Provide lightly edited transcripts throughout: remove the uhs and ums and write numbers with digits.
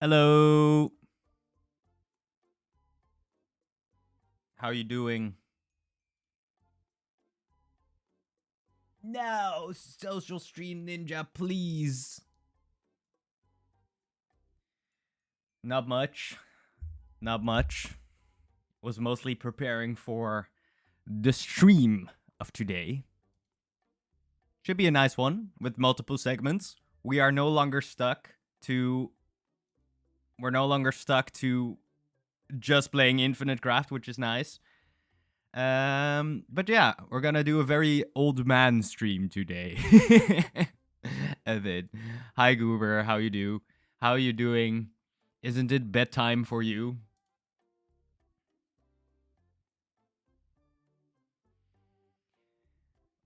Hello. How you doing? No, social stream ninja, please. Not much. Not much. Was mostly preparing for the stream of today. Should be a nice one with multiple segments. We're no longer stuck to just playing Infinite Craft, which is nice. But yeah, we're gonna do a very old man stream today. Evid. Hi Goober, how you do? How you doing? Isn't it bedtime for you?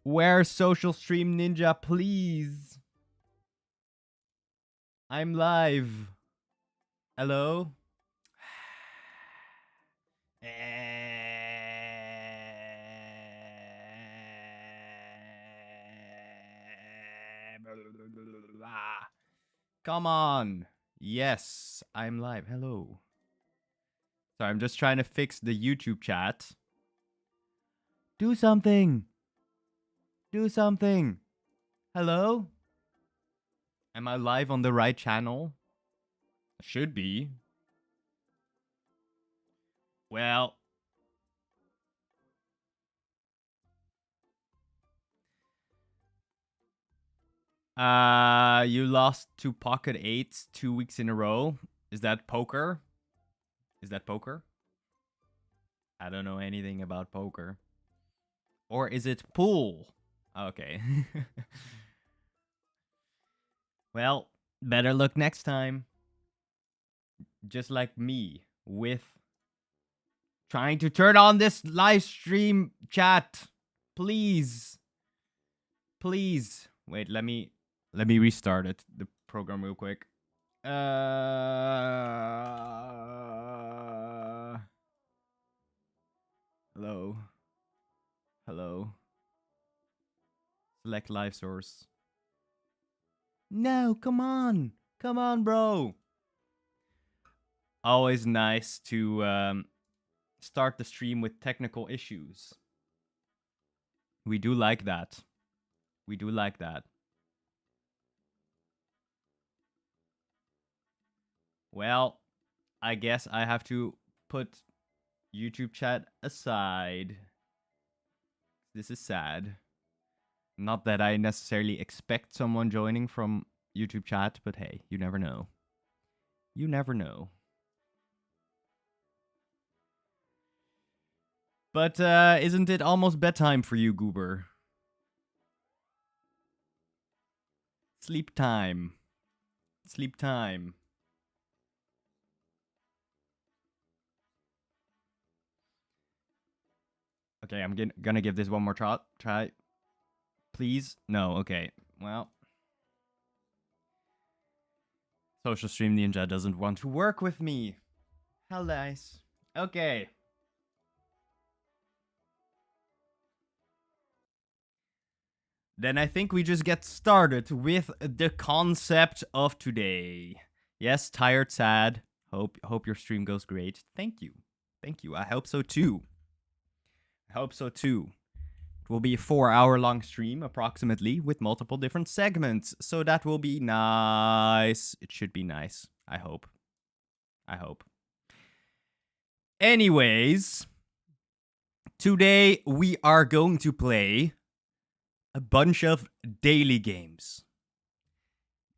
Where's Social Stream Ninja, please? I'm live. Hello? Come on. Yes, I'm live. Hello. Sorry, I'm just trying to fix the YouTube chat. Do something. Do something. Hello? Am I live on the right channel? Should be. Well. You lost to Pocket 8 2 weeks in a row. Is that poker? Is that poker? I don't know anything about poker. Or is it pool? Okay. Well, better luck next time. Just like me with trying to turn on this live stream chat. Please. Please. Wait, let me restart it, the program real quick. Hello. Hello. Select live source. No, come on. Come on, bro. Always nice to start the stream with technical issues. We do like that. We do like that. Well, I guess I have to put YouTube chat aside. This is sad. Not that I necessarily expect someone joining from YouTube chat, but hey, you never know. You never know. But isn't it almost bedtime for you, Goober? Sleep time. Sleep time. Okay, I'm gonna give this one more try. Please? No, okay. Well. Social Stream Ninja doesn't want to work with me. How nice. Okay. Then I think we just get started with the concept of today. Yes, tired, sad. Hope your stream goes great. Thank you. Thank you. I hope so too. I hope so too. It will be a 4-hour-long stream, approximately, with multiple different segments. So that will be nice. It should be nice. I hope. I hope. Anyways, today we are going to play a bunch of daily games.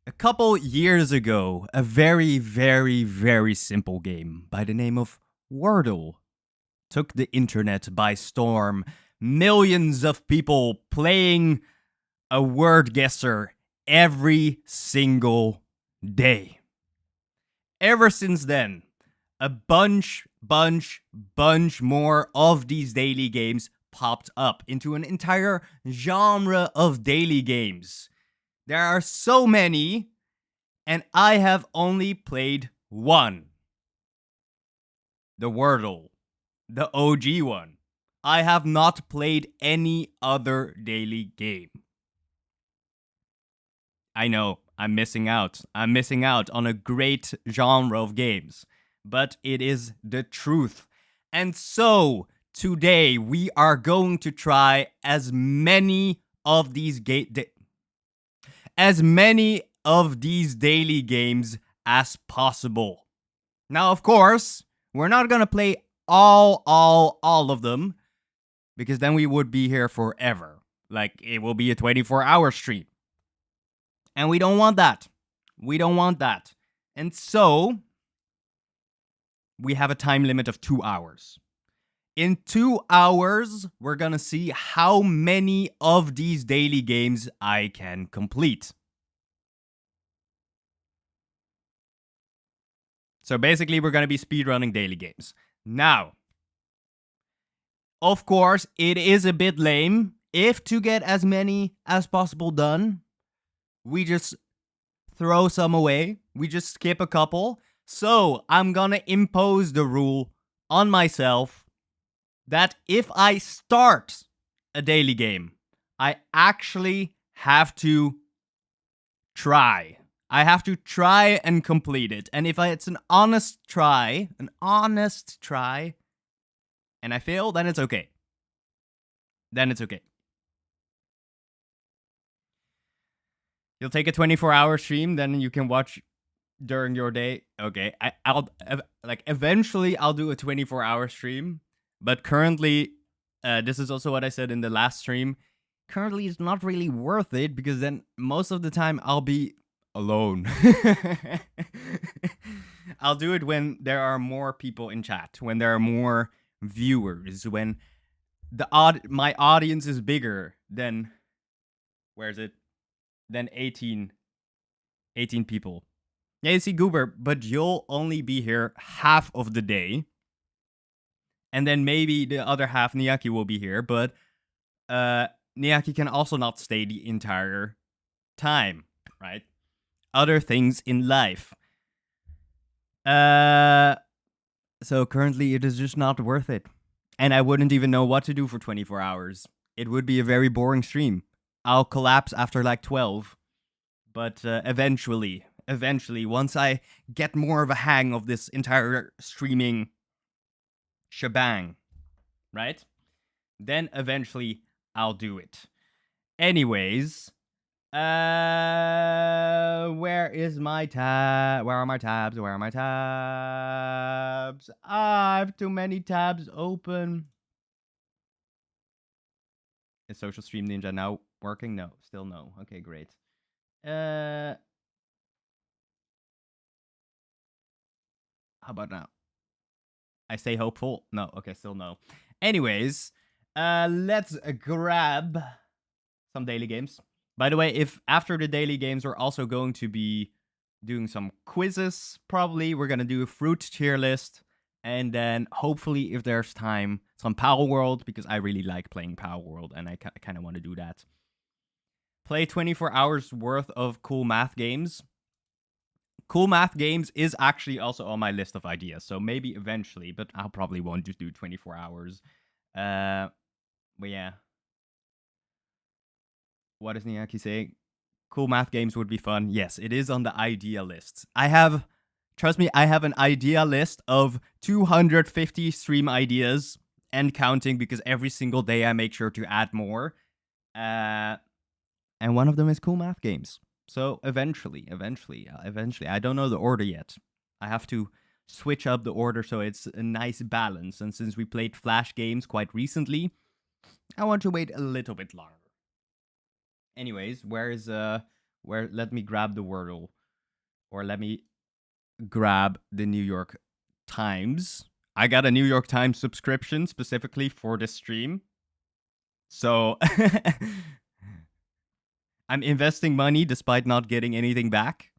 A couple years ago, a very, very, very simple game by the name of Wordle took the internet by storm. Millions of people playing a word guesser every single day. Ever since then, a bunch more of these daily games popped up into an entire genre of daily games. There are so many, and I have only played one. The Wordle. The OG one. I have not played any other daily game. I know, I'm missing out. I'm missing out on a great genre of games. But it is the truth. And so, today we are going to try as many of these daily games as possible. Now, of course, we're not gonna play all of them, because then we would be here forever. Like, it will be a 24-hour stream. And we don't want that. We don't want that. And so, we have a time limit of 2 hours. In 2 hours, we're gonna see how many of these daily games I can complete. So basically, we're gonna be speedrunning daily games. Now, of course, it is a bit lame if to get as many as possible done, we just throw some away. We just skip a couple. So I'm gonna impose the rule on myself that if I start a daily game, I actually have to try. I have to try and complete it. And if it's an honest try, and I fail, then it's okay. Then it's okay. You'll take a 24-hour stream, then you can watch during your day. Okay, I'll eventually I'll do a 24-hour stream, but currently, this is also what I said in the last stream. Currently, it's not really worth it because then most of the time I'll be alone. I'll do it when there are more people in chat, when there are more viewers, when my audience is bigger than than 18 people. Yeah, you see, Goober, but you'll only be here half of the day. And then maybe the other half, Niaki, will be here, but Niaki can also not stay the entire time, right? Other things in life. So currently it is just not worth it. And I wouldn't even know what to do for 24 hours. It would be a very boring stream. I'll collapse after like 12. But eventually, once I get more of a hang of this entire streaming shebang, right? Then eventually I'll do it. Anyways, where is my tab? Where are my tabs? I have too many tabs open. Is Social Stream Ninja now working? No, still no. Okay, great. How about now? I stay hopeful. No, okay, still no. Anyways, let's grab some daily games. By the way, if after the daily games, we're also going to be doing some quizzes, probably. We're going to do a fruit tier list. And then hopefully, if there's time, some Power World, because I really like playing Power World and I kind of want to do that. Play 24 hours worth of cool math games. Cool math games is actually also on my list of ideas, so maybe eventually, but I probably won't just do 24 hours. But yeah. What is Niaki saying? Cool math games would be fun. Yes, it is on the idea list. Trust me, I have an idea list of 250 stream ideas and counting, because every single day I make sure to add more. And one of them is cool math games. So eventually, I don't know the order yet. I have to switch up the order so it's a nice balance. And since we played Flash games quite recently, I want to wait a little bit longer. Anyways, let me grab the Wordle. Or let me grab the New York Times. I got a New York Times subscription specifically for this stream. So I'm investing money despite not getting anything back.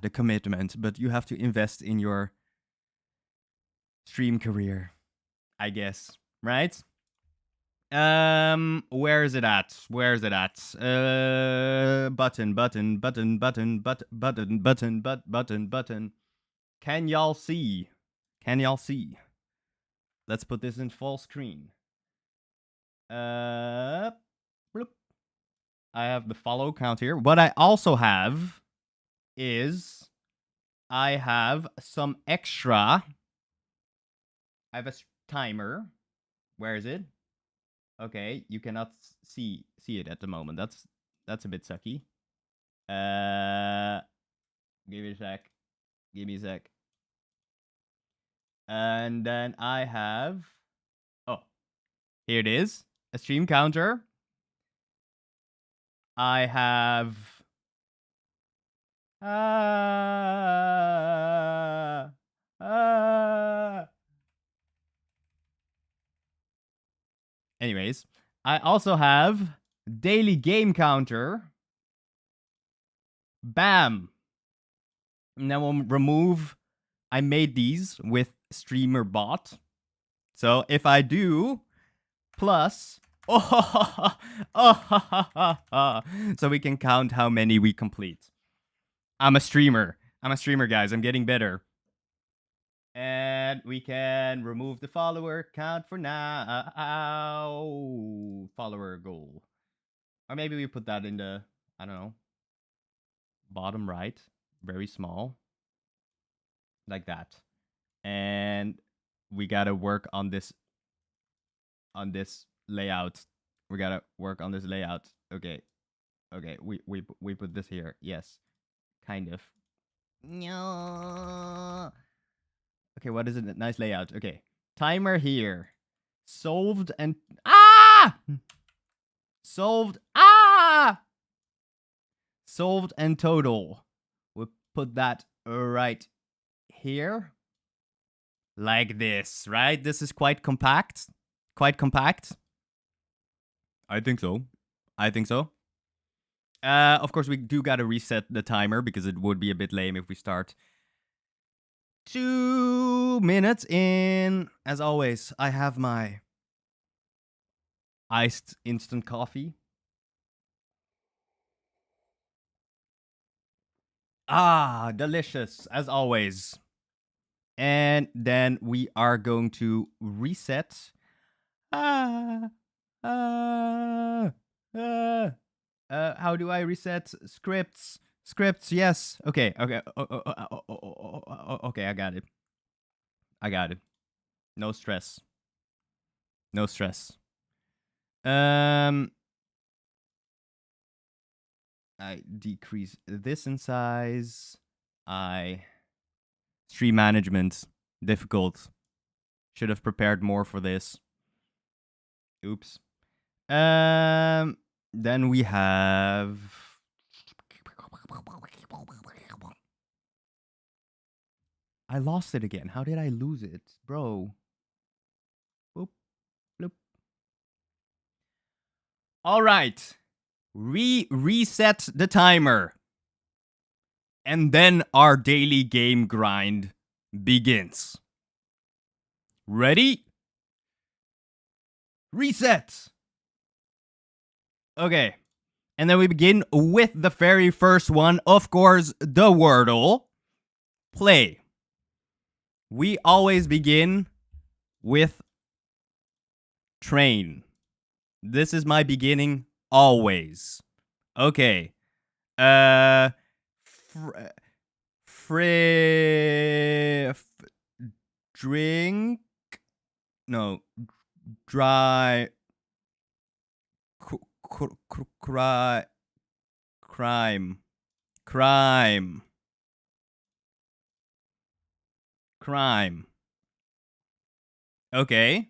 The commitment. But you have to invest in your stream career, I guess. Right? Where is it at? Button. Can y'all see? Let's put this in full screen. Bloop. I have the follow count here. What I also have is I have some extra. I have a timer. Where is it? Okay, you cannot see it at the moment. That's a bit sucky. Give me a sec. Give me a sec. And then I have, oh, here it is, a stream counter. I have anyways, I also have daily game counter. Bam. And then we'll remove, I made these with streamer bot. So if I do plus, so we can count how many we complete. I'm a streamer, guys. I'm getting better. And we can remove the follower count for now. Follower goal. Or maybe we put that in the, I don't know, bottom right. Very small. Like that. And we gotta work on this layout. We gotta work on this layout. Okay. Okay, we put this here. Yes. Kind of. No. Okay, what is it? Nice layout. Okay. Timer here. Solved and solved solved and total. We'll put that right here. Like this, right? This is quite compact. Quite compact. I think so. I think so. Of course, we do gotta reset the timer because it would be a bit lame if we start 2 minutes in. As always, I have my iced instant coffee. Ah, delicious, as always. And then we are going to reset. How do I reset scripts? Scripts, yes. Okay, okay. Okay, I got it. I got it. No stress. No stress. I decrease this in size. Stream management, difficult. Should have prepared more for this. Oops. Then we have. I lost it again. How did I lose it, bro? Boop, bloop. All right. Reset the timer. And then our daily game grind begins. Ready? Reset. Okay. And then we begin with the very first one. Of course, the Wordle. Play. We always begin with train. This is my beginning always. Okay. Drink. No. Dry. Crime. Okay.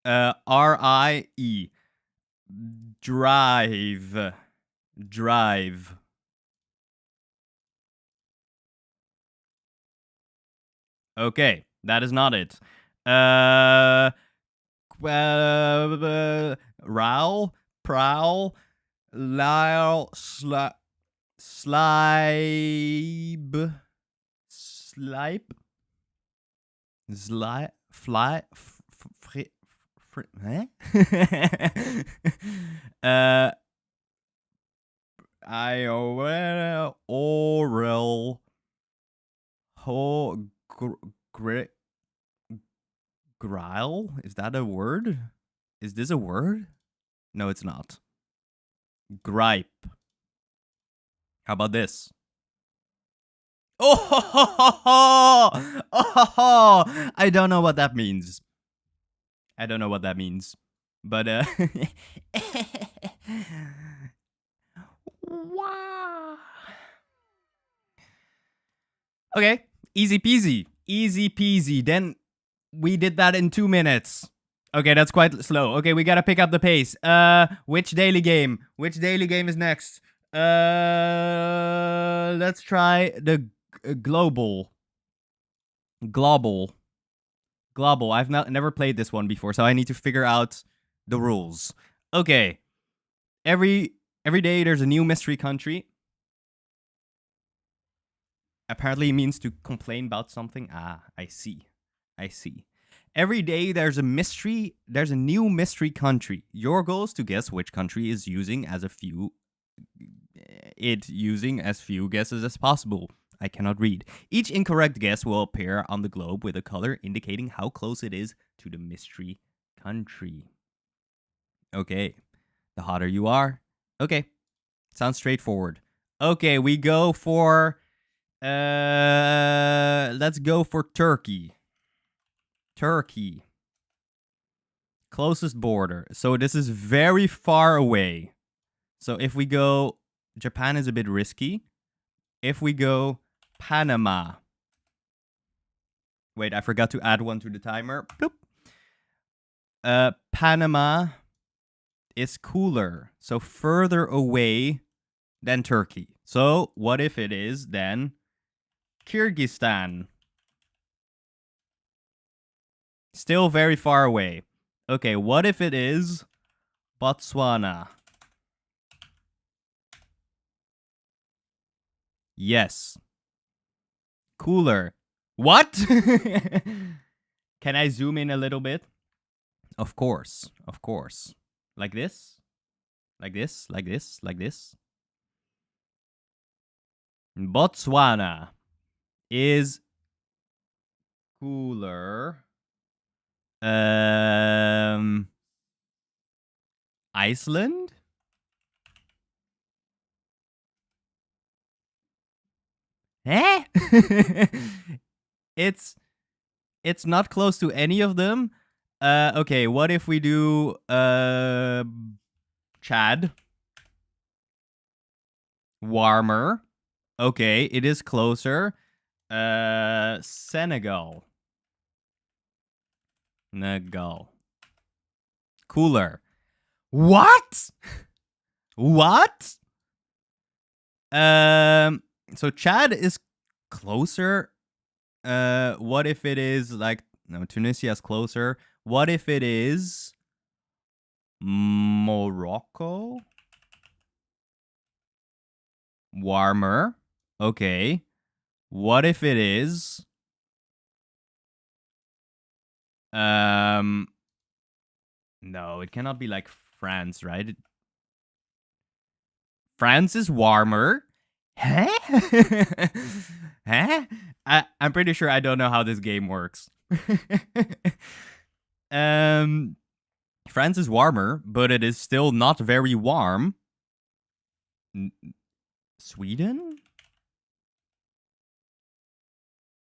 RIE. Drive. Okay, that is not it. Rowl, prowl, lyle, slibe, fly, oral, Grile? Is that a word? Is this a word? No, it's not. Gripe. How about this? Oh, I don't know what that means. I don't know what that means. But, wow. Okay, easy peasy. Easy peasy. Then we did that in 2 minutes. Okay, that's quite slow. Okay, we gotta pick up the pace. Which daily game? Which daily game is next? Let's try the global. Global. I've never played this one before, so I need to figure out the rules. Okay. Every day there's a new mystery country. Apparently it means to complain about something. Ah, I see. Every day there's a new mystery country. Your goal is to guess which country is using as few guesses as possible. I cannot read. Each incorrect guess will appear on the globe with a color indicating how close it is to the mystery country. Okay. The hotter you are. Okay. Sounds straightforward. Okay, we go for let's go for Turkey. Closest border. So this is very far away. So if we go, Japan is a bit risky. If we go Panama. Wait, I forgot to add one to the timer. Bloop. Panama is cooler. So further away than Turkey. So what if it is then Kyrgyzstan? Still very far away. Okay, what if it is Botswana? Yes. Cooler. What? Can I zoom in a little bit? Of course. Like this? Like this? Botswana is cooler. Iceland? Eh? It's not close to any of them. Okay, what if we do Chad? Warmer. Okay, it is closer. Senegal. Cooler. What? So Chad is closer. What if it is like, no, Tunisia is closer. What if it is Morocco? Warmer. Okay. What if it is no, it cannot be like France, right? France is warmer. Huh? Huh? I'm pretty sure I don't know how this game works. France is warmer, but it is still not very warm. Sweden?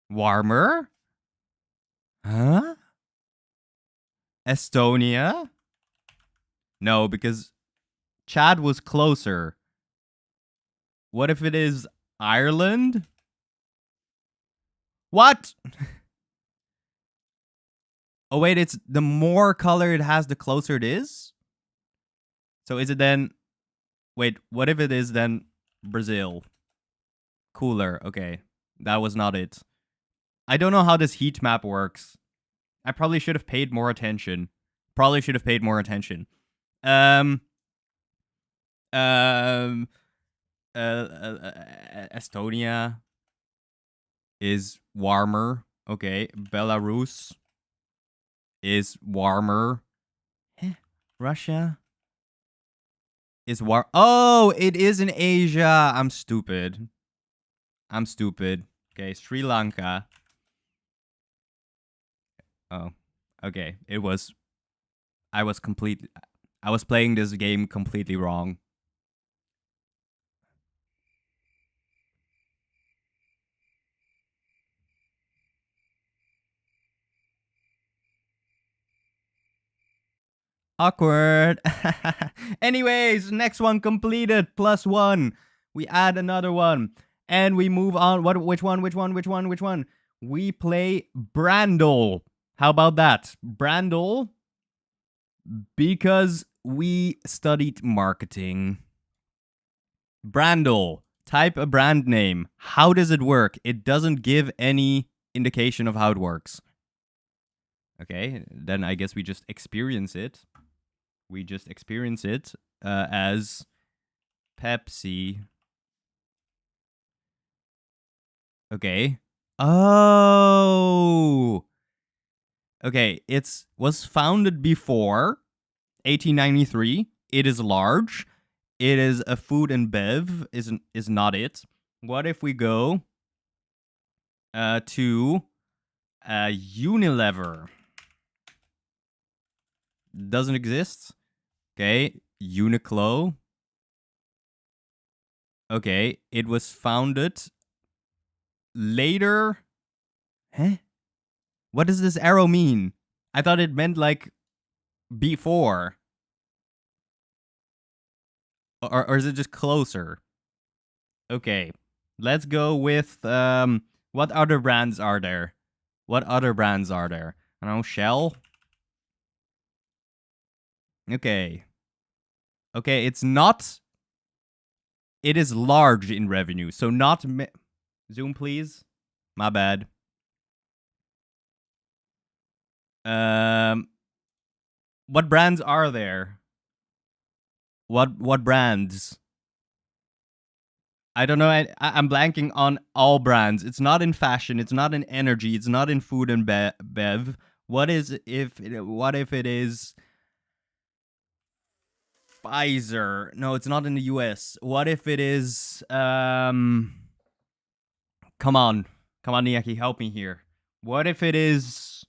Warmer? Huh? Estonia? No, because Chad was closer. What if it is Ireland? What? Oh, wait, it's the more color it has, the closer it is? So is it then... Wait, what if it is then Brazil? Cooler, okay. That was not it. I don't know how this heat map works. I probably should have paid more attention. Estonia is warmer. Okay. Belarus is warmer. Russia is Oh, it is in Asia. I'm stupid. Okay, Sri Lanka. Oh, okay. I was playing this game completely wrong. Awkward. Anyways, next one completed. +1. We add another one. And we move on. Which one? We play Brandle. How about that? Brandle. Because we studied marketing. Brandle. Type a brand name. How does it work? It doesn't give any indication of how it works. Okay, then I guess we just experience it. We just experience it as Pepsi. Okay. Oh. Okay, it was founded before 1893. It is large. It is a food and bev. Is not it. What if we go to Unilever? Doesn't exist. Okay, Uniqlo. Okay, it was founded later. Huh? What does this arrow mean? I thought it meant like before. Or is it just closer? Okay, let's go with what other brands are there? What other brands are there? I don't know, Shell. Okay. Okay, it's not. It is large in revenue, so not. Zoom, please. My bad. What brands are there? What brands? I don't know. I'm blanking on all brands. It's not in fashion. It's not in energy. It's not in food and bev. What if it is Pfizer? No, it's not in the US. What if it is come on, Niaki, help me here. What if it is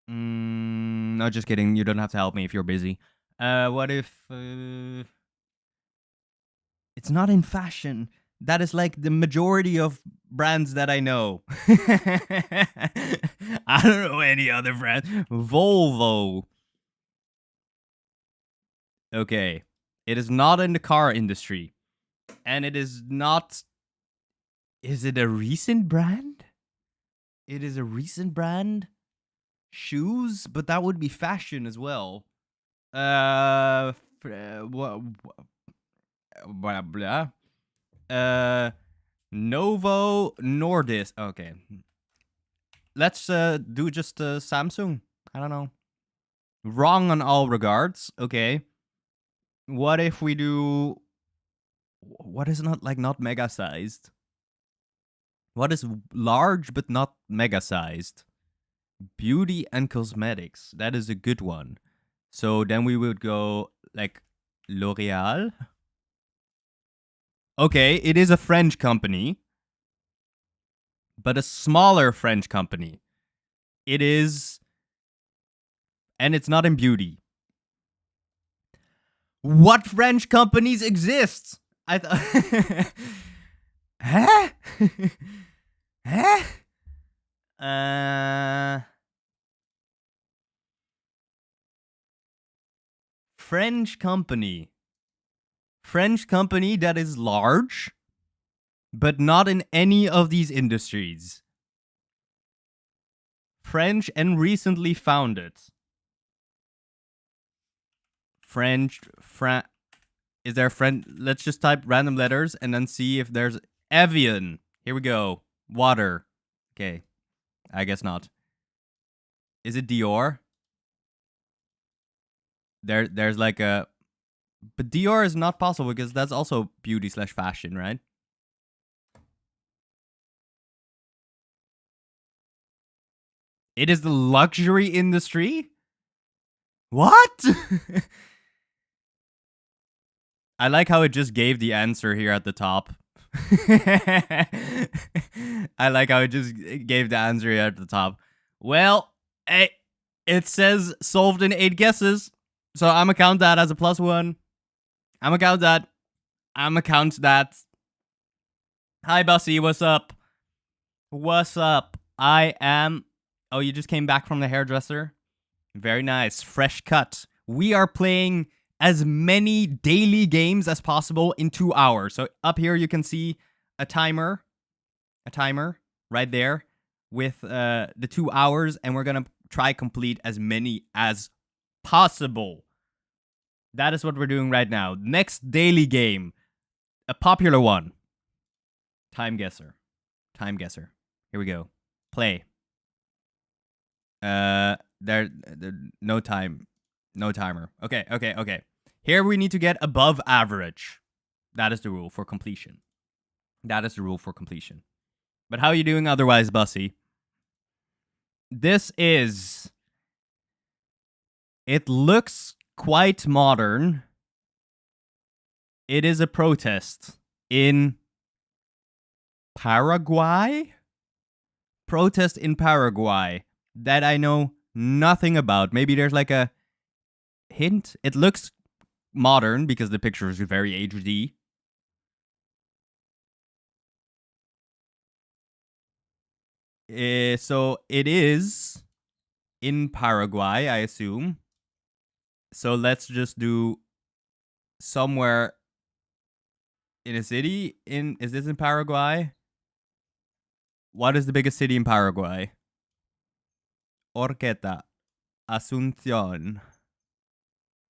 no, just kidding. You don't have to help me if you're busy. What if it's not in fashion? That is like the majority of brands that I know. I don't know any other brand. Volvo. Okay. It is not in the car industry. And it is not. Is it a recent brand? It is a recent brand? Shoes? But that would be fashion as well. Blah, blah. Novo Nordisk. Okay. Let's do just Samsung. I don't know. Wrong on all regards. Okay. What if we do what is not mega sized? What is large but not mega sized? Beauty and cosmetics. That is a good one. So then we would go like L'Oreal. Okay, it is a French company, but a smaller French company. It is, and it's not in beauty. What French companies exist? I thought. Huh? Huh? French company. French company that is large, but not in any of these industries. French and recently founded. French, is there French? Let's just type random letters and then see if there's Evian. Here we go. Water. Okay. I guess not. Is it Dior? There's like a, but Dior is not possible because that's also beauty / fashion, right? It is the luxury industry? What? I like how it just gave the answer here at the top. I like how it just gave the answer here at the top. Well, it says solved in 8 guesses. So I'm gonna count that as a +1. I'm gonna count that. Hi, Bussy. What's up? What's up? I am. Oh, you just came back from the hairdresser? Very nice. Fresh cut. We are playing as many daily games as possible in 2 hours. So up here you can see a timer right there with the 2 hours, and we're gonna try complete as many as possible. That is what we're doing right now. Next daily game, a popular one. Timeguessr. Here we go. Play. There no time. No timer. Okay. Here we need to get above average. That is the rule for completion. But how are you doing otherwise, Bussy? This is... It looks quite modern. It is a protest in Paraguay? Protest in Paraguay that I know nothing about. Maybe there's like a hint. It looks modern because the picture is very HD. So it is in Paraguay, I assume. So let's just do somewhere in a city. Is this in Paraguay? What is the biggest city in Paraguay? Orqueta. Asunción.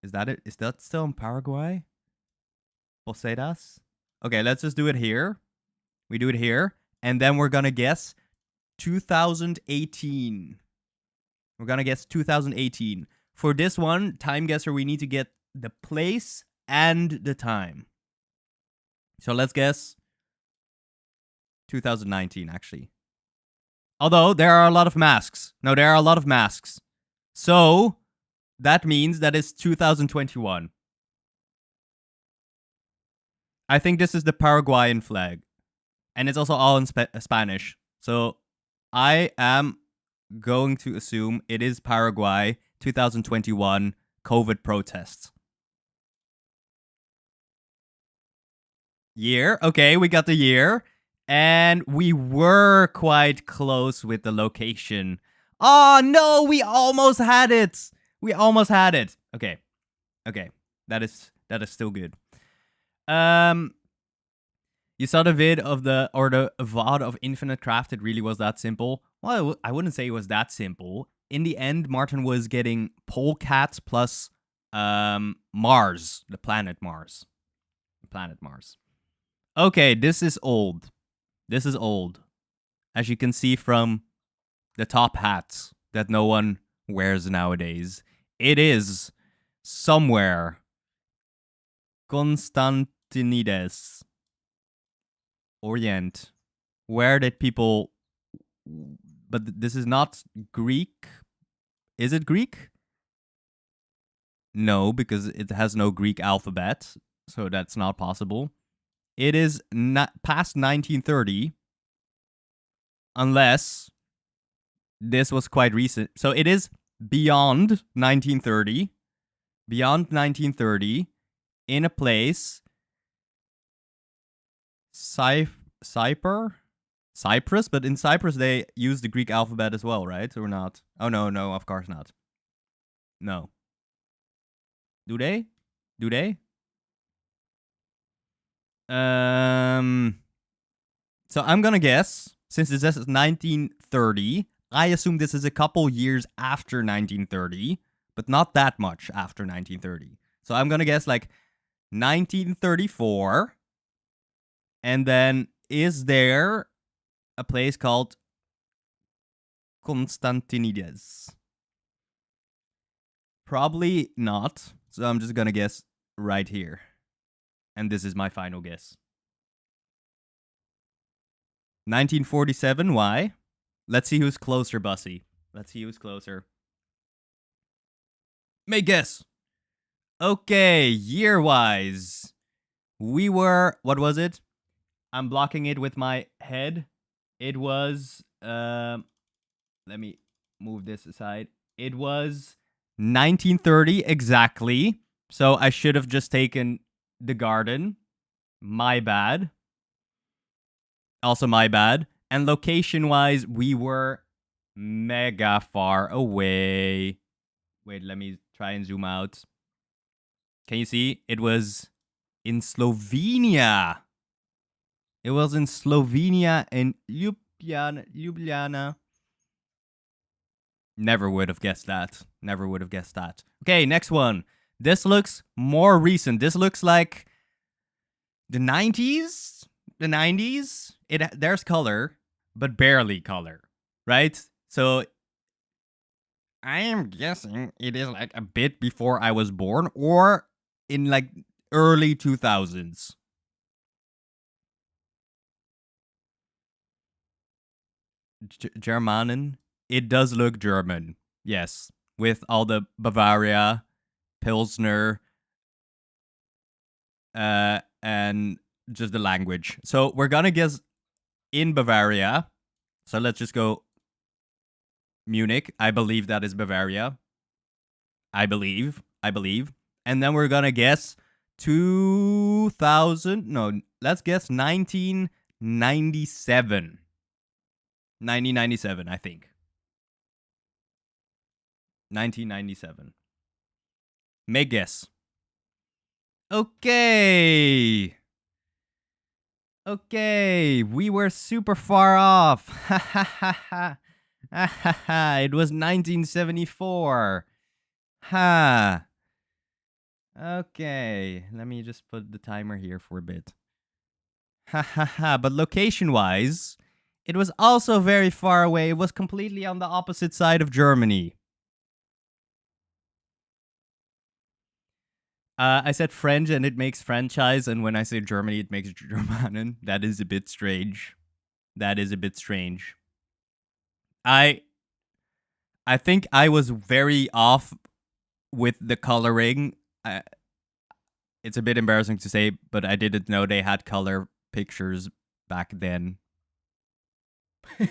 Is that it? Is that still in Paraguay? Posedas? Okay, let's just do it here. We do it here. And then we're gonna guess 2018. We're gonna guess 2018. For this one, Timeguessr, we need to get the place and the time. So let's guess 2019, actually. Although, there are a lot of masks. No, there are a lot of masks. So, that means that it's 2021. I think this is the Paraguayan flag. And it's also all in Spanish. So, I am going to assume it is Paraguay 2021 COVID protests. Year. Okay, we got the year. And we were quite close with the location. Oh, no, we almost had it. Okay. That is still good. You saw the vid of the VOD of Infinite Craft. It really was that simple. Well, I wouldn't say it was that simple. In the end, Martin was getting polecats plus Mars, the planet Mars. Okay, this is old. As you can see from the top hats that no one wears nowadays. It is somewhere. Constantinides. Orient. Where did people... But this is not Greek. Is it Greek? No, because it has no Greek alphabet. So that's not possible. It is not past 1930. Unless this was quite recent. So it is beyond 1930. In a place... Cyprus? But in Cyprus, they use the Greek alphabet as well, right? Or not? Oh, no, of course not. No. Do they? So I'm gonna guess, since this is 1930, I assume this is a couple years after 1930, but not that much after 1930. So I'm gonna guess like 1934, and then is there a place called Constantinides? Probably not, so I'm just gonna guess right here. And this is my final guess. 1947, why? Let's see who's closer, Bussy. Make guess. Okay, year-wise. We were... What was it? I'm blocking it with my head. It was... let me move this aside. It was 1930, exactly. So I should have just taken the garden. My bad. Also my bad. And location-wise, we were mega far away. Wait, let me try and zoom out. Can you see? It was in Slovenia. It was in Slovenia and Ljubljana. Never would have guessed that. Never would have guessed that. Okay, next one. This looks more recent. This looks like the 90s? The 90s? There's color, but barely color, right? So I am guessing it is like a bit before I was born or in like early 2000s. Germanen? It does look German. Yes. With all the Bavaria, Pilsner, and just the language. So we're gonna guess in Bavaria. So let's just go Munich. I believe that is Bavaria. I believe. And then we're gonna guess 2000. No, let's guess 1997. 1997, I think. 1997. Make guess. Okay. Okay, we were super far off. Ha ha ha ha. Ha ha ha. It was 1974. Ha. Okay, let me just put the timer here for a bit. Ha ha ha. But location-wise, it was also very far away. It was completely on the opposite side of Germany. I said French and it makes franchise, and when I say Germany, it makes Germanen. That is a bit strange. That is a bit strange. I think I was very off with the coloring. It's a bit embarrassing to say, but I didn't know they had color pictures back then. I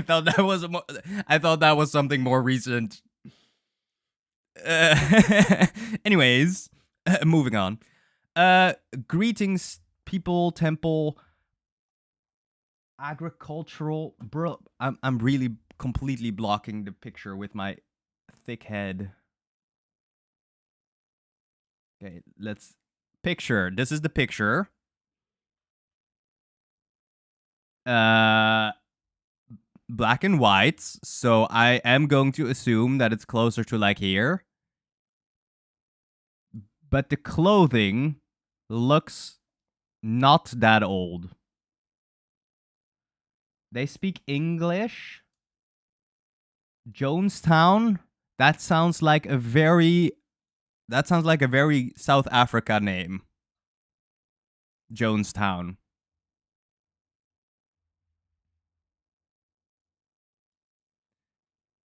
thought that was something more recent. Anyways, moving on. Greetings, people, temple, agricultural. Bro, I'm really completely blocking the picture with my thick head. Okay, let's picture. This is the picture. Black and white. So I am going to assume that it's closer to like here. But the clothing looks not that old. They speak English. Jonestown. That sounds like a very South Africa name. Jonestown.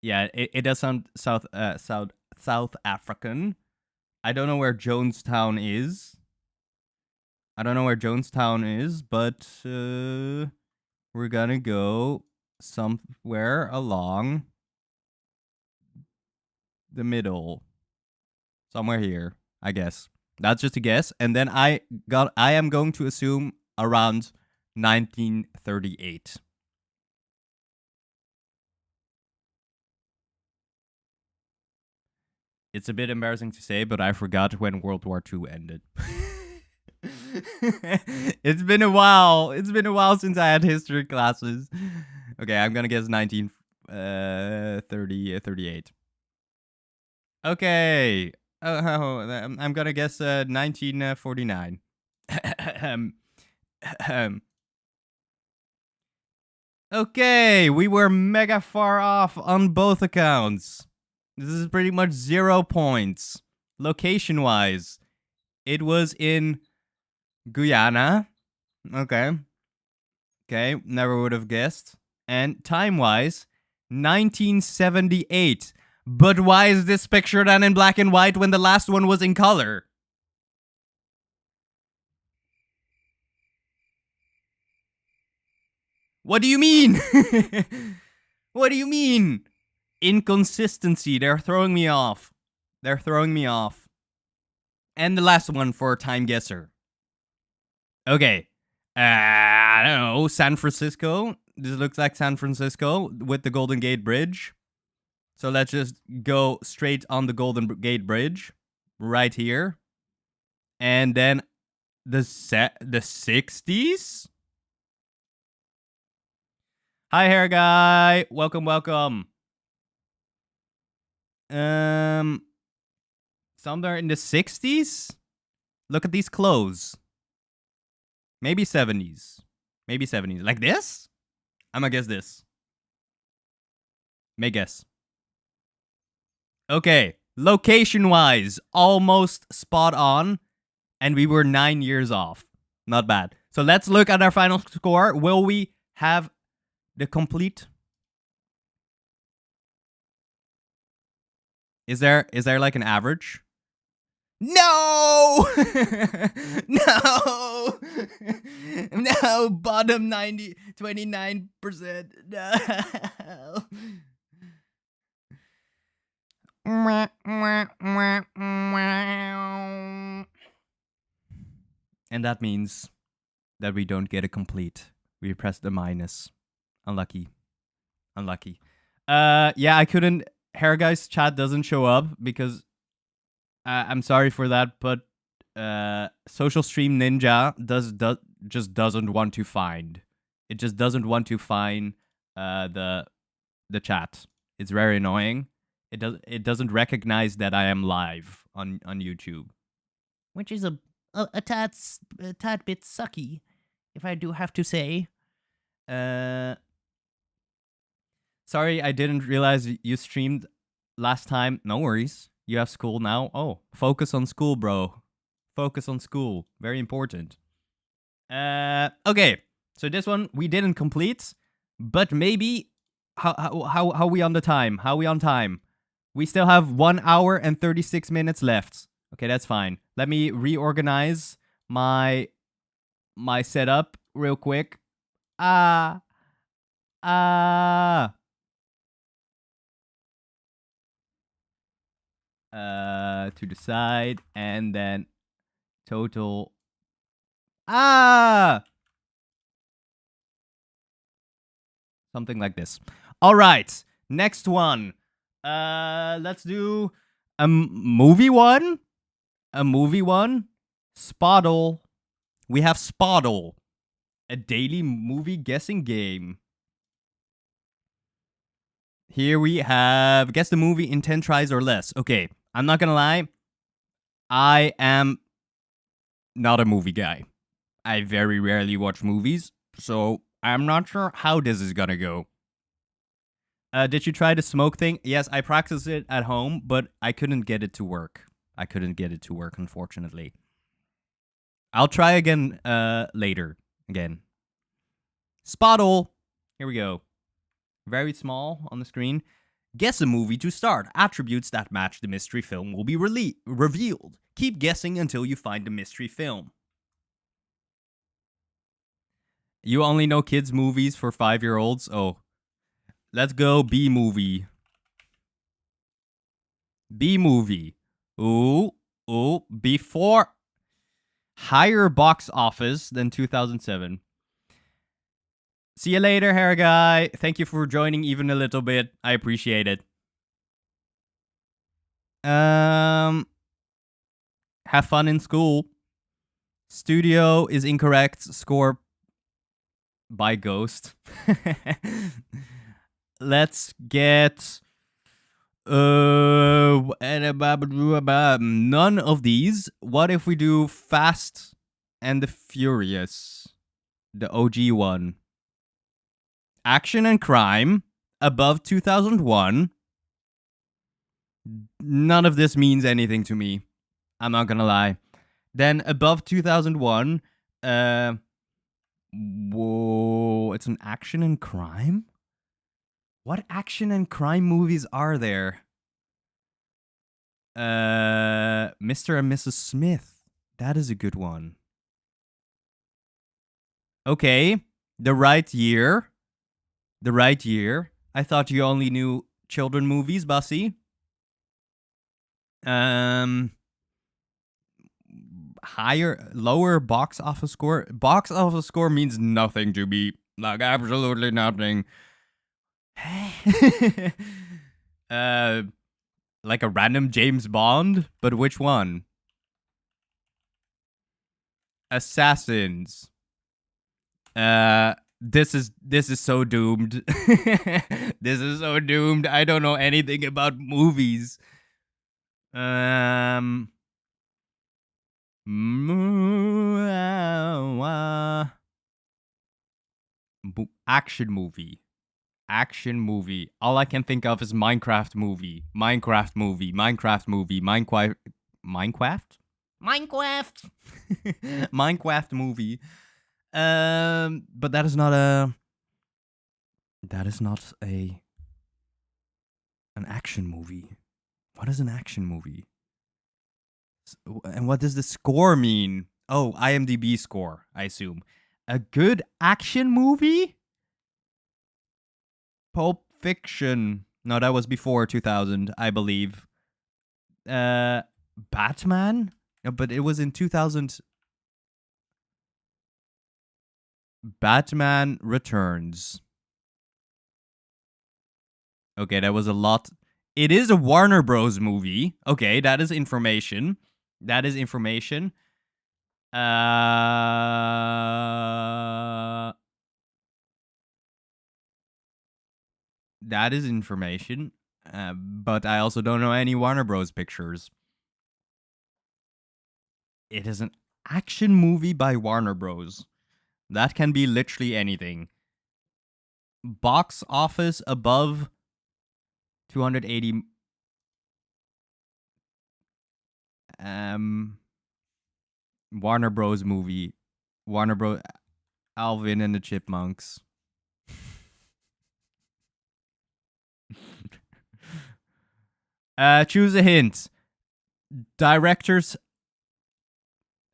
Yeah, it does sound South African. I don't know where Jonestown is. But we're gonna go somewhere along the middle. Somewhere here, I guess. That's just a guess. And then I am going to assume around 1938. It's a bit embarrassing to say, but I forgot when World War II ended. It's been a while. It's been a while since I had history classes. Okay, I'm gonna guess 1938. Okay. I'm gonna guess 1949. Okay, we were mega far off on both accounts. This is pretty much 0 points. Location-wise, it was in Guyana. Okay, never would have guessed. And time-wise, 1978. But why is this picture then in black and white when the last one was in color? What do you mean? What do you mean? Inconsistency. They're throwing me off. And the last one for Timeguessr. Okay. I don't know. San Francisco. This looks like San Francisco with the Golden Gate Bridge. So let's just go straight on the Golden Gate Bridge, right here, and then the 60s. Hi, hair guy. Welcome, welcome. Somewhere in the 60s. Look at these clothes. Maybe 70s. Maybe 70s. Like this? I'm gonna guess this. May guess. Okay. Location-wise, almost spot on. And we were 9 years off. Not bad. So let's look at our final score. Will we have the complete? Is there like an average? No! No! No, bottom 29%. No. And that means that we don't get a complete. We press the minus. Unlucky. Unlucky. Yeah, I couldn't. Hair Guy's chat doesn't show up because I'm sorry for that, but Social Stream Ninja just doesn't want to find. It just doesn't want to find the chat. It's very annoying. It doesn't recognize that I am live on YouTube, which is a tad bit sucky, if I do have to say. Sorry, I didn't realize you streamed last time. No worries. You have school now. Oh, focus on school, bro. Focus on school. Very important. Okay. So this one we didn't complete, but maybe how we on the time? How we on time? We still have 1 hour and 36 minutes left. Okay, that's fine. Let me reorganize my setup real quick. To the side, and then total. Something like this. All right, next one. Let's do a movie one. A movie one. Spottle. We have Spottle, a daily movie guessing game. Here we have guess the movie in 10 tries or less. Okay, I'm not gonna lie. I am not a movie guy. I very rarely watch movies, so I'm not sure how this is gonna go. Did you try the smoke thing? Yes, I practiced it at home, but I couldn't get it to work. I couldn't get it to work, unfortunately. I'll try again later. Again. Spottle. Here we go. Very small on the screen. Guess a movie to start. Attributes that match the mystery film will be revealed. Keep guessing until you find the mystery film. You only know kids' movies for 5-year-olds? Oh. Let's go B-movie. B-movie. Ooh. Before. Higher box office than 2007. See you later, hair guy. Thank you for joining even a little bit. I appreciate it. Have fun in school. Studio is incorrect. Score by Ghost. Let's get none of these. What if we do Fast and the Furious? The OG one. Action and crime. Above 2001. None of this means anything to me. I'm not gonna lie. Then above 2001. Whoa. It's an action and crime? What action and crime movies are there? Mr. and Mrs. Smith. That is a good one. Okay. The Right Year. The Right Year. I thought you only knew children movies, Bussy. Lower box office score. Box office score means nothing to me. Like, absolutely nothing. Like a random James Bond, but which one? Assassins. This is so doomed. This is so doomed. I don't know anything about movies. Um Action movie. Action movie. All I can think of is Minecraft movie. Minecraft movie. Minecraft movie. Minecraft. Minecraft? Minecraft. Minecraft movie. But that is not a. That is not a. An action movie. What is an action movie? And what does the score mean? Oh, IMDb score, I assume. A good action movie? Pulp Fiction. No, that was before 2000, I believe. Batman? No, but it was in 2000. Batman Returns. Okay, that was a lot. It is a Warner Bros. Movie. Okay, that is information. That is information. That is information. But I also don't know any Warner Bros. Pictures. It is an action movie by Warner Bros. That can be literally anything. Box office above 280. Warner Bros. Movie. Warner Bros. Alvin and the Chipmunks. Choose a hint. Directors.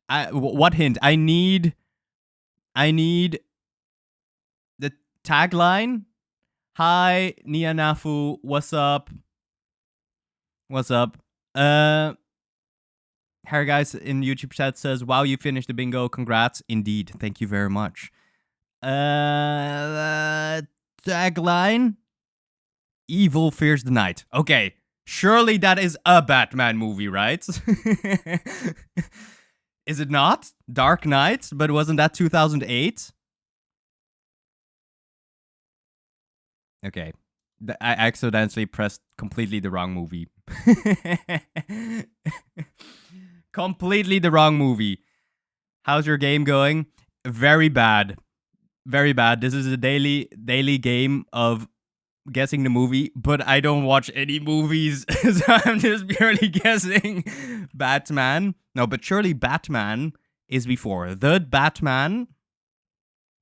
What hint? I need the tagline. Hi, Nianafu. What's up? What's up? Harry guys in YouTube chat says, "Wow, you finished the bingo. Congrats, indeed. Thank you very much." Tagline. Evil fears the night. Okay, surely that is a Batman movie, right? Is it not? Dark Knight, but wasn't that 2008? Okay. I accidentally pressed completely the wrong movie. Completely the wrong movie. How's your game going? Very bad. Very bad. This is a daily game of guessing the movie, but I don't watch any movies, so I'm just purely guessing. Batman. No, but surely Batman is before. The Batman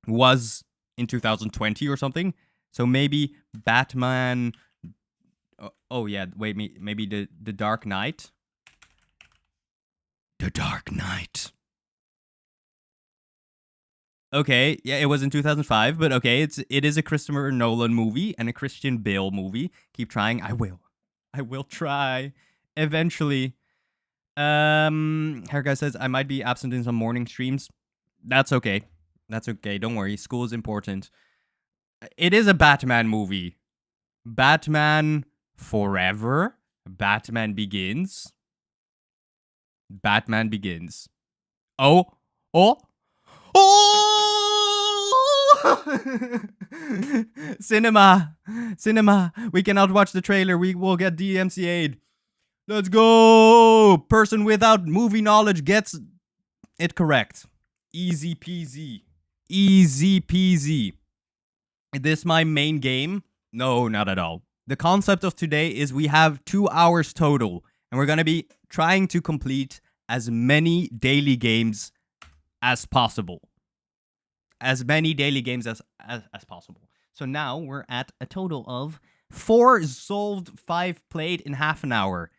was in 2020 or something. So maybe Batman. Oh yeah, wait, maybe the Dark Knight. The Dark Knight. Okay, yeah, it was in 2005, but okay, it is a Christopher Nolan movie and a Christian Bale movie. Keep trying. I will try eventually. Hair guy says I might be absent in some morning streams. That's okay. That's okay. Don't worry. School is important. It is a Batman movie. Batman Forever. Batman Begins. Batman Begins. Oh. Cinema. We cannot watch the trailer. We will get DMCA'd. Let's go. Person without movie knowledge gets it correct. Easy peasy. Easy peasy. Is this my main game? No, not at all. The concept of today is we have 2 hours total, and we're going to be trying to complete as many daily games as possible. As many daily games as possible. So now we're at a total of 4 solved, 5 played in half an hour.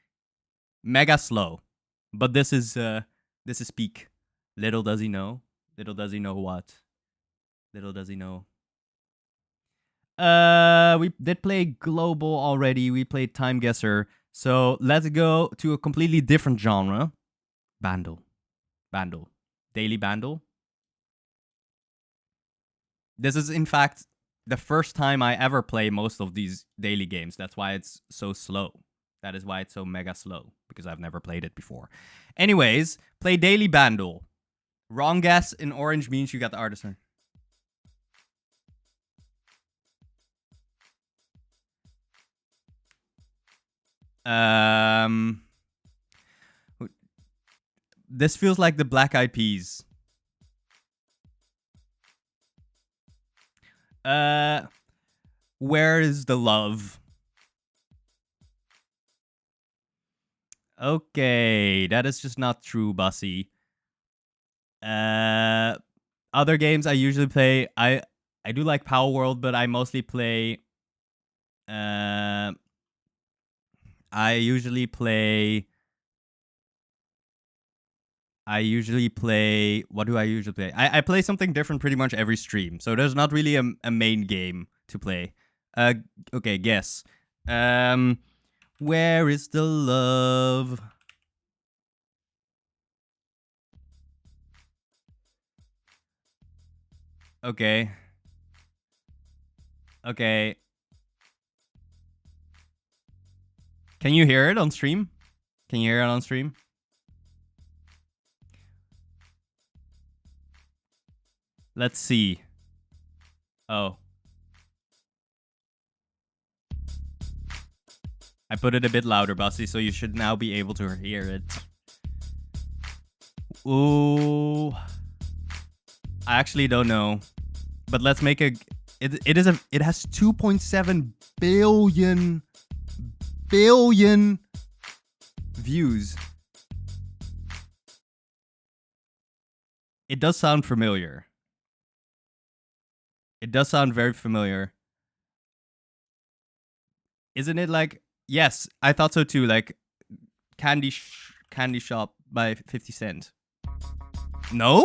Mega slow. But this is peak. Little does he know. Little does he know what. Little does he know. We did play Global already. We played Timeguessr. So let's go to a completely different genre. Bandle. Daily Bandle. This is, in fact, the first time I ever play most of these daily games. That's why it's so slow. That is why it's so mega slow, because I've never played it before. Anyways, play Daily Bandle. Wrong guess in orange means you got the artisan. This feels like the Black Eyed Peas. Where is the love? Okay, that is just not true, Bussy. Other games I usually play, I do like Power World, but I mostly play. I usually play. What do I usually play? I play something different pretty much every stream, so there's not really a main game to play. Okay, guess. Where is the love? Okay. Okay. Can you hear it on stream? Can you hear it on stream? Let's see. Oh. I put it a bit louder, Bussy, so you should now be able to hear it. Ooh. I actually don't know. But let's make a... It has 2.7 billion views. It does sound familiar. It does sound very familiar. Isn't it like... Yes, I thought so too. Like Candy Shop by 50 Cent. No?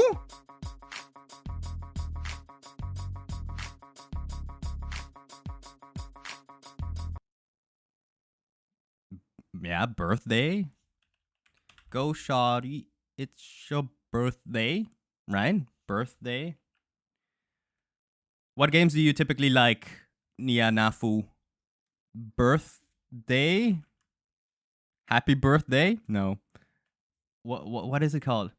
Yeah, birthday. Go shawty. It's your birthday, right? Birthday. What games do you typically like, Nia Nafu? Birthday? Happy birthday? No. What is it called?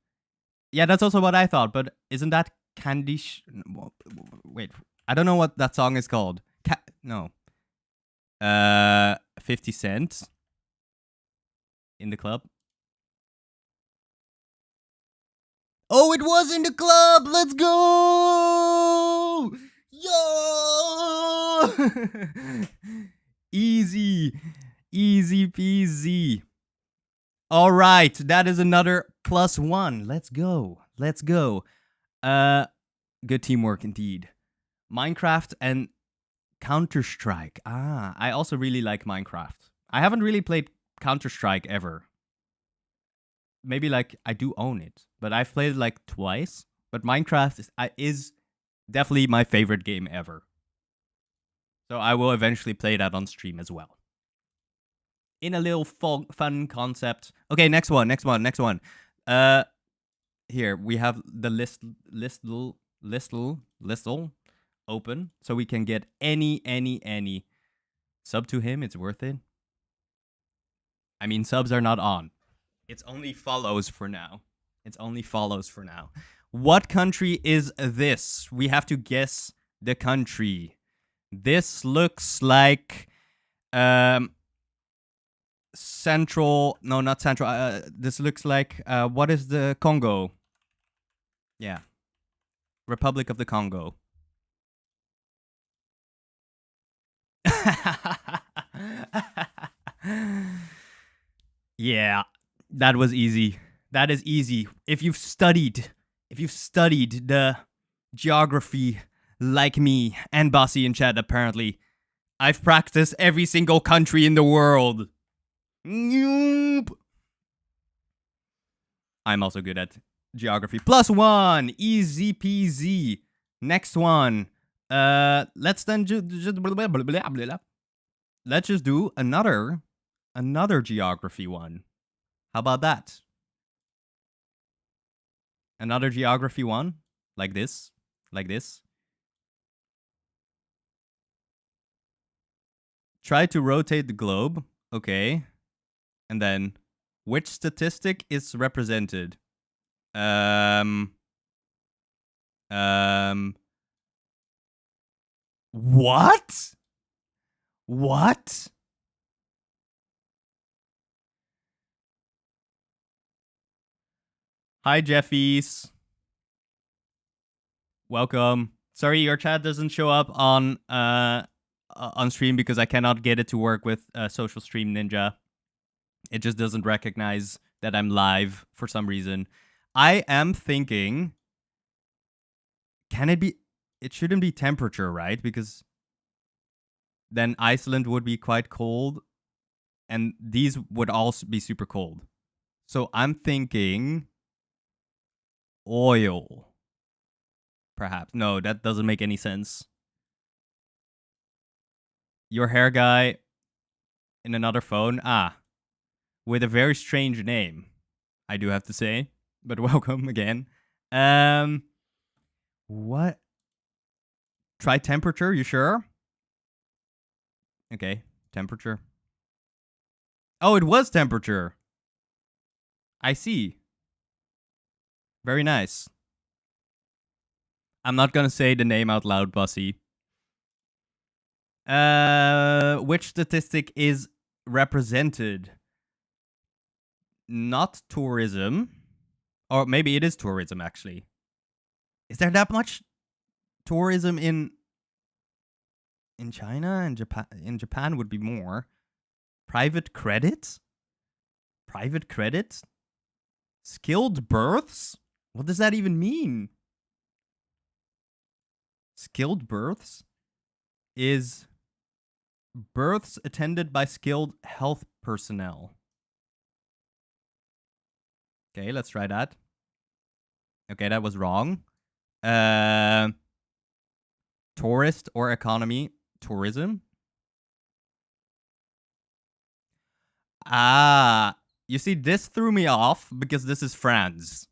Yeah, that's also what I thought, but isn't that Candy wait, I don't know what that song is called. No. 50 Cent in the club. Oh, it was in the club. Let's go. Yo. Easy peasy. All right, that is another +1. Let's go. Good teamwork indeed. Minecraft and Counter-Strike. I also really like Minecraft. I haven't really played Counter-Strike ever. Maybe like I do own it, but I've played it like twice. But Minecraft is definitely my favorite game ever. So I will eventually play that on stream as well. In a little fun concept. Okay, next one. Here we have the listle open, so we can get any sub to him. It's worth it. I mean, subs are not on. It's only follows for now. What country is this? We have to guess the country. This looks like central. No, not central. This looks like what is the Congo? Yeah, Republic of the Congo. Yeah, that was easy. That is easy. If you've studied the geography like me and Bossy in chat, apparently, I've practiced every single country in the world. Nope. I'm also good at geography. +1. Easy peasy. Next one. Let's then let's just do another geography one. How about that? Another geography one, like this. Try to rotate the globe. Okay. And then, which statistic is represented? What? What? Hi, Jeffies. Welcome. Sorry, your chat doesn't show up on stream because I cannot get it to work with Social Stream Ninja. It just doesn't recognize that I'm live for some reason. I am thinking, can it be? It shouldn't be temperature, right? Because then Iceland would be quite cold, and these would also be super cold. So I'm thinking oil. Perhaps. No, that doesn't make any sense. Your hair guy in another phone? Ah, with a very strange name, I do have to say. But welcome again. What? Try temperature, you sure? Okay, temperature. Oh, it was temperature. I see. Very nice. I'm not gonna say the name out loud, Bussy. Which statistic is represented? Not tourism. Or maybe it is tourism, actually. Is there that much tourism in China and Japan? In Japan would be more. Private credit? Private credit? Skilled births? What does that even mean? Skilled births is births attended by skilled health personnel. Okay, let's try that. Okay, that was wrong. Tourist or economy? Tourism? Ah, you see, this threw me off because this is France.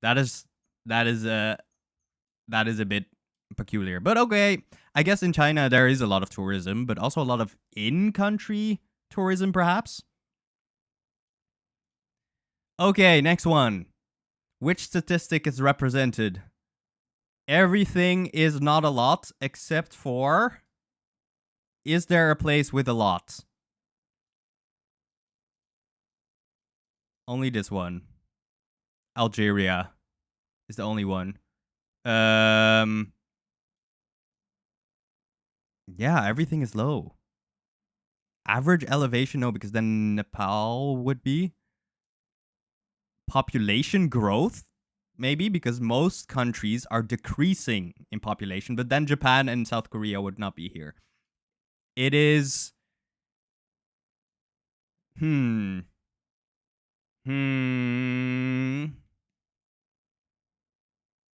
That is a bit peculiar. But okay, I guess in China there is a lot of tourism, but also a lot of in-country tourism, perhaps. Okay, next one. Which statistic is represented? Everything is not a lot except for... Is there a place with a lot? Only this one. Algeria is the only one. Yeah, everything is low. Average elevation, no, because then Nepal would be. Population growth, maybe, because most countries are decreasing in population, but then Japan and South Korea would not be here. It is...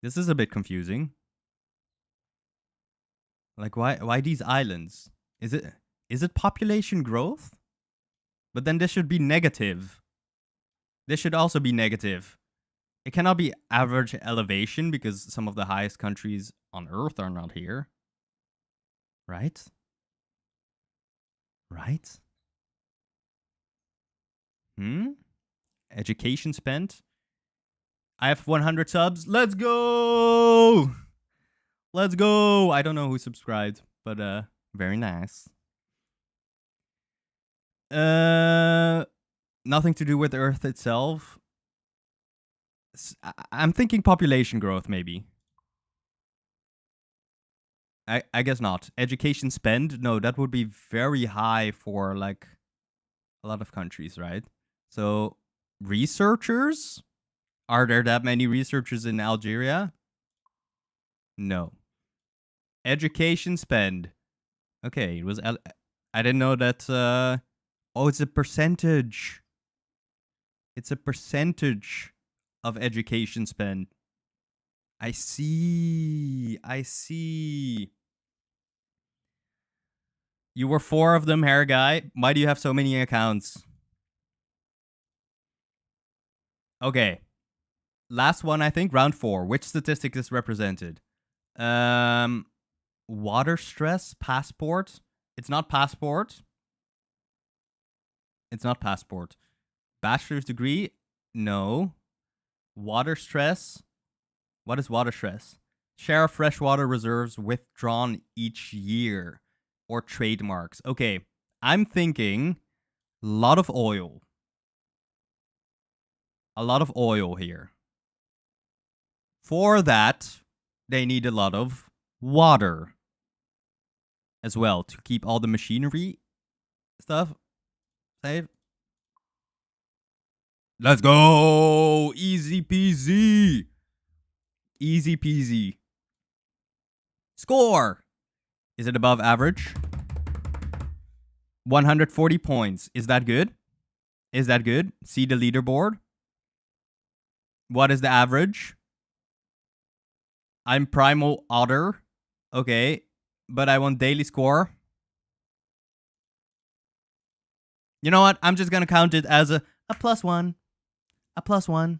This is a bit confusing. Like, why these islands? Is it population growth? But then this should be negative. This should also be negative. It cannot be average elevation because some of the highest countries on Earth are not here. Right? Right? Education spent? I have 100 subs. Let's go! Let's go! I don't know who subscribed, but very nice. Nothing to do with Earth itself. I'm thinking population growth, maybe. I guess not. Education spend? No, that would be very high for, like, a lot of countries, right? So, researchers? Are there that many researchers in Algeria? No. Education spend. Okay, it was... I didn't know that... oh, it's a percentage. It's a percentage of education spend. I see. I see. You were 4 of them, hair guy. Why do you have so many accounts? Okay. Last one, I think. Round 4. Which statistic is represented? Water stress, passport. It's not passport. It's not passport. Bachelor's degree? No. Water stress? What is water stress? Share of freshwater reserves withdrawn each year. Or trademarks. Okay, I'm thinking a lot of oil. A lot of oil here. For that, they need a lot of water as well to keep all the machinery stuff safe. Let's go! Easy peasy. Easy peasy. Score! Is it above average? 140 points. Is that good? Is that good? See the leaderboard. What is the average? I'm primal otter. Okay. But I want daily score. You know what? I'm just gonna count it as a +1. A +1.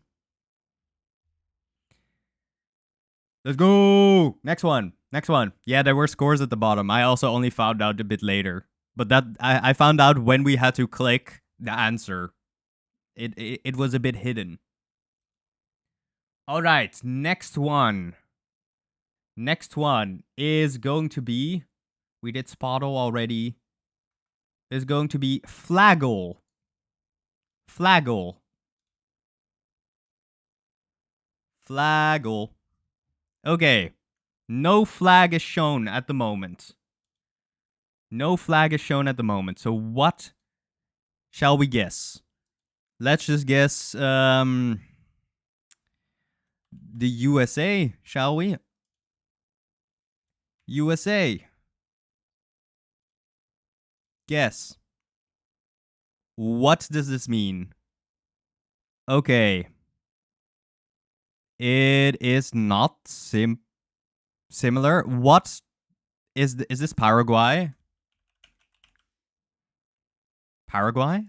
Let's go! Next one. Next one. Yeah, there were scores at the bottom. I also only found out a bit later. But that I found out when we had to click the answer. It was a bit hidden. Alright, next one. Next one is going to be... We did Spottle already. Is going to be Flaggle. Flaggle. Flaggle. Okay. No flag is shown at the moment. No flag is shown at the moment. So what shall we guess? Let's just guess the USA, shall we? USA. Guess. What does this mean? Okay. It is not similar. What is this Paraguay? Paraguay?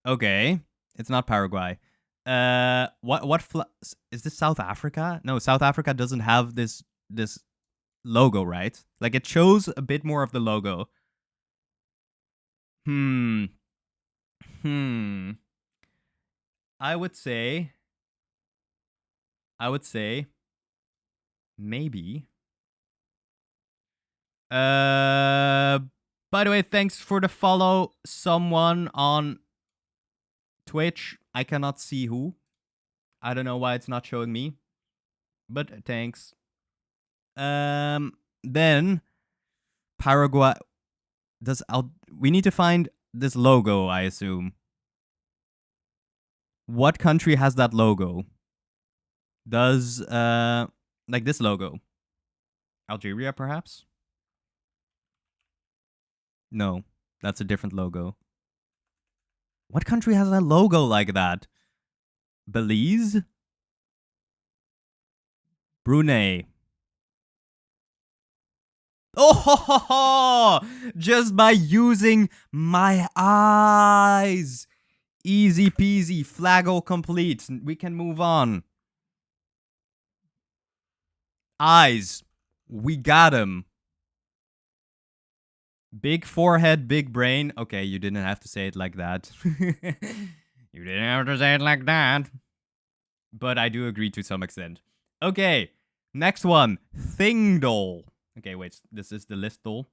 Okay. It's not Paraguay. Is this South Africa? No, South Africa doesn't have this logo, right? Like it shows a bit more of the logo. I would say maybe. By the way, thanks for the follow, someone on Twitch. I cannot see who. I don't know why it's not showing me. But thanks. Then Paraguay we need to find this logo, I assume. What country has that logo? Does like this logo? Algeria, perhaps? No, that's a different logo. What country has a logo like that? Belize? Brunei. Oh, ho, ho, ho! Just by using my eyes. Easy peasy. Flaggle complete. We can move on. Eyes. We got him. Big forehead, big brain. Okay, you didn't have to say it like that. You didn't have to say it like that. But I do agree to some extent. Okay, next one. Thingdle. Okay, wait. This is the list doll.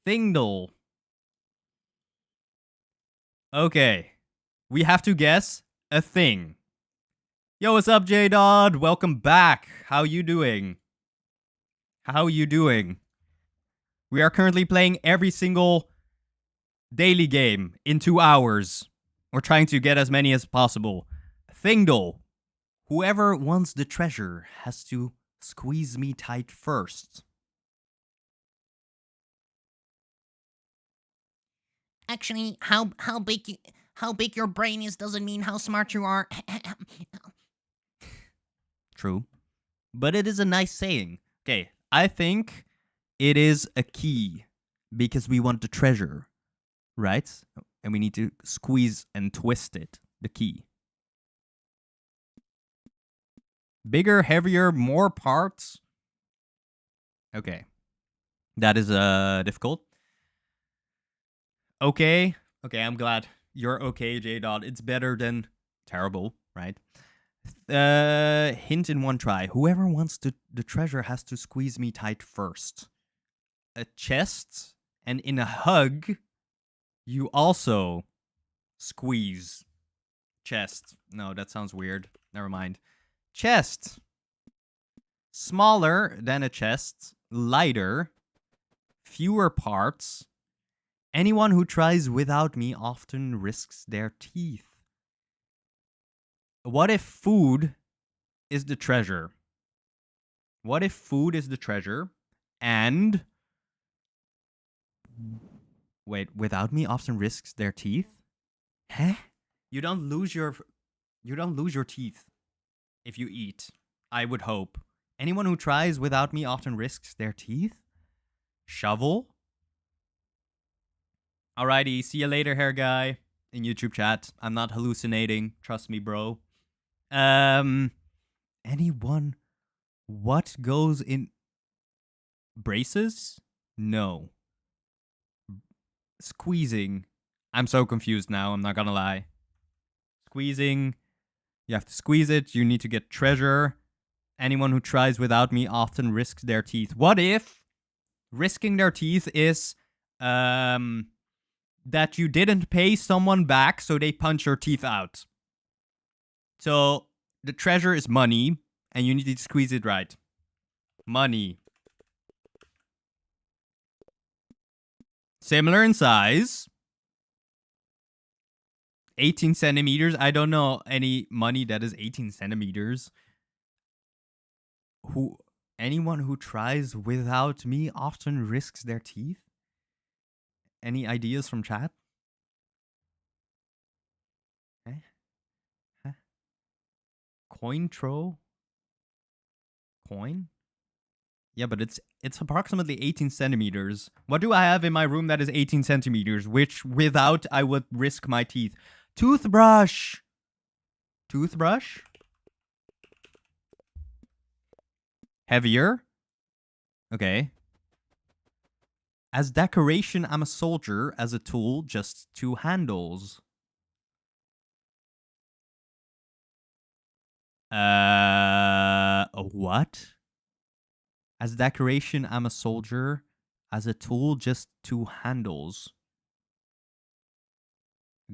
Thingdle. Okay. We have to guess a thing. Yo, what's up, J-Dodd? Welcome back. How you doing? How you doing? We are currently playing every single daily game in 2 hours. We're trying to get as many as possible. Thingdle. Whoever wants the treasure has to squeeze me tight first. Actually, how big your brain is doesn't mean how smart you are. True. But it is a nice saying. Okay, I think it is a key because we want the treasure, right? And we need to squeeze and twist it, the key. Bigger, heavier, more parts. Okay. That is difficult. Okay. Okay, I'm glad. You're okay, J Dot. It's better than terrible, right? Hint in one try. Whoever wants the treasure has to squeeze me tight first. A chest, and in a hug, you also squeeze. Chest. No, that sounds weird. Never mind. Chest. Smaller than a chest, lighter, fewer parts. Anyone who tries without me often risks their teeth. What if food is the treasure? What if food is the treasure and wait, without me often risks their teeth? Huh? You don't lose your teeth if you eat. I would hope. Anyone who tries without me often risks their teeth? Shovel? Alrighty, see you later, hair guy. In YouTube chat. I'm not hallucinating. Trust me, bro. Anyone? What goes in braces? No. Squeezing. I'm so confused now, I'm not gonna lie. Squeezing. You have to squeeze it. You need to get treasure. Anyone who tries without me often risks their teeth. What if risking their teeth is that you didn't pay someone back, so they punch your teeth out? So the treasure is money, and you need to squeeze it right. Money. Similar in size. 18 centimeters. I don't know any money that is 18 centimeters. Anyone who tries without me often risks their teeth? Any ideas from chat? Huh? Coin throw? Coin? Yeah, but it's approximately 18 centimeters. What do I have in my room that is 18 centimeters, which without I would risk my teeth? Toothbrush! Toothbrush? Heavier? Okay. As decoration, I'm a soldier. As a tool, just 2 handles. What? As decoration, I'm a soldier. As a tool, just 2 handles.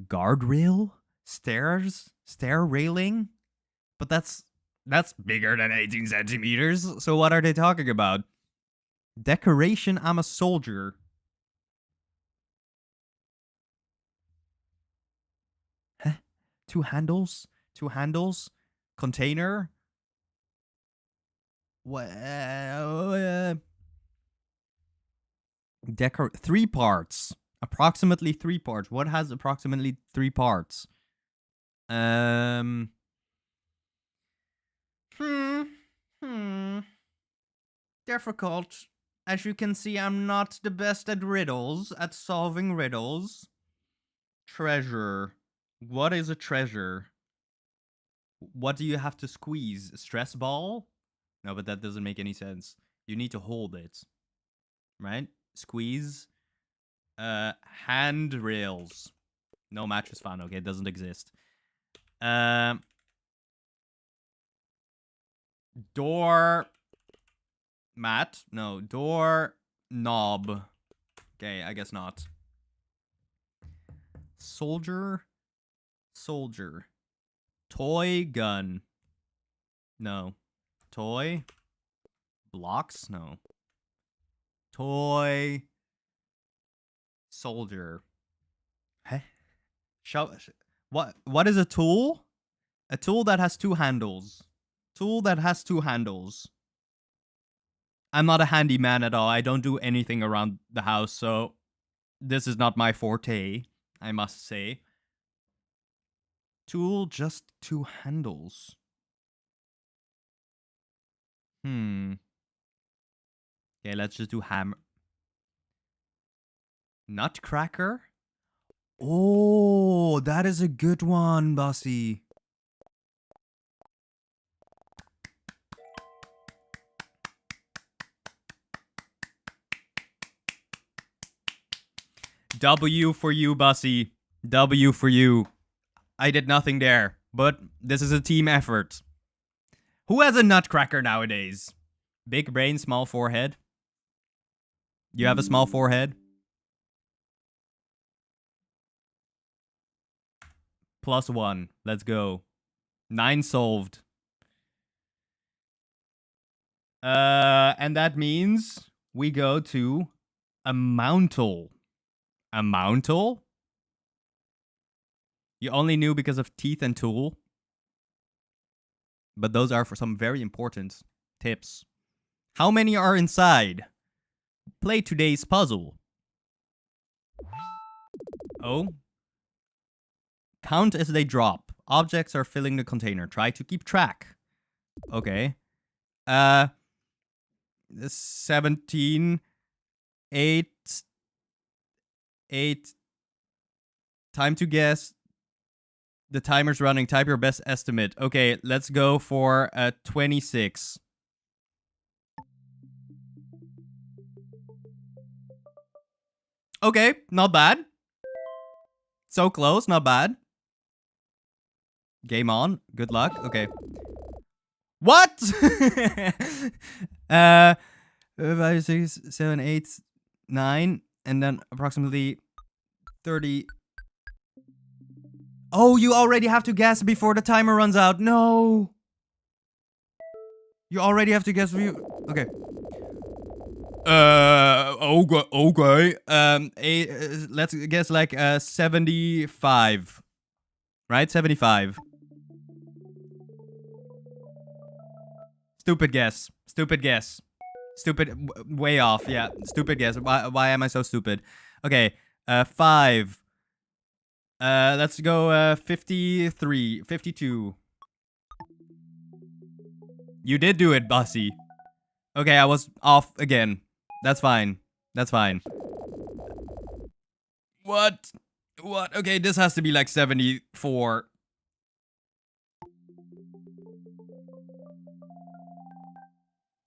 Guardrail? Stairs? Stair railing? But that's bigger than 18 centimeters. So what are they talking about? Decoration, I'm a soldier. Huh? 2 handles? 2 handles? Container? What? 3 parts. Approximately 3 parts. What has approximately 3 parts? Difficult. As you can see, I'm not the best at riddles, at solving riddles. Treasure. What is a treasure? What do you have to squeeze? A stress ball? No, but that doesn't make any sense. You need to hold it. Right? Squeeze. Handrails. No mattress found. Okay, it doesn't exist. Door mat? No, door knob. Okay, I guess not. Soldier? Soldier. Toy gun. No. Toy? Blocks? No. Toy soldier. Huh? What is a tool? A tool that has 2 handles. Tool that has 2 handles. I'm not a handyman at all. I don't do anything around the house, so this is not my forte, I must say. Tool, just 2 handles. Okay, let's just do hammer. Nutcracker? Oh, that is a good one, Bossy. W for you, Bussy. W for you. I did nothing there, but this is a team effort. Who has a nutcracker nowadays? Big brain, small forehead. You have a small forehead? +1. Let's go. 9 solved. And that means we go to a mountal. A mountal? You only knew because of teeth and tool. But those are for some very important tips. How many are inside? Play today's puzzle. Oh. Count as they drop. Objects are filling the container. Try to keep track. Okay. 17, 8, 8. Time to guess. The timer's running. Type your best estimate. Okay, let's go for 26. Okay, not bad. So close, not bad. Game on. Good luck. Okay. What? 5, 6, 7, 8, 9, and then approximately 30. Oh, you already have to guess before the timer runs out. No. You already have to guess. Okay. Okay. Let's guess like 75. Right? 75. Stupid guess. Stupid guess. Stupid. Way off. Yeah. Stupid guess. Why am I so stupid? Okay. 5. Let's go 53. 52. You did do it, Bussy. Okay, I was off again. That's fine. That's fine. What? What? Okay, this has to be like 74.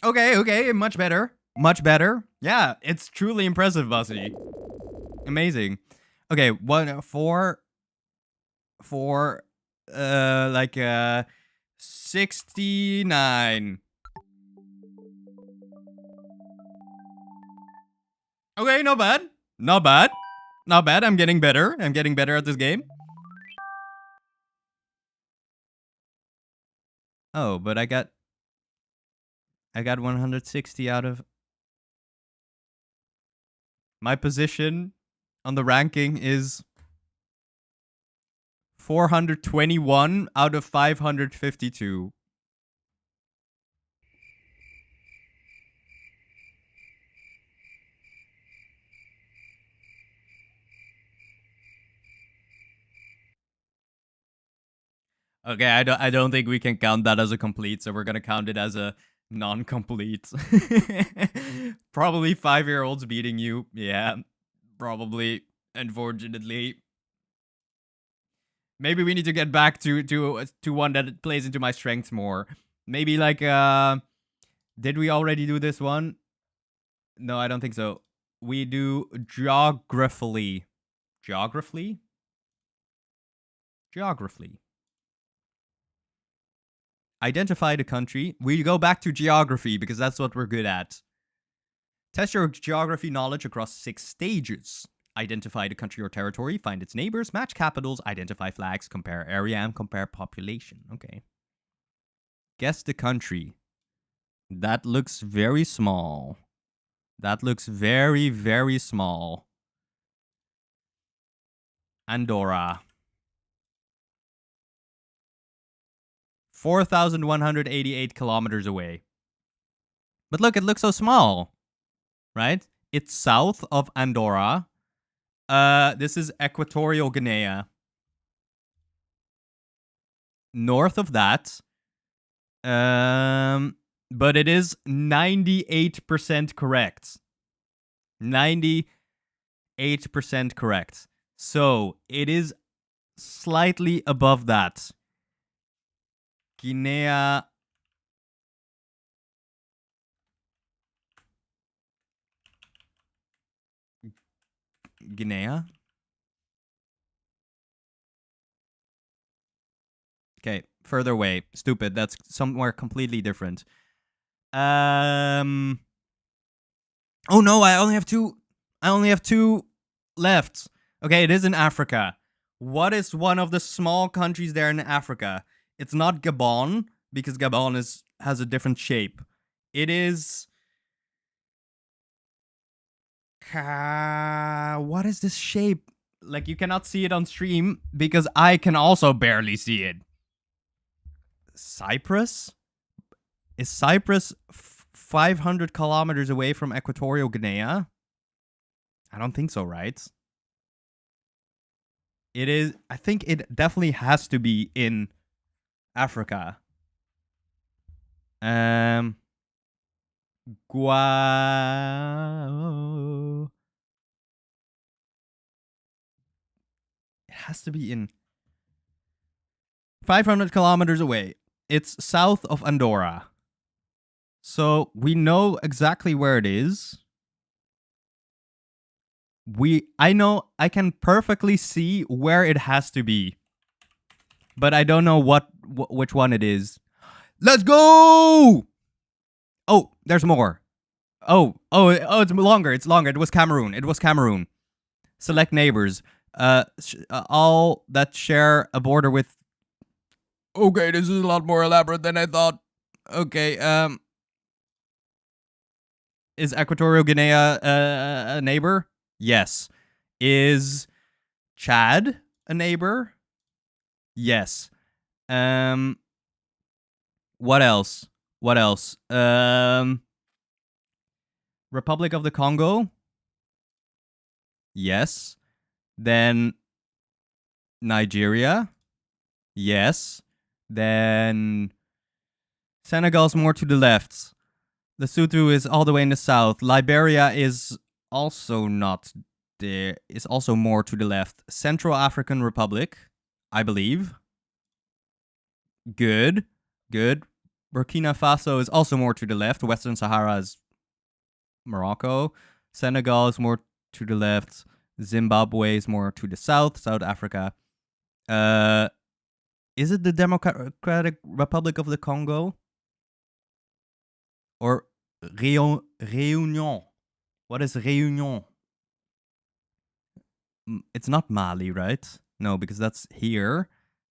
Okay, much better. Much better. Yeah, it's truly impressive, Bussy. Amazing. Okay, 69. Okay, not bad. Not bad. Not bad. I'm getting better. I'm getting better at this game. Oh, but I got 160 out of... My position on the ranking is 421 out of 552. Okay, I don't think we can count that as a complete, so we're gonna count it as a non-complete. Probably 5-year-olds beating you. Yeah, probably. Unfortunately. Maybe we need to get back to one that plays into my strengths more. Maybe like did we already do this one? No, I don't think so. We do geographically. Geographically? Geography. Identify the country. We go back to geography because that's what we're good at. Test your geography knowledge across 6 stages. Identify the country or territory, find its neighbors, match capitals, identify flags, compare area, and compare population. Okay. Guess the country. That looks very small. That looks very, very small. Andorra. 4,188 kilometers away. But look, it looks so small. Right? It's south of Andorra. This is Equatorial Guinea. North of that. But it is 98% correct. 98% correct. So it is slightly above that. Guinea. Guinea. Okay, further away. Stupid. That's somewhere completely different. Oh no, I only have two. I only have two left. Okay, it is in Africa. What is one of the small countries there in Africa? It's not Gabon, because Gabon has a different shape. It is... What is this shape? Like, you cannot see it on stream, because I can also barely see it. Cyprus? Is Cyprus 500 kilometers away from Equatorial Guinea? I don't think so, right? It is. I think it definitely has to be in Africa. Gua. It has to be in 500 kilometers away. It's south of Andorra. So we know exactly where it is. I know I can perfectly see where it has to be. But I don't know which one it is. Let's go! Oh, there's more. Oh, it's longer. It's longer. It was Cameroon. Select neighbors. All that share a border with... Okay, this is a lot more elaborate than I thought. Okay, is Equatorial Guinea a neighbor? Yes. Is Chad a neighbor? Yes. What else? Republic of the Congo? Yes. Then Nigeria? Yes. Then Senegal's more to the left. Lesotho is all the way in the south. Liberia is also not there. Is also more to the left. Central African Republic, I believe. Good. Burkina Faso is also more to the left. Western Sahara is Morocco. Senegal is more to the left. Zimbabwe is more to the south. South Africa. Is it the Democratic Republic of the Congo? Or Réunion? What is Réunion? It's not Mali, right? No, because that's here.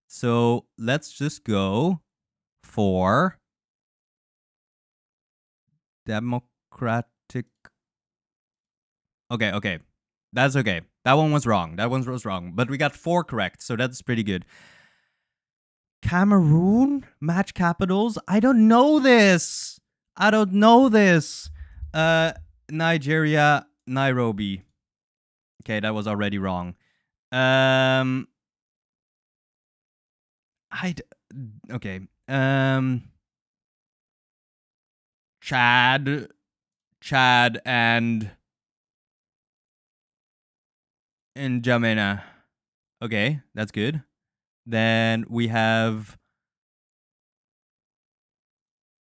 So let's just go for Democratic. Okay. That's okay. That one was wrong. But we got 4 correct, so that's pretty good. Cameroon? Match capitals? I don't know this. Nigeria, Nairobi. Okay, that was already wrong. Okay. Chad and N'Djamena. Okay, that's good. Then we have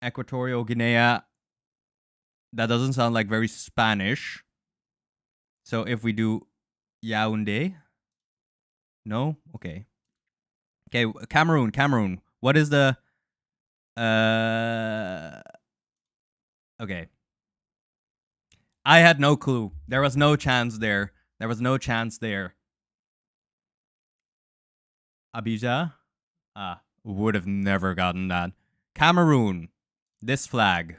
Equatorial Guinea. That doesn't sound like very Spanish. So if we do Yaoundé. No? Okay. Okay, Cameroon. What is the... Okay. I had no clue. There was no chance there. Abidjan? Would have never gotten that. Cameroon. This flag.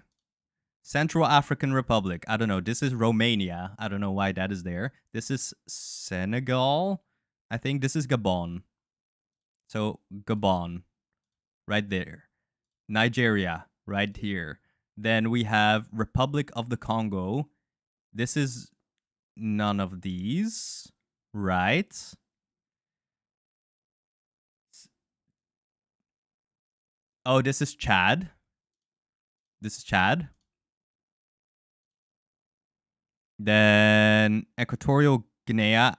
Central African Republic. I don't know. This is Romania. I don't know why that is there. This is Senegal. I think this is Gabon. So, Gabon. Right there. Nigeria. Right here. Then we have Republic of the Congo. This is none of these. Right. Oh, this is Chad. Then Equatorial Guinea.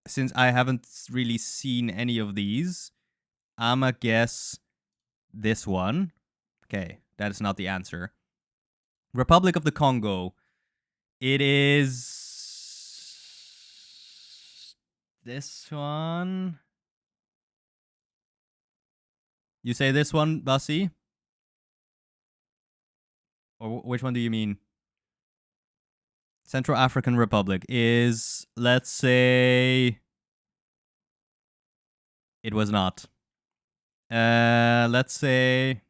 Since I haven't really seen any of these, I'ma guess this one. Okay, that is not the answer. Republic of the Congo. It is... this one. You say this one, Bussy? Or which one do you mean? Central African Republic is, let's say... It was not. Let's say...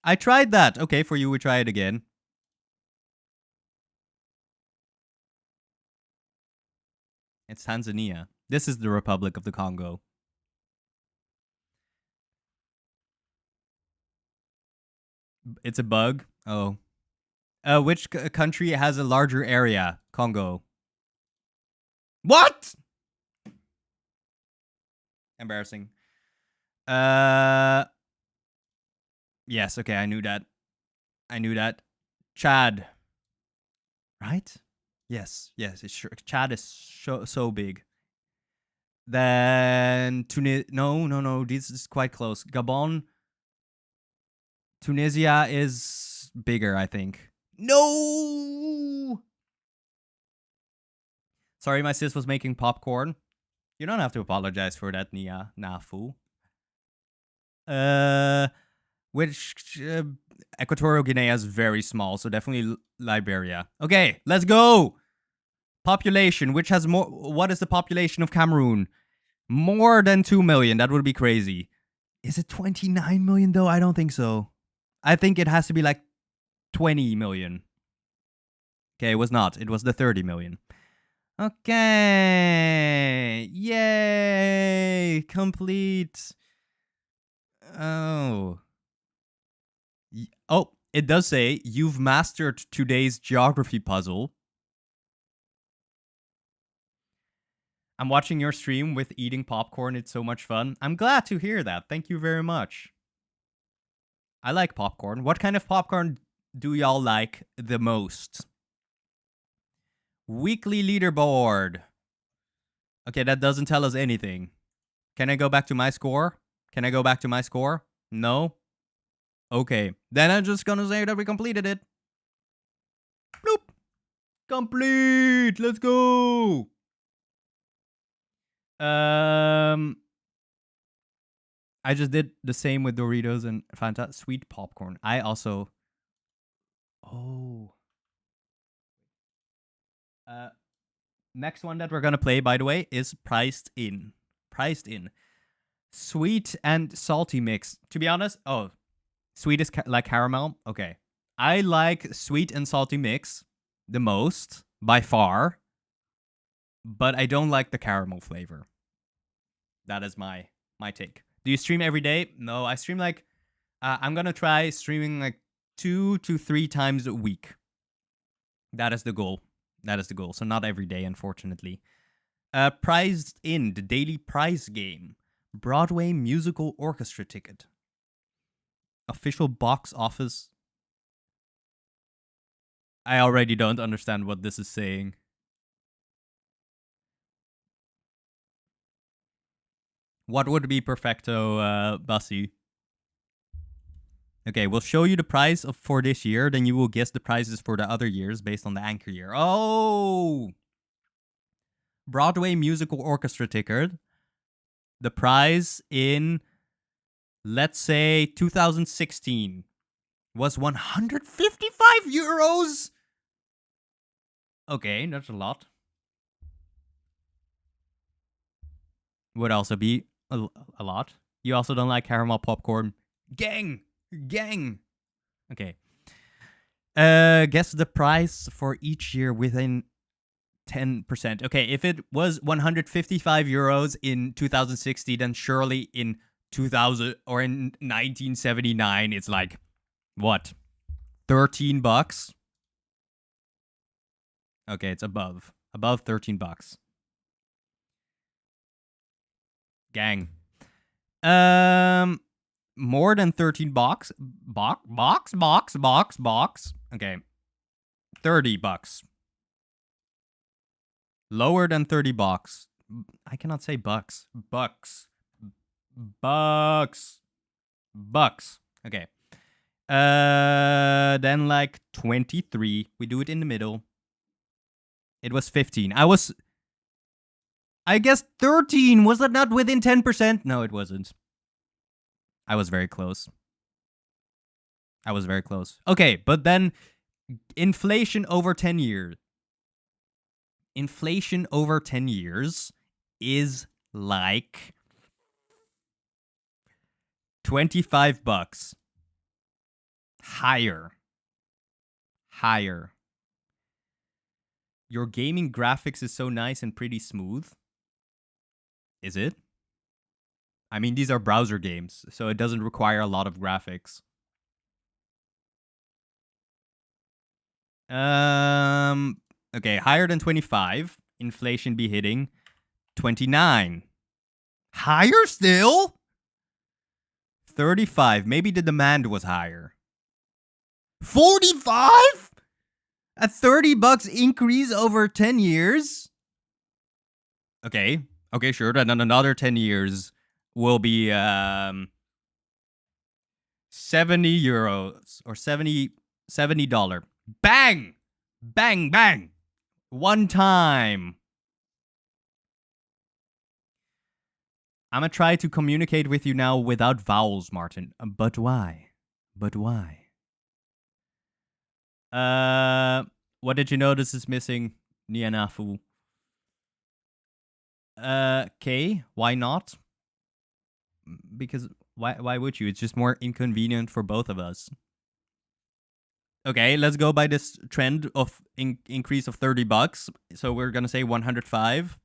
I tried that. Okay, for you, we try it again. It's Tanzania. This is the Republic of the Congo. It's a bug. Oh. Which country has a larger area? Congo. What? Embarrassing. Yes, okay, I knew that. Chad. Right? Yes, it's sure. Chad is so big. Then No, this is quite close. Gabon. Tunisia is bigger, I think. No! Sorry, my sis was making popcorn. You don't have to apologize for that, Nia. Nah, fool. Equatorial Guinea is very small, so definitely Liberia. Okay, let's go! Population, which has more... What is the population of Cameroon? More than 2 million. That would be crazy. Is it 29 million, though? I don't think so. I think it has to be like 20 million. Okay, it was not. It was the 30 million. Okay. Yay! Complete. Oh. Oh, it does say you've mastered today's geography puzzle. I'm watching your stream with eating popcorn. It's so much fun. I'm glad to hear that. Thank you very much. I like popcorn. What kind of popcorn do y'all like the most? Weekly leaderboard. Okay, that doesn't tell us anything. Can I go back to my score? No? Okay. Then I'm just gonna say that we completed it. Bloop. Complete. Let's go. I just did the same with Doritos and Fanta. Sweet popcorn. I also... Oh. Next one that we're gonna play, by the way, is Priced In. Sweet and salty mix. To be honest, sweet is like caramel. Okay. I like sweet and salty mix the most, by far. But I don't like the caramel flavor. That is my take. Do you stream every day? No, I stream like... I'm gonna try streaming like 2 to 3 times a week. That is the goal. So not every day, unfortunately. Priced In, the daily prize game. Broadway musical orchestra ticket. Official box office. I already don't understand what this is saying. What would be perfecto, Bussy? Okay, we'll show you the price for this year, then you will guess the prices for the other years based on the anchor year. Oh! Broadway musical orchestra ticket. The prize in, let's say, 2016 was 155 euros. Okay, that's a lot. Would also be a lot. You also don't like caramel popcorn. Gang! Okay. Guess the price for each year within 10%. Okay, if it was 155 euros in 2060, then surely in 2000 or in 1979, it's like, what? 13 bucks? Okay, it's above 13 bucks. Gang. More than 13 box. Okay. 30 bucks. Lower than 30 bucks. I cannot say bucks. Bucks. Okay. Then like 23. We do it in the middle. It was 15. I guess 13. Was that not within 10%? No, it wasn't. I was very close. Okay, but then inflation over 10 years. Inflation over 10 years is like $25. Higher. Your gaming graphics is so nice and pretty smooth. Is it? I mean, these are browser games, so it doesn't require a lot of graphics. Okay, higher than 25. Inflation be hitting 29. Higher still? 35. Maybe the demand was higher. 45? A $30 increase over 10 years? Okay, sure. Then another 10 years will be 70 euros or $70. Bang! Bang, bang! One time. I'm gonna try to communicate with you now without vowels, Martin. But why? What did you notice is missing? Nianafu. K? Why not? Because why would you? It's just more inconvenient for both of us. Okay, let's go by this trend of increase of $30. So we're gonna say 105.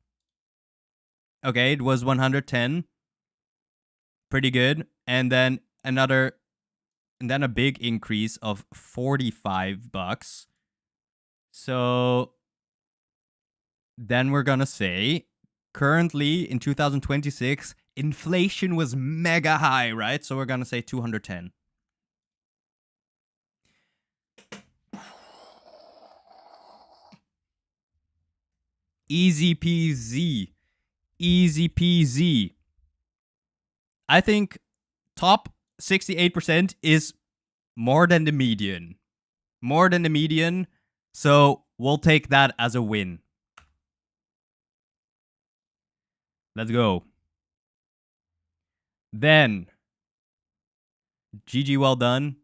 Okay, it was 110. Pretty good. And then a big increase of $45. So then we're gonna say currently in 2026, inflation was mega high, right? So we're gonna say 210. Easy peasy. I think top 68% is more than the median. So we'll take that as a win. Let's go. Then, GG, well done.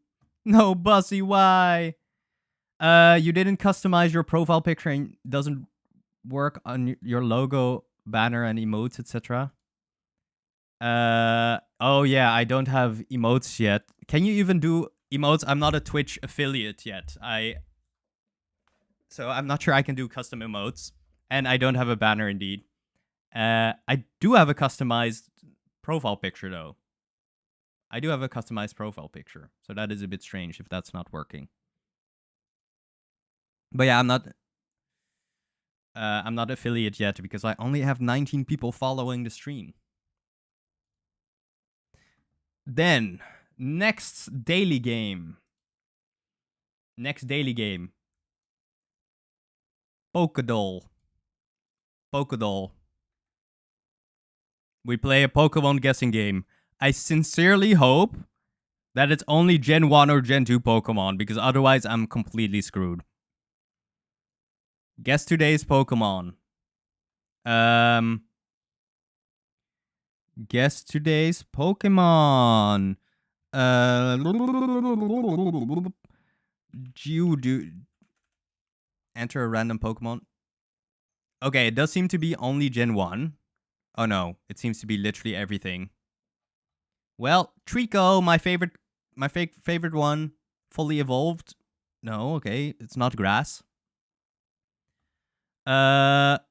No, Bussy, why? You didn't customize your profile picture and doesn't work on your logo, banner, and emotes, etc. Oh yeah, I don't have emotes yet. Can you even do emotes? I'm not a Twitch affiliate yet. So I'm not sure I can do custom emotes, and I don't have a banner indeed. I do have a customized profile picture though. So that is a bit strange if that's not working. But yeah, I'm not affiliate yet because I only have 19 people following the stream. Then, next daily game. Pokédoll. We play a Pokemon guessing game. I sincerely hope that it's only Gen 1 or Gen 2 Pokemon, because otherwise I'm completely screwed. Guess today's Pokemon. Guess today's Pokemon. Geodude. Enter a random Pokemon. Okay, it does seem to be only Gen 1. Oh no, it seems to be literally everything. Well, Trico, my favorite one, fully evolved. No, okay, it's not grass. Don't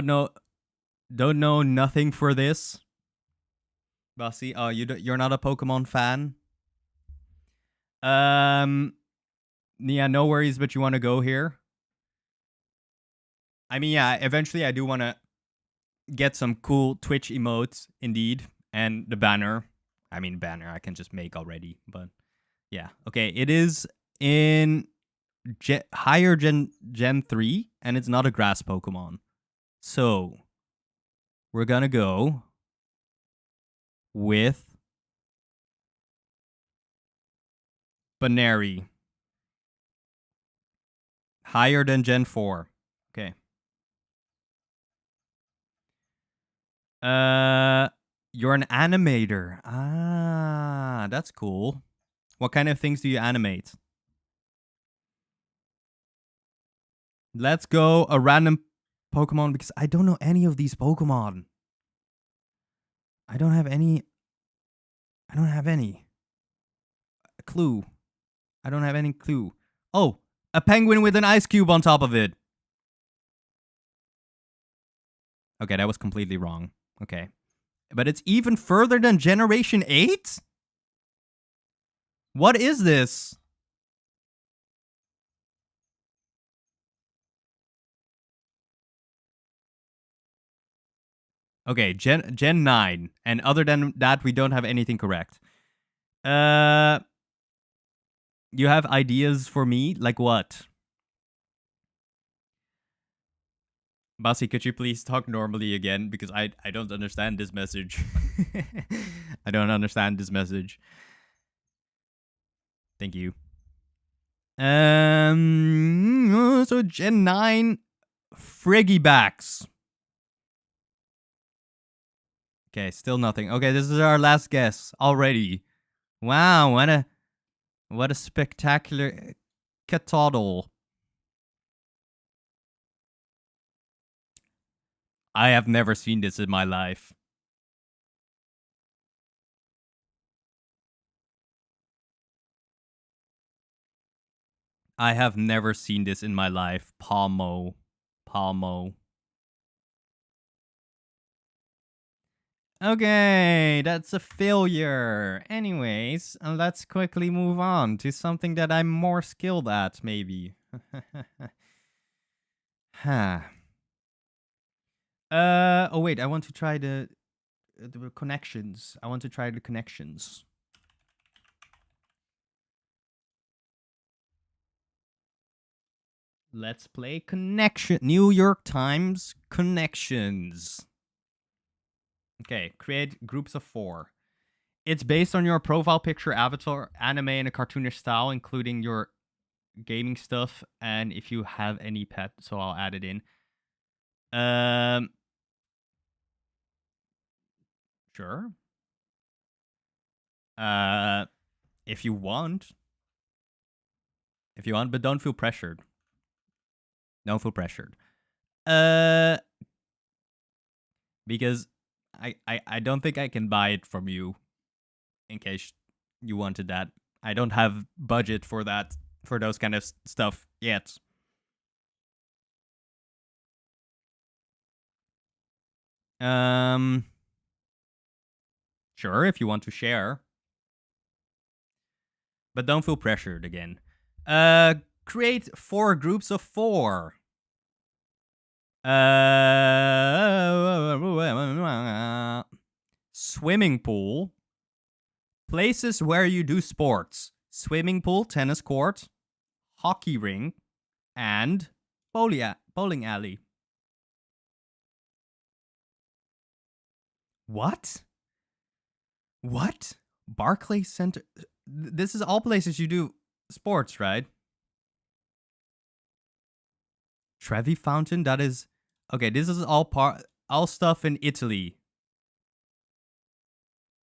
know nothing for this. Bossy, oh, you're not a Pokemon fan. Yeah, no worries, but you want to go here. I mean, yeah, eventually I do want to get some cool Twitch emotes, indeed, and the banner. I mean, banner I can just make already, but yeah. Okay, it is in higher Gen 3, and it's not a grass Pokemon. So, we're gonna go with Banary. Higher than Gen 4. Okay. You're an animator. Ah, that's cool. What kind of things do you animate? Let's go a random Pokemon because I don't know any of these Pokemon. I don't have any. I don't have any clue. I don't have any clue. Oh, a penguin with an ice cube on top of it. Okay, that was completely wrong. Okay. But it's even further than Generation 8? What is this? Okay, Gen 9. And other than that, we don't have anything correct. You have ideas for me? Like what? Basi, could you please talk normally again? Because I don't understand this message. I don't understand this message. Thank you. So Gen 9 Friggybacks. Okay, still nothing. Okay, this is our last guess already. Wow, what a spectacular catoddle. I have never seen this in my life. I have never seen this in my life. Palmo. Okay, that's a failure. Anyways, let's quickly move on to something that I'm more skilled at, maybe. Huh. Oh wait, I want to try the connections. I want to try the connections. Let's play connection. New York Times connections. Okay, create groups of 4. It's based on your profile picture, avatar, anime, and a cartoonish style, including your gaming stuff, and if you have any pet, so I'll add it in. Sure. If you want. If you want, but don't feel pressured. Don't feel pressured. Because I don't think I can buy it from you in case you wanted that. I don't have budget for that, for those kind of stuff yet. Sure, if you want to share. But don't feel pressured again. Create 4 groups of 4. Swimming pool. Places where you do sports. Swimming pool, tennis court, hockey rink, and bowling alley. What? What? Barclays Center. This is all places you do sports, right? Trevi Fountain. That is okay. This is all stuff in Italy,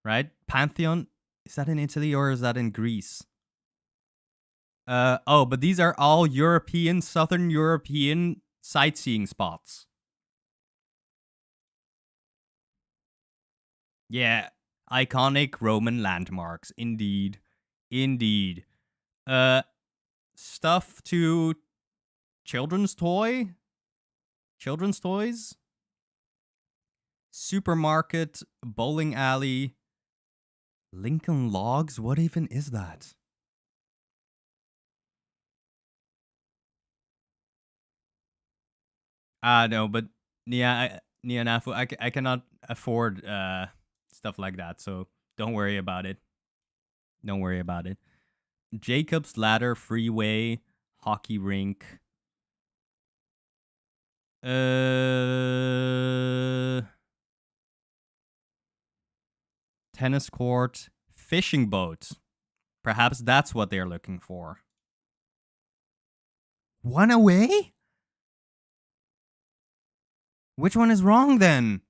right? Pantheon. Is that in Italy or is that in Greece? But these are all European, Southern European sightseeing spots. Yeah, iconic Roman landmarks, indeed. Stuff to children's toys, supermarket, bowling alley, Lincoln Logs. What even is that? No, but Nianafu, I cannot afford stuff like that, so don't worry about it. Don't worry about it. Jacob's Ladder Freeway, hockey rink. Tennis court, fishing boat. Perhaps that's what they're looking for. One away? Which one is wrong then?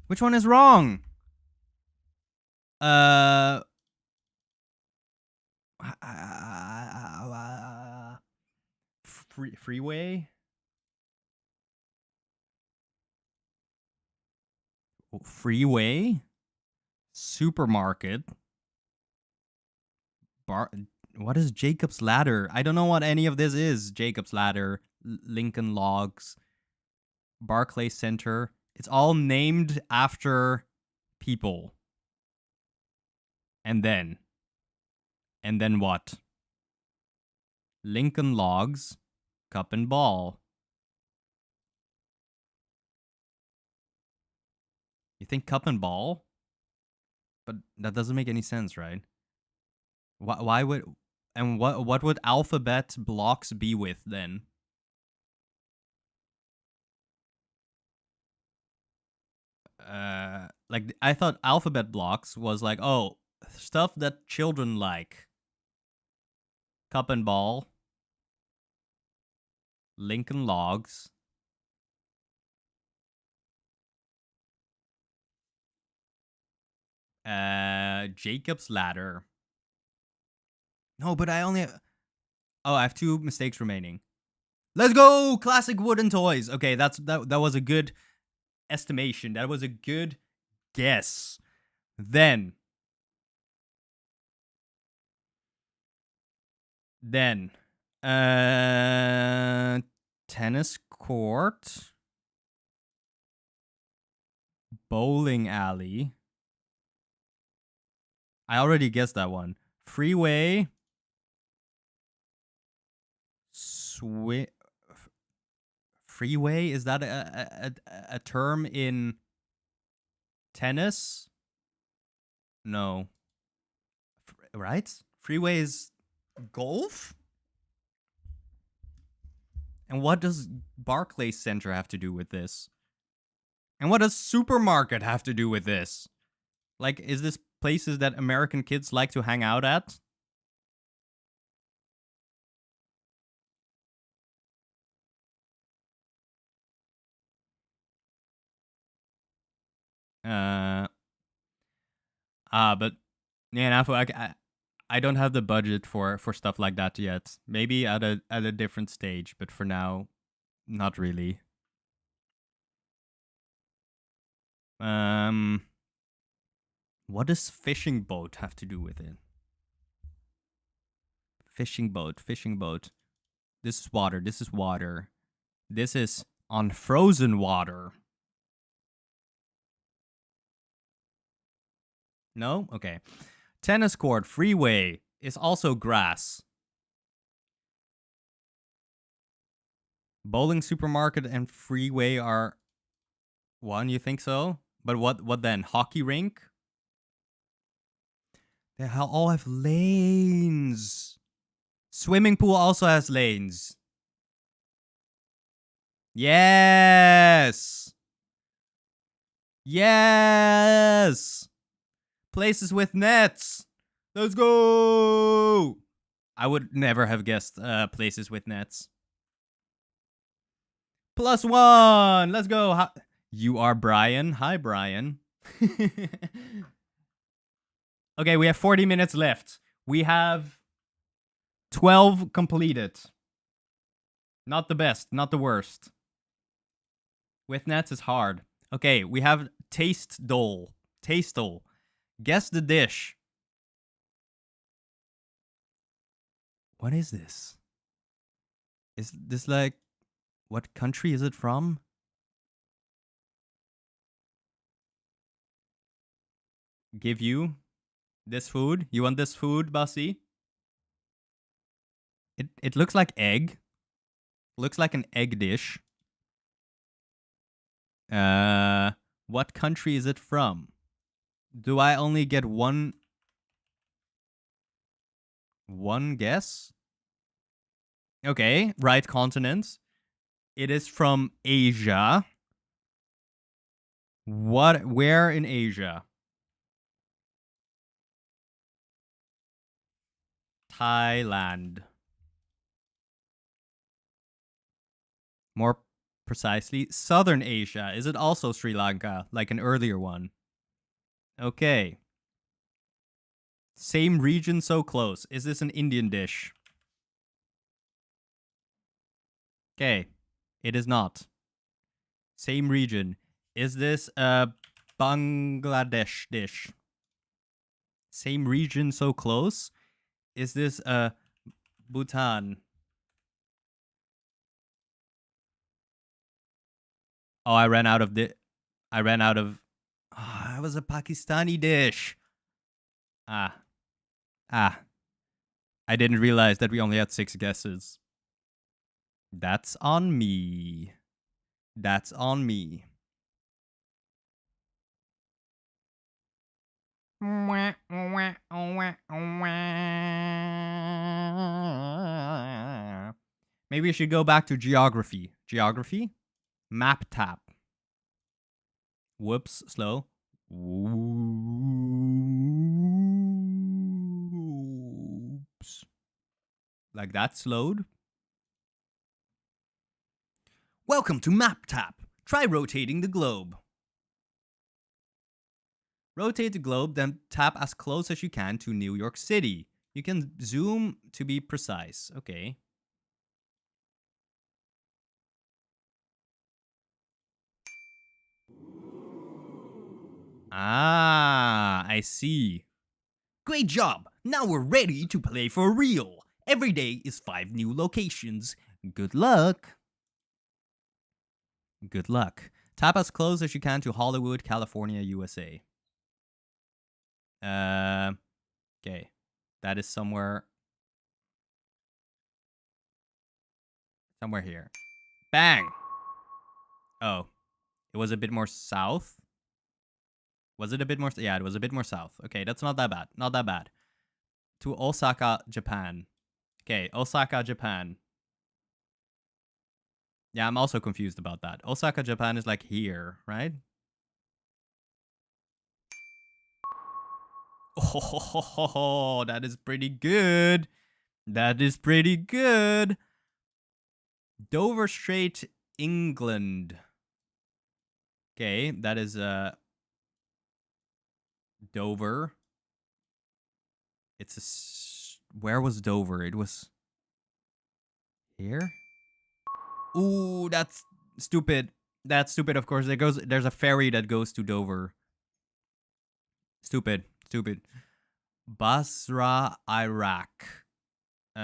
Which one is wrong? Freeway? Freeway? Supermarket? What is Jacob's Ladder? I don't know what any of this is. Jacob's Ladder, Lincoln Logs, Barclay Center. It's all named after people. And then what? Lincoln Logs, Cup and Ball. You think Cup and Ball? But that doesn't make any sense, right? Why would, and what would alphabet blocks be with then? Like I thought alphabet blocks was like, oh, stuff that children like. Cup and Ball, Lincoln Logs, Jacob's Ladder. No, but I only. Oh, I have 2 mistakes remaining. Let's go! Classic wooden toys. Okay, that was a good estimation. That was a good guess. Then, tennis court, bowling alley. I already guessed that one. Freeway, freeway? Is that a term in tennis? No. Right? Freeway is golf? And what does Barclays Center have to do with this? And what does supermarket have to do with this? Like, is this places that American kids like to hang out at? But yeah, I don't have the budget for stuff like that yet. Maybe at a different stage, but for now, not really. What does fishing boat have to do with it? Fishing boat. This is water. This is on frozen water. No? Okay. Tennis court, freeway is also grass. Bowling supermarket and freeway are one, you think so? But what then? Hockey rink? They all have lanes. Swimming pool also has lanes. Yes. Yes. Places with nets. Let's go. I would never have guessed places with nets. +1. Let's go. You are Brian. Hi, Brian. Okay, we have 40 minutes left. We have 12 completed. Not the best, not the worst. With nets is hard. Okay, we have taste dole. Guess the dish. What is this? Is this like, what country is it from? Give you this food? You want this food, Bussy? It looks like egg. Looks like an egg dish. What country is it from? Do I only get one guess? Okay, right continent. It is from Asia. Where in Asia? Thailand. More precisely. Southern Asia. Is it also Sri Lanka, like an earlier one? Okay. Same region, so close. Is this an Indian dish? Okay. It is not. Same region. Is this a Bangladesh dish? Same region, so close. Is this a Bhutan? Oh, I ran out of the. I ran out of. Oh, it was a Pakistani dish. Ah. I didn't realize that we only had 6 guesses. That's on me. That's on me. Maybe we should go back to geography. Geography? Map tap. Whoops, slow. Whoops. Like that slowed. Welcome to Map Tap. Try rotating the globe. Rotate the globe, then tap as close as you can to New York City. You can zoom to be precise. Okay. Ah, I see. Great job! Now we're ready to play for real. Every day is 5 new locations. Good luck. Good luck. Tap as close as you can to Hollywood, California, USA. Okay. That is somewhere here. Bang! Oh. It was a bit more south. Was it a bit more? Yeah, it was a bit more south. Okay, that's not that bad. Not that bad. To Osaka, Japan. Okay, Osaka, Japan. Yeah, I'm also confused about that. Osaka, Japan is like here, right? Oh, that is pretty good. That is pretty good. Dover Strait, England. Okay, that is Dover. It's a where was Dover? It was here. Ooh, that's stupid. That's stupid. Of course, there's a ferry that goes to Dover. Stupid. Basra, Iraq. Like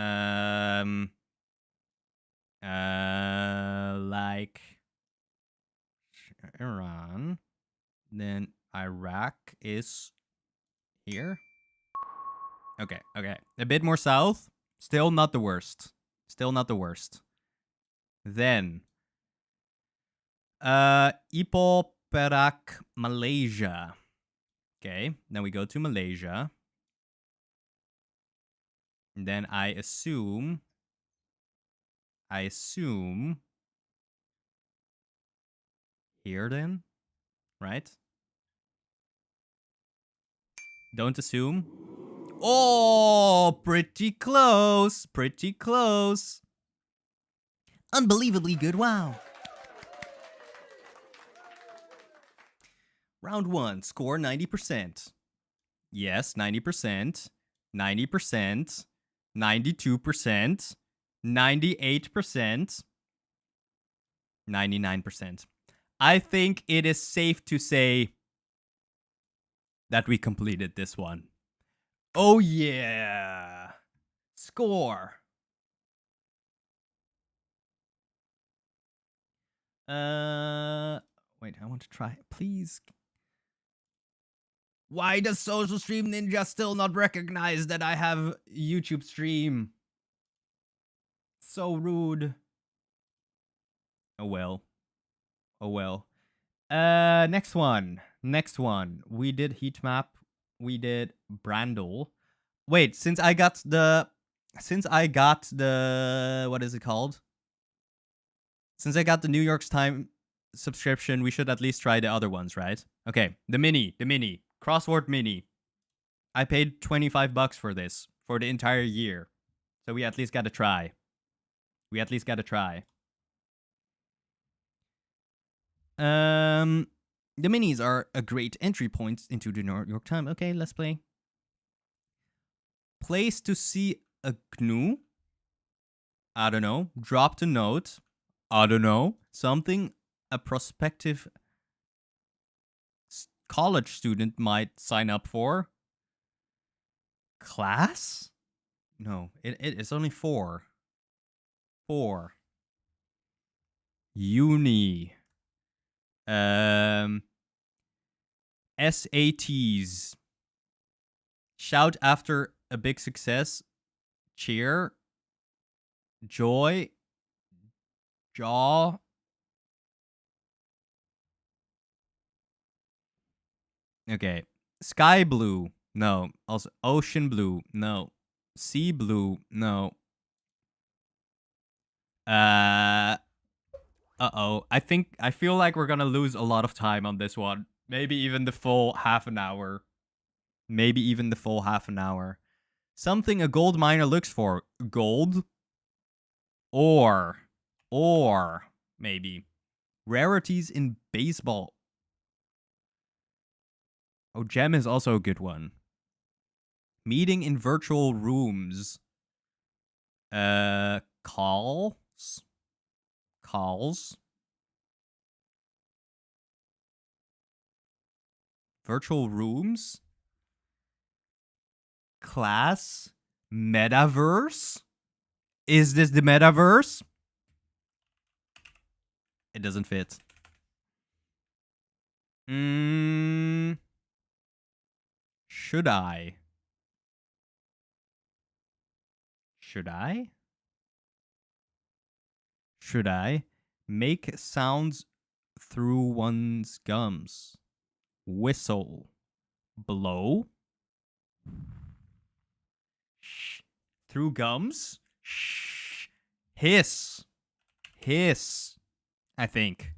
Iran. Then Iraq is here. Okay. A bit more south. Still not the worst. Then Ipoh Perak, Malaysia. Okay, then we go to Malaysia. And then I assume here then, right? Don't assume. Oh, pretty close. Unbelievably good. Wow. Round 1, score 90%. Yes, 90%. 90%. 92%. 98%. 99%. I think it is safe to say that we completed this one. Oh yeah. Score. Wait, I want to try. Please. Why does Social Stream Ninja still not recognize that I have YouTube stream? So rude. Oh well. Next one. We did heat map. We did Brandle. Wait, since I got the what is it called? Since I got the New York's Time subscription, we should at least try the other ones, right? Okay, the mini. Crossword mini. I paid $25 for this for the entire year. So we at least got to try. The minis are a great entry point into the New York Times. Okay, let's play. Place to see a GNU. I don't know. Dropped a note. I don't know. Something a prospective college student might sign up for. Class? No, it's only 4. 4. Uni. SATs. Shout after a big success. Cheer. Joy. Jaw. Okay. Sky blue. No. Also ocean blue. No. Sea blue. No. Uh-oh. I feel like we're gonna lose a lot of time on this one. Maybe even the full half an hour. Maybe even the full half an hour. Something a gold miner looks for. Gold. Or maybe. Rarities in baseball. Oh, gem is also a good one. Meeting in virtual rooms. Calls. Virtual rooms. Class. Metaverse. Is this the metaverse? It doesn't fit. Should I? Should I make sounds through one's gums? Whistle. Blow. Shh. Through gums? Shh. Hiss. I think.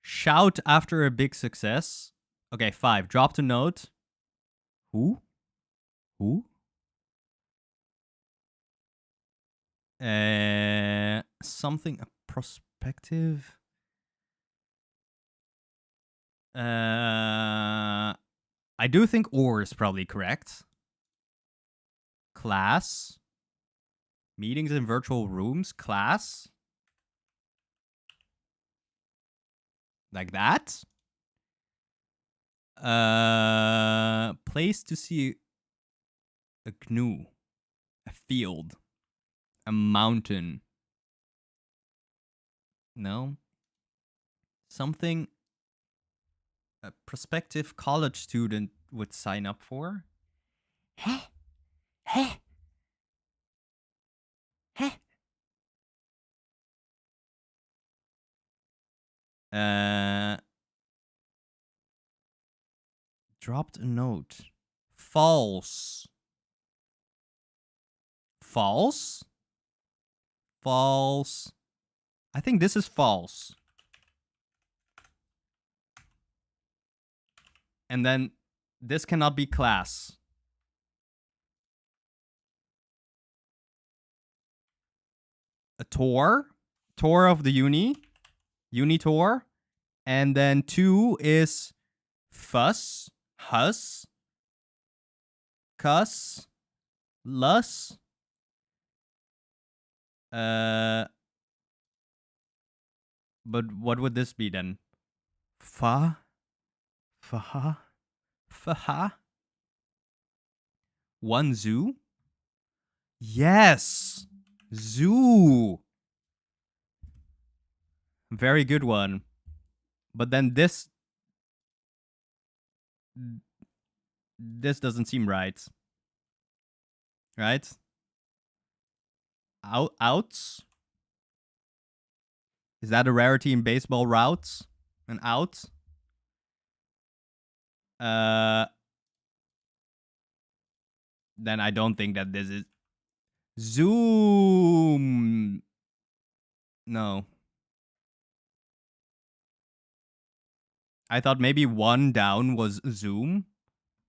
Shout after a big success. Okay, 5. Dropped a note. Who? Something a prospective. I do think or is probably correct. Class. Meetings in virtual rooms. Class. Like that. Place to see a GNU. A field. A mountain. No. Something a prospective college student would sign up for. Dropped a note. False. I think this is false. And then this cannot be class. A tour of the uni tour. And then 2 is fuss, huss, cuss, lus. But what would this be then? Faha. One zoo? Yes! Zoo! Very good one. But then this doesn't seem right. Right? Outs? Is that a rarity in baseball? Routes? An out? Then I don't think that this is Zoom. No. I thought maybe one down was Zoom.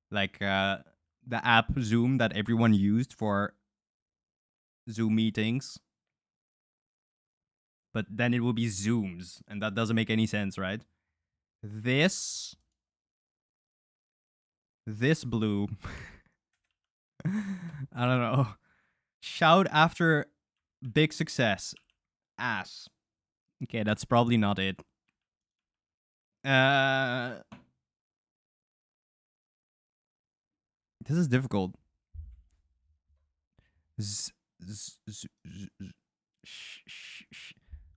Like the app Zoom that everyone used for Zoom meetings. But then it will be zooms, and that doesn't make any sense, right? This blue. I don't know. Shout after big success. Ass. Okay, that's probably not it. This is difficult.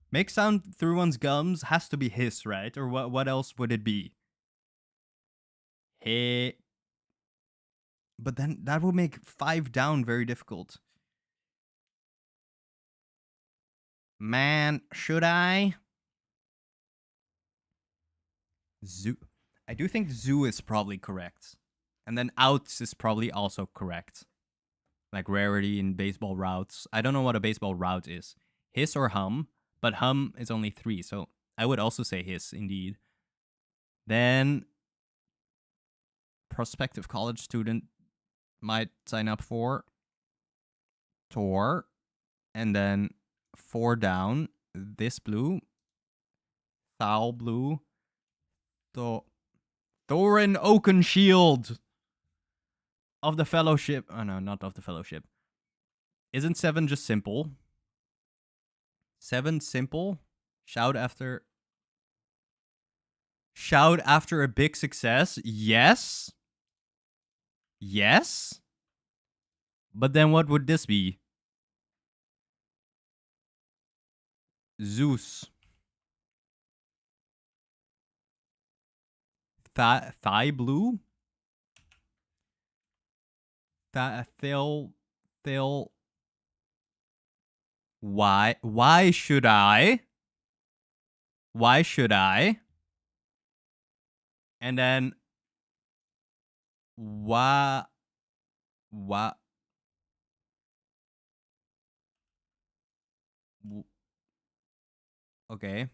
Make sound through one's gums has to be hiss, right? Or what else would it be? Hey. But then that would make 5 down very difficult. Man, should I? Zoo. I do think zoo is probably correct. And then outs is probably also correct. Like rarity in baseball routes. I don't know what a baseball route is. Hiss or hum, but hum is only 3, so I would also say hiss, indeed. Then prospective college student might sign up for tour, and then 4 down, this blue, Thal blue, Thorin Oakenshield of the Fellowship. Oh no, not of the Fellowship. Isn't 7 just simple? 7 simple? Shout after a big success? Yes? Yes? But then what would this be? Zeus. Thigh blue? Thil. Why should I? Why should I? And then why? Okay.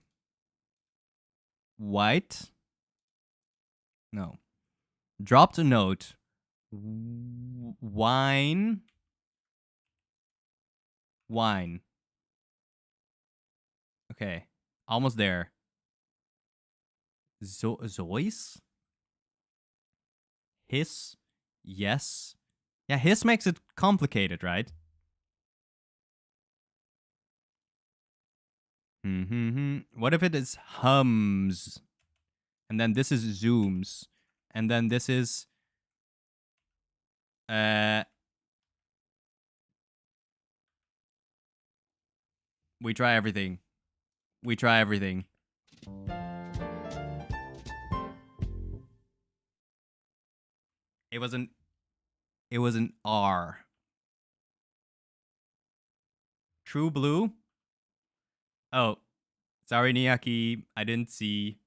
White? No. Dropped a note. Wine. Okay. Almost there. Zois? Hiss? Yes. Yeah, hiss makes it complicated, right? What if it is hums? And then this is zooms. And then this is we try everything. It was an R. True blue? Oh. Sorry, Niaki. I didn't see.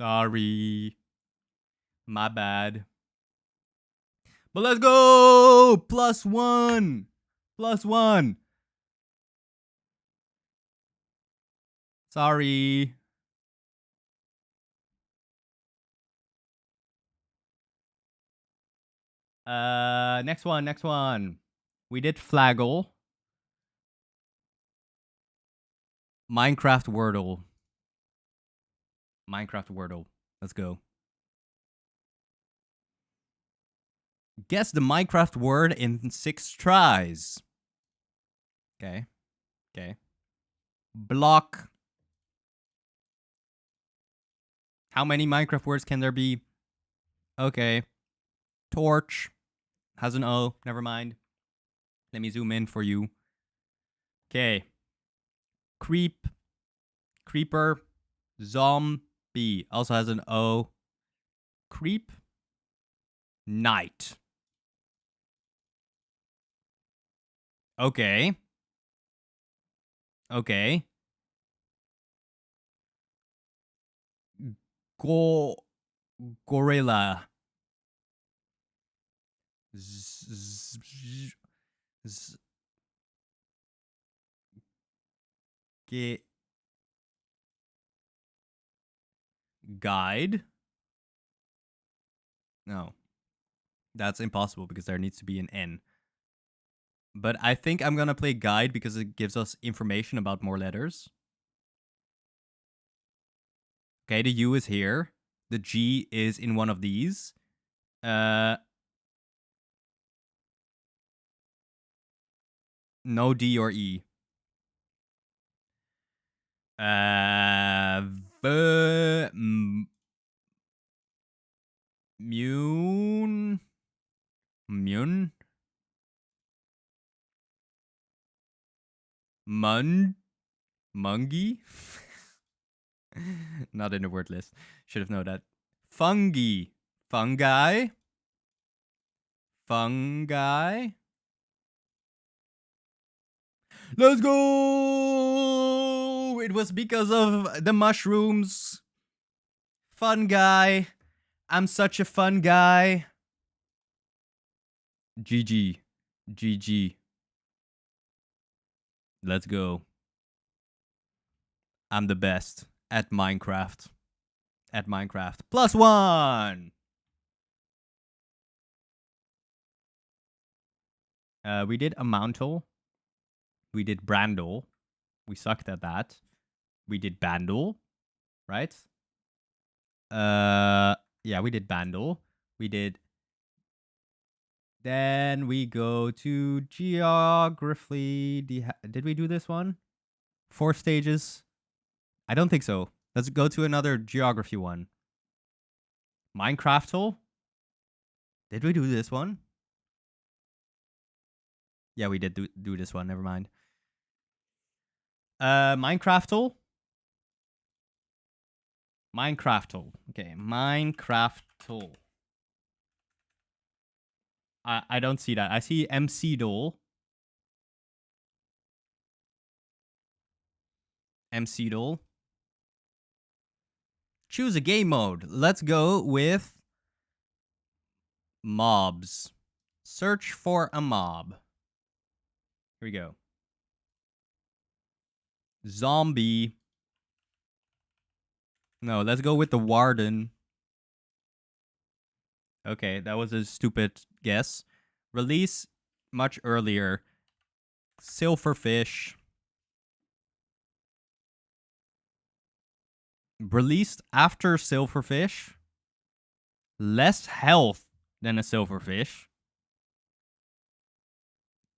Sorry. My bad. But let's go! +1! +1! Sorry. Next one. We did Flaggle. Minecraft Wordle. Let's go. Guess the Minecraft word in 6 tries. Okay. Block. How many Minecraft words can there be? Okay. Torch. Has an O. Never mind. Let me zoom in for you. Okay. Creep. Creeper. Zombie. Also has an O. Creep. Night. Okay. Gorilla. Guide. No. That's impossible because there needs to be an N. But I think I'm gonna play guide because it gives us information about more letters. Okay, the U is here. The G is in one of these. No D or E. Mune. Mungy? Not in the word list. Should have known that. Fungi. Fungi. Let's go! It was because of the mushrooms. Fun guy. I'm such a fun guy. GG. GG. Let's go. I'm the best at Minecraft. +1! We did Amountle. We did Brandle. We sucked at that. We did Bandle. Right? Yeah, we did Bandle. We did... Then we go to Geography. Did we do this one? 4 stages? I don't think so. Let's go to another Geography one. Minecraftle? Did we do this one? Yeah, we did do this one. Never mind. Minecraftle? Okay, Minecraftle. I don't see that. I see MC Dole. Choose a game mode. Let's go with mobs. Search for a mob. Here we go. Zombie. No, let's go with the Warden. Okay, that was a stupid guess. Release much earlier. Silverfish. Released after Silverfish. Less health than a Silverfish.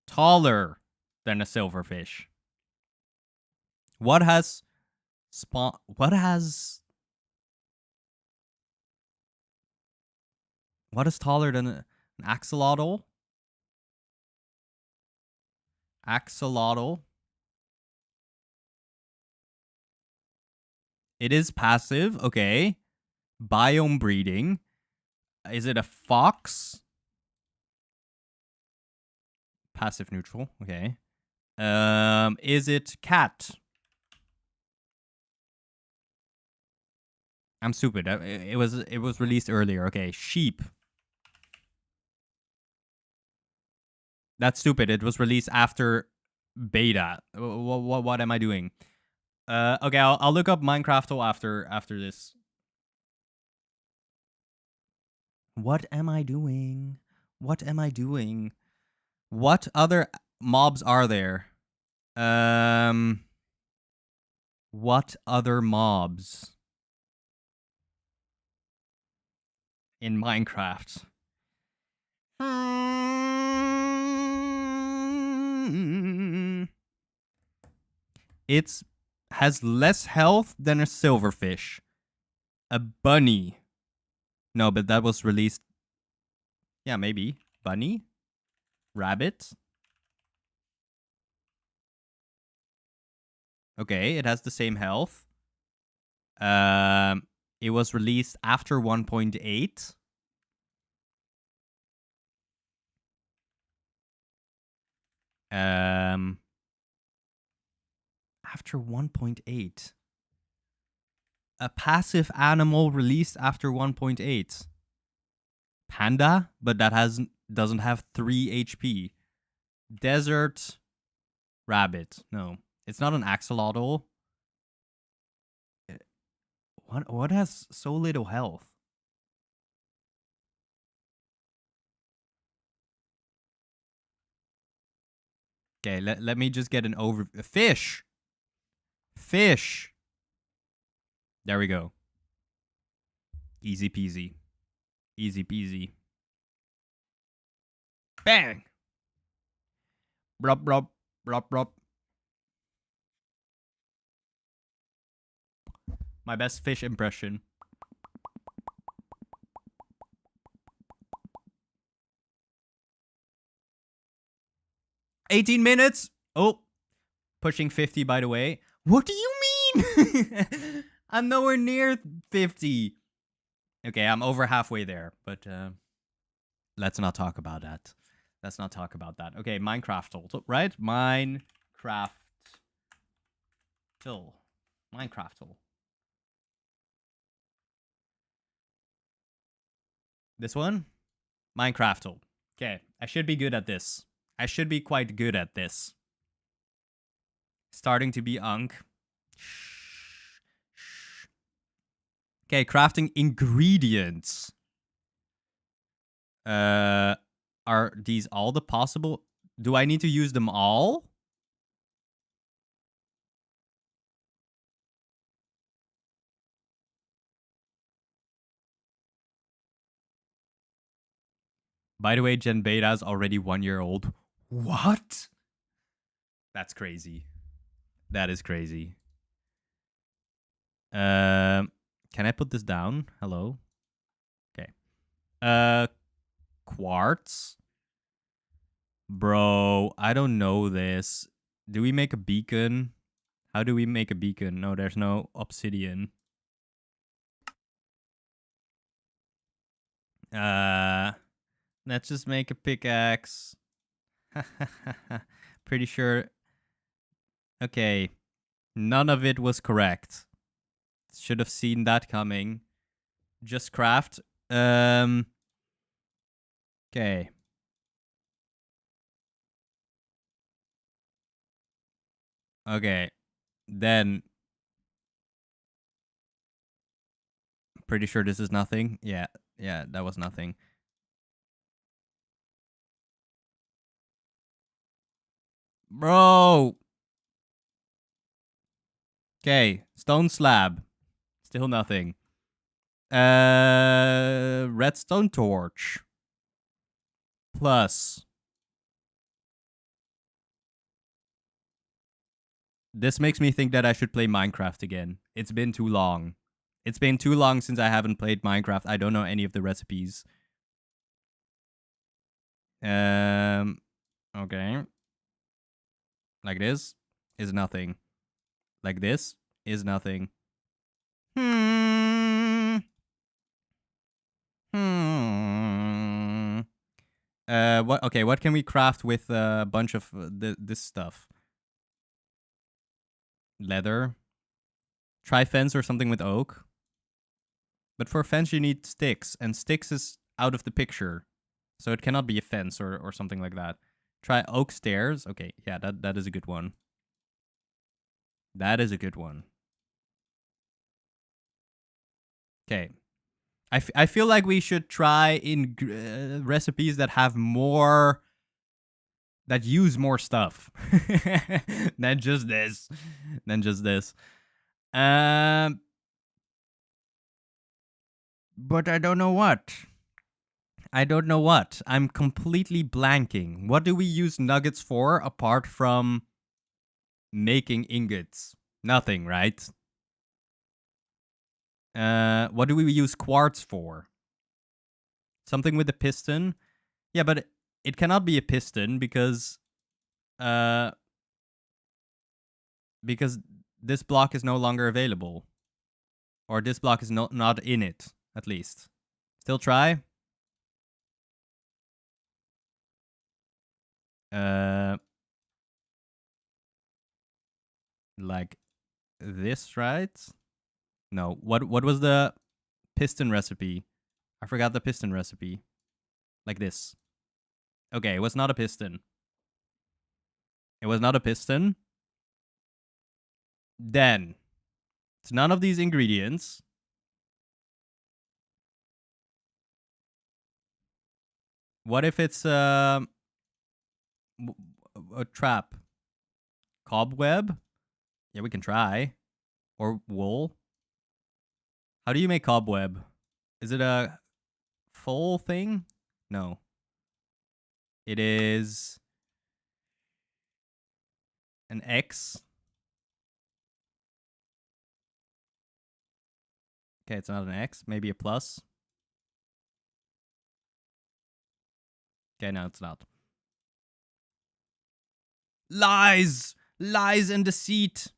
Taller than a Silverfish. What has What is taller than an axolotl? It is passive. Okay. Biome breeding. Is it a fox? Passive neutral. Okay. Is it cat? I'm stupid. It was released earlier. Okay. Sheep. That's stupid. It was released after beta. What am I doing? Okay, I'll look up Minecraftle after this. What am I doing? What other mobs are there? What other mobs in Minecraft? It has less health than a silverfish. A bunny. No, but that was released. Yeah, maybe. Bunny? Rabbit? Okay, it has the same health. It was released after 1.8. After 1.8. A passive animal released after 1.8. Panda, but that doesn't have 3 HP. Desert rabbit. No, it's not an axolotl. What has so little health? Okay, let me just get an over. Fish. There we go. Easy peasy. Easy peasy. Bang! Brop, brop, brop, brop. My best fish impression. $18 minutes. Oh, pushing 50, by the way. What do you mean? I'm nowhere near 50. Okay, I'm over halfway there, but let's not talk about that. Let's not talk about that. Okay, Minecraft tool, right? Minecraft tool. This one? Minecraft tool. Okay, I should be good at this. I should be quite good at this. Starting to be unk. Okay, crafting ingredients. Are these all the possible? Do I need to use them all? By the way, Gen Beta is already 1 year old. What? That's crazy. That is crazy. Can I put this down? Hello? Okay. Quartz? Bro, I don't know this. Do we make a beacon? How do we make a beacon? No, there's no obsidian. Let's just make a pickaxe. Pretty sure. Okay. None of it was correct. Should have seen that coming. Just craft. Okay. Okay. Then. Pretty sure this is nothing. Yeah. Yeah, that was nothing. Bro. Okay. Stone slab. Still nothing. Redstone torch. Plus. This makes me think that I should play Minecraft again. It's been too long. It's been too long since I haven't played Minecraft. I don't know any of the recipes. Okay. Like this is nothing. Like this is nothing. What? Okay, what can we craft with a bunch of this stuff? Leather. Try fence or something with oak. But for fence you need sticks, and sticks is out of the picture. So it cannot be a fence or something like that. Try oak stairs. Okay, yeah, that is a good one. That is a good one. Okay. I feel like we should try in recipes that have more... that use more stuff than just this. But I don't know what. I'm completely blanking. What do we use nuggets for apart from making ingots? Nothing, right? What do we use quartz for? Something with a piston? Yeah, but it cannot be a piston because this block is no longer available. Or this block is not in it, at least. Still try? Like this, right? No. What was the piston recipe? I forgot the piston recipe. Like this. Okay, it was not a piston. Then it's none of these ingredients. What if it's a trap? Cobweb? Yeah, we can try. Or wool. How do you make cobweb? Is it a full thing? No. It is an X. Okay, it's not an X. Maybe a plus. Okay, no, it's not. Lies! Lies and deceit.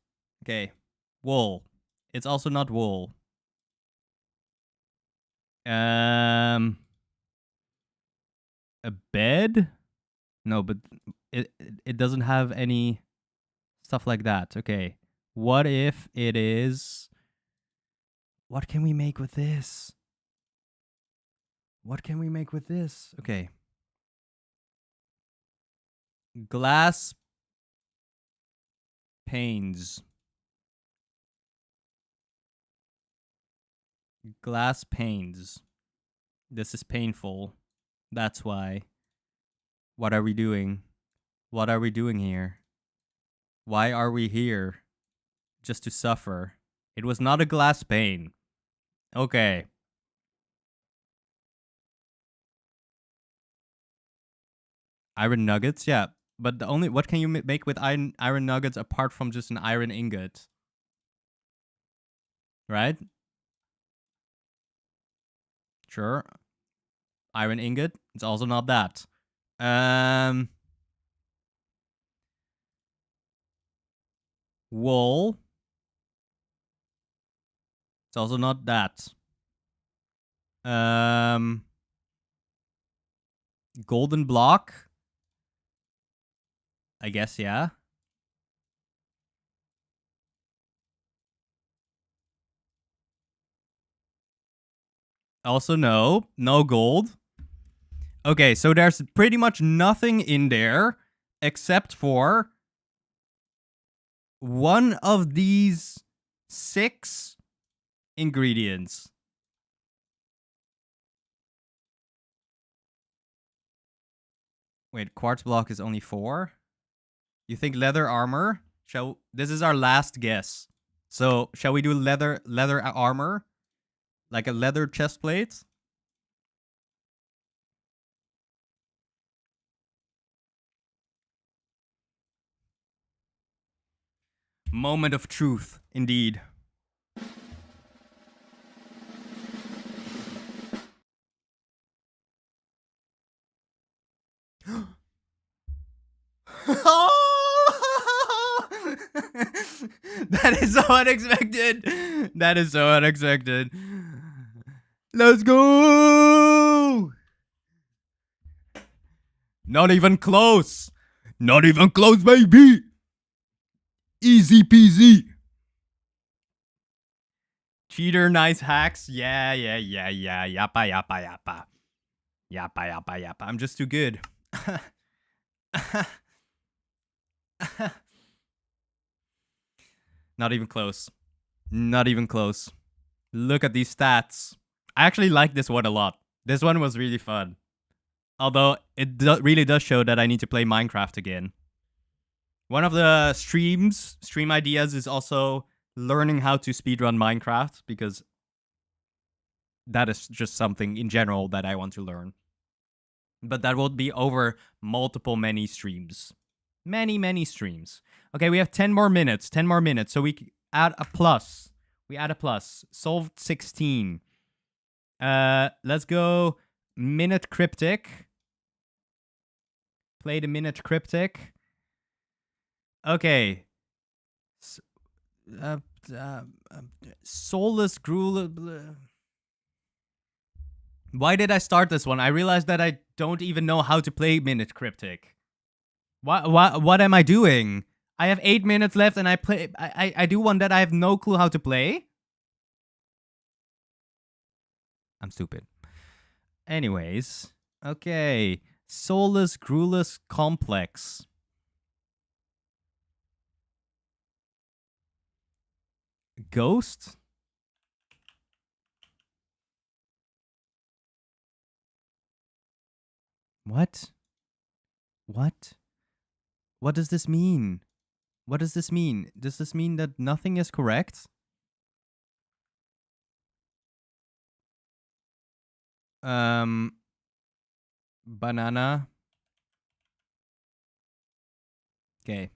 Okay. Wool. It's also not wool. A bed? No, but it doesn't have any stuff like that. Okay. What if it is... What can we make with this? What can we make with this? Okay. Glass panes. Glass panes. This is painful. That's why. What are we doing? What are we doing here? Why are we here? Just to suffer. It was not a glass pane. Okay. Iron nuggets? Yeah. But the only... What can you make with iron nuggets apart from just an iron ingot? Right? Sure. Iron ingot. It's also not that. Wool. It's also not that. Golden block. I guess, yeah. Also, no. No gold. Okay, so there's pretty much nothing in there except for one of these 6 ingredients. Wait, quartz block is only 4? You think leather armor? This is our last guess. So, shall we do leather armor? Like a leather chest plate? Moment of truth, indeed. That is so unexpected. That is so unexpected. Let's go. Not even close. Not even close, baby. Easy peasy. Cheater, nice hacks. Yeah. Yappa, yappa, yappa. Yappa, yappa, yappa. I'm just too good. Not even close. Not even close. Look at these stats. I actually like this one a lot. This one was really fun. Although it really does show that I need to play Minecraft again. One of the stream ideas is also learning how to speedrun Minecraft, because that is just something in general that I want to learn. But that will be over many streams. Many streams. Okay, we have 10 more minutes. 10 more minutes. So we add a plus. We add a plus. Solved 16. Let's go minute cryptic. Play the minute cryptic. Okay. Soulless gruel. Why did I start this one? I realized that I don't even know how to play minute cryptic. What am I doing? I have 8 minutes left and I do one that I have no clue how to play. I'm stupid. Anyways, okay. Soulless gruelless complex. Ghost? What? What? What does this mean? What does this mean? Does this mean that nothing is correct? Banana. Okay.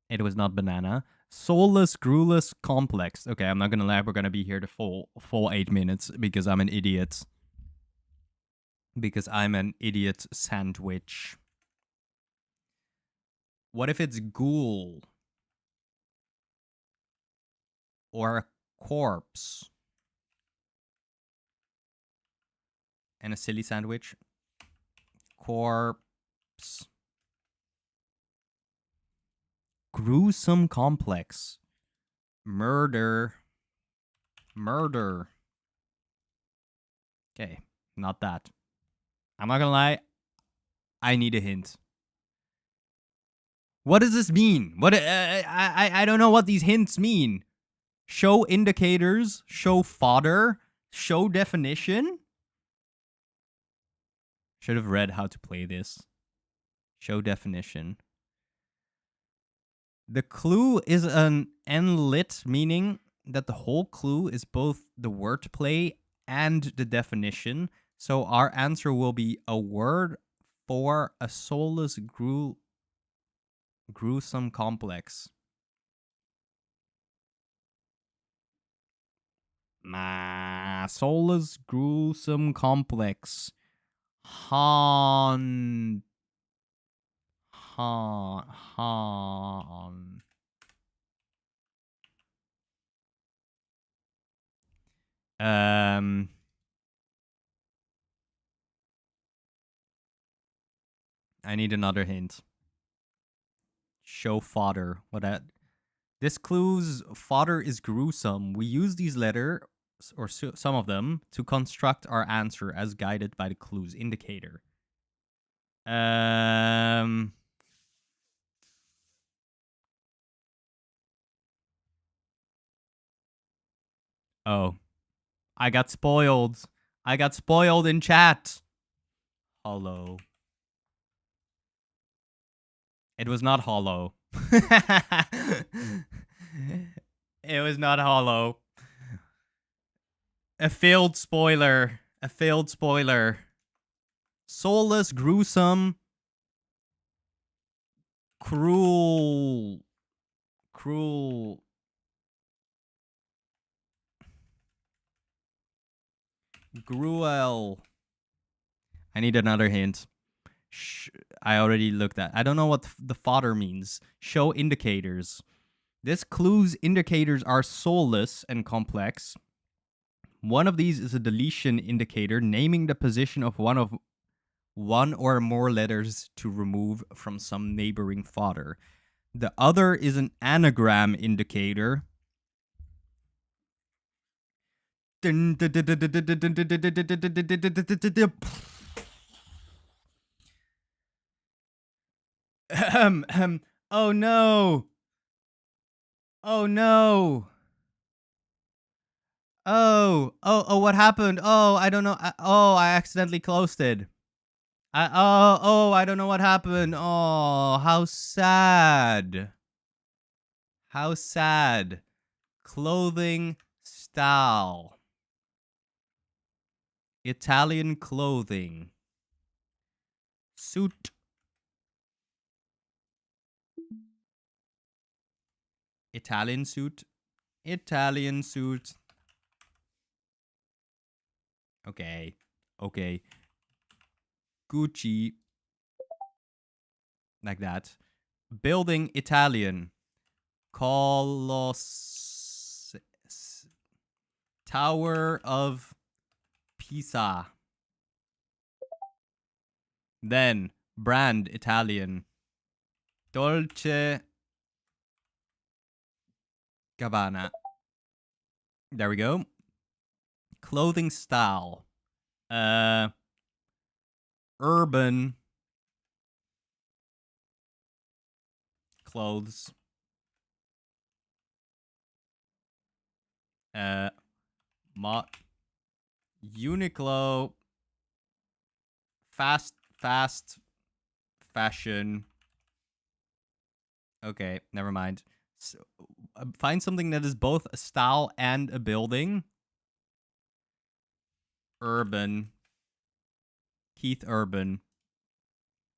It was not banana. Soulless, grewless, complex. Okay, I'm not gonna lie. We're gonna be here the full 8 minutes because I'm an idiot. Because I'm an idiot sandwich. What if it's ghoul? Or a corpse? And a silly sandwich? Corpse. Gruesome complex. Murder. Murder. Okay, not that. I'm not gonna lie. I need a hint. What does this mean? What I don't know what these hints mean. Show indicators, show fodder, show definition. Should have read how to play this. Show definition. The clue is an enlit, meaning that the whole clue is both the wordplay and the definition. So our answer will be a word for a soulless gruesome complex. Soulless gruesome complex. Han. I need another hint. Show fodder. What that? This clue's fodder is gruesome. We use these letters, or some of them, to construct our answer as guided by the clue's indicator. Oh. I got spoiled. I got spoiled in chat. Hollow. It was not hollow. It was not hollow. A failed spoiler. A failed spoiler. Soulless, gruesome, cruel. Cruel. Gruel. I need another hint. I already looked at. I don't know what the fodder means. Show indicators. This clue's indicators are soulless and complex. One of these is a deletion indicator, naming the position of one or more letters to remove from some neighboring fodder. The other is an anagram indicator. Oh no. Oh no. Oh, what happened? Oh, I don't know. I accidentally closed it. I don't know what happened. Oh, how sad. How sad. Clothing style. Italian clothing. Suit. Italian suit. Italian suit. Okay. Okay. Gucci. Like that. Building Italian. Colossus. Tower of Pisa. Then brand Italian. Dolce Gabbana. There we go. Clothing style. Urban clothes. Uniqlo. Fast fashion. Okay, never mind. So, find something that is both a style and a building. Urban. Keith Urban.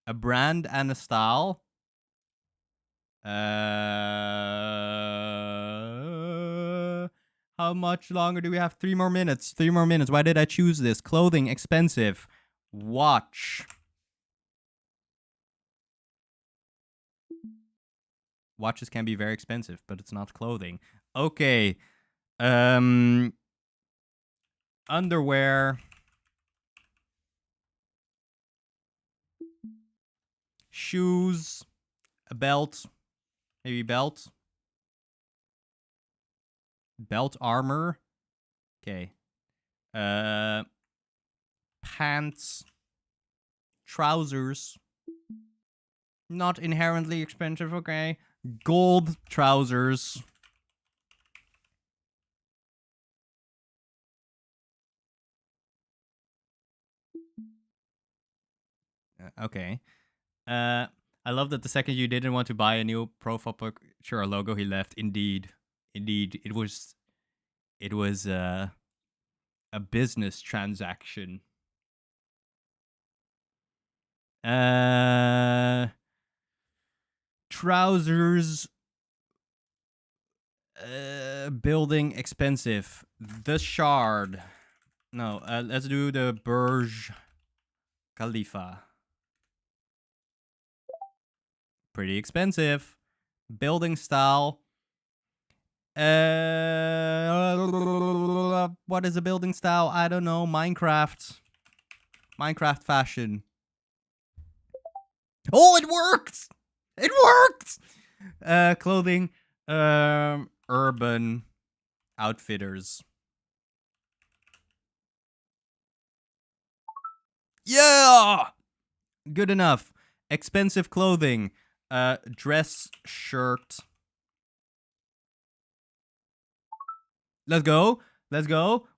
A brand and a style. How much longer do we have? 3 more minutes. 3 more minutes. Why did I choose this? Clothing, expensive. Watch. Watches can be very expensive, but it's not clothing. Okay. Underwear. Shoes. A belt. Maybe belt. Belt armor. Okay. Pants. Trousers. Not inherently expensive, okay. Gold trousers. Okay. I love that the second you didn't want to buy a new profile picture or logo, he left. Indeed. It was a business transaction. Trousers. Building expensive. The Shard. No, let's do the Burj Khalifa. Pretty expensive. Building style. What is a building style? I don't know. Minecraft fashion. Oh, it worked! It worked! Clothing. Urban Outfitters. Yeah! Good enough. Expensive clothing. Dress shirt. Let's go.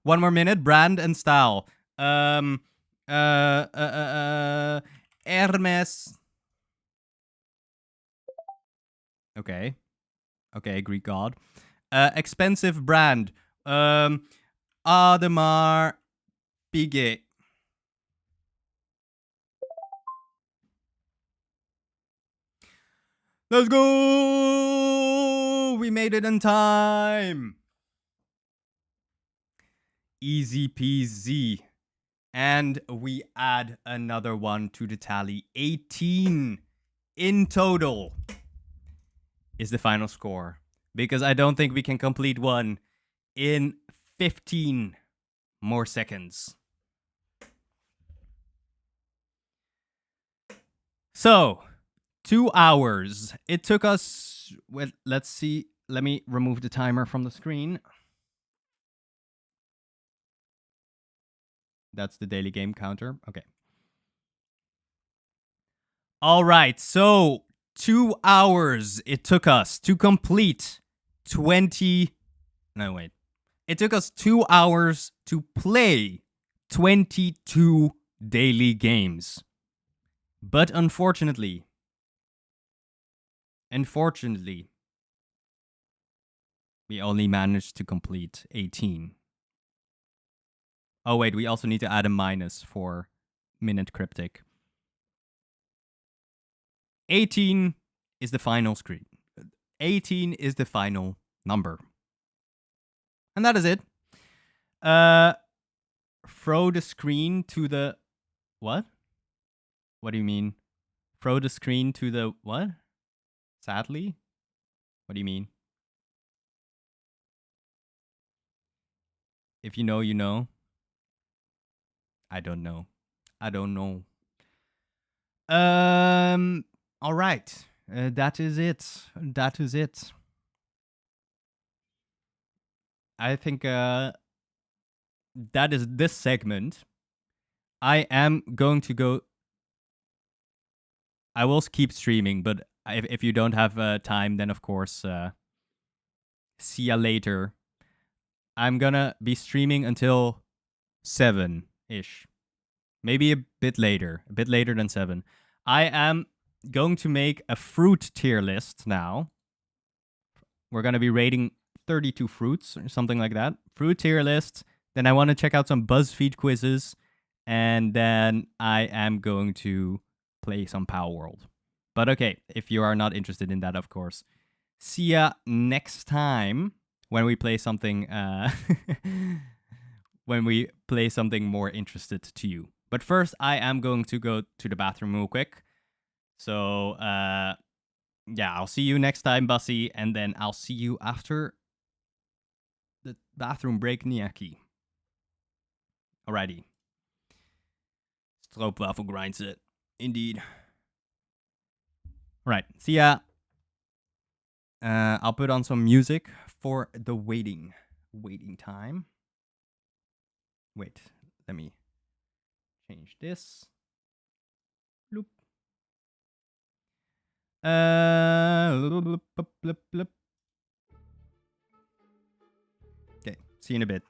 1 more minute. Brand and style. Hermes. Okay, Greek god. Expensive brand. Ademar Piguet. Let's go! We made it in time. Easy peasy. And we add another one to the tally. 18 in total is the final score. Because I don't think we can complete one in 15 more seconds. So, 2 hours. It took us... Well, let's see. Let me remove the timer from the screen. That's the daily game counter. Okay. All right. So, 2 hours it took us to complete 20... No, wait. It took us 2 hours to play 22 daily games. But unfortunately, we only managed to complete 18. Oh, wait, we also need to add a minus for minute cryptic. 18 is the final screen. 18 is the final number. And that is it. Throw the screen to the... What? What do you mean? Throw the screen to the... What? Sadly? What do you mean? If you know, you know. I don't know. All right. That is it. I think that is this segment. I am going to go... I will keep streaming, but if you don't have time, then of course, see ya later. I'm gonna be streaming until 7-ish. Maybe a bit later than 7. I am going to make a fruit tier list now. We're gonna be rating 32 fruits or something like that. Fruit tier list. Then I want to check out some BuzzFeed quizzes. And then I am going to play some Power World. But okay, if you are not interested in that, of course. See ya next time when we play something when we play something more interested to you. But first, I am going to go to the bathroom real quick. So yeah, I'll see you next time, Bussy, and then I'll see you after the bathroom break, Niaki. Alrighty. Stroopwafel grinds it. Indeed. Right, see ya. I'll put on some music for the waiting time. Wait, let me change this. Bloop. Okay, see you in a bit.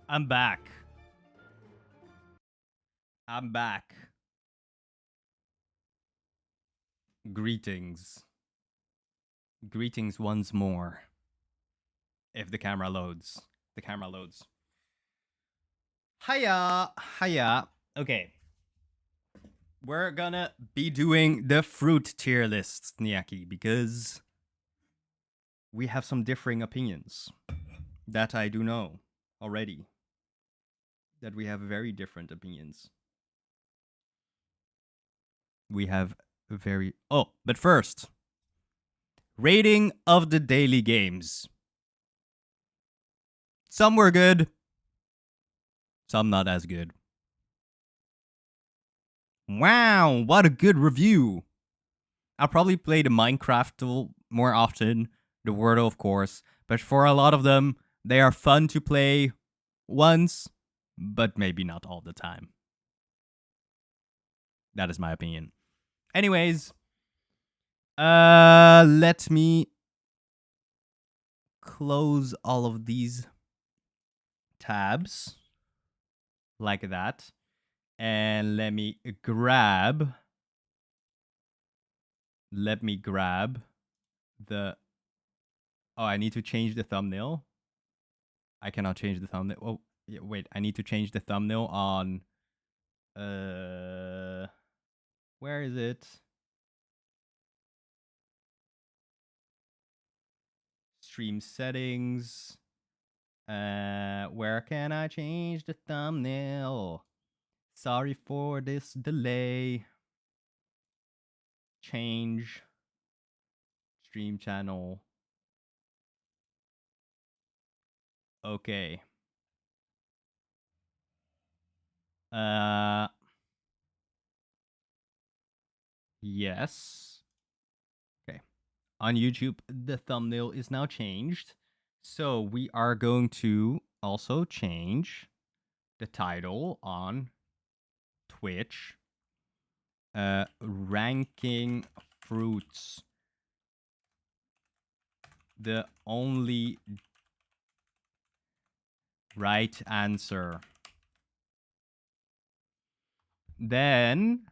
I'm back. I'm back. Greetings. Greetings once more. If the camera loads. The camera loads. Hiya. Hiya. Okay. We're gonna be doing the fruit tier list, Niaki, because we have some differing opinions. That I do know already. That we have very different opinions. We have very... Oh, but first. Rating of the daily games. Some were good. Some not as good. Wow, what a good review. I'll probably play the Minecraft more often. The Wordle, of course. But for a lot of them, they are fun to play once, but maybe not all the time. That is my opinion. Anyways, let me close all of these tabs like that. And let me grab the... Oh, I need to change the thumbnail. I cannot change the thumbnail. Oh, yeah, wait, I need to change the thumbnail on... Where is it? Stream settings. Where can I change the thumbnail? Sorry for this delay. Change. Stream channel. Okay. Yes. Okay. on YouTube, the thumbnail is now changed. So we are going to also change the title on Twitch. Ranking fruits. The only right answer. Then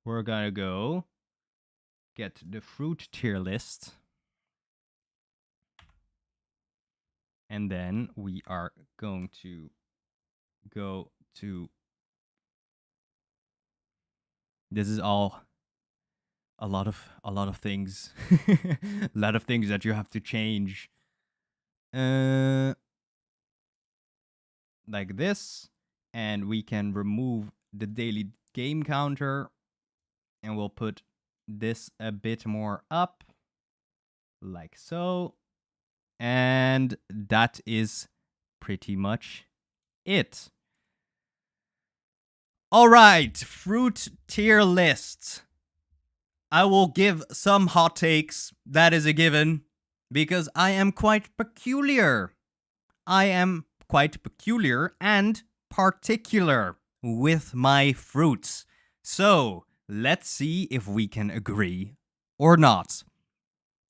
we're gonna go get the fruit tier list. And then we are going to go to... This is all a lot of things. A lot of things that you have to change. Like this. And we can remove the daily game counter. And we'll put this a bit more up. Like so. And that is pretty much it. All right, fruit tier list. I will give some hot takes. That is a given. Because I am quite peculiar. I am quite peculiar and particular with my fruits. So, let's see if we can agree or not.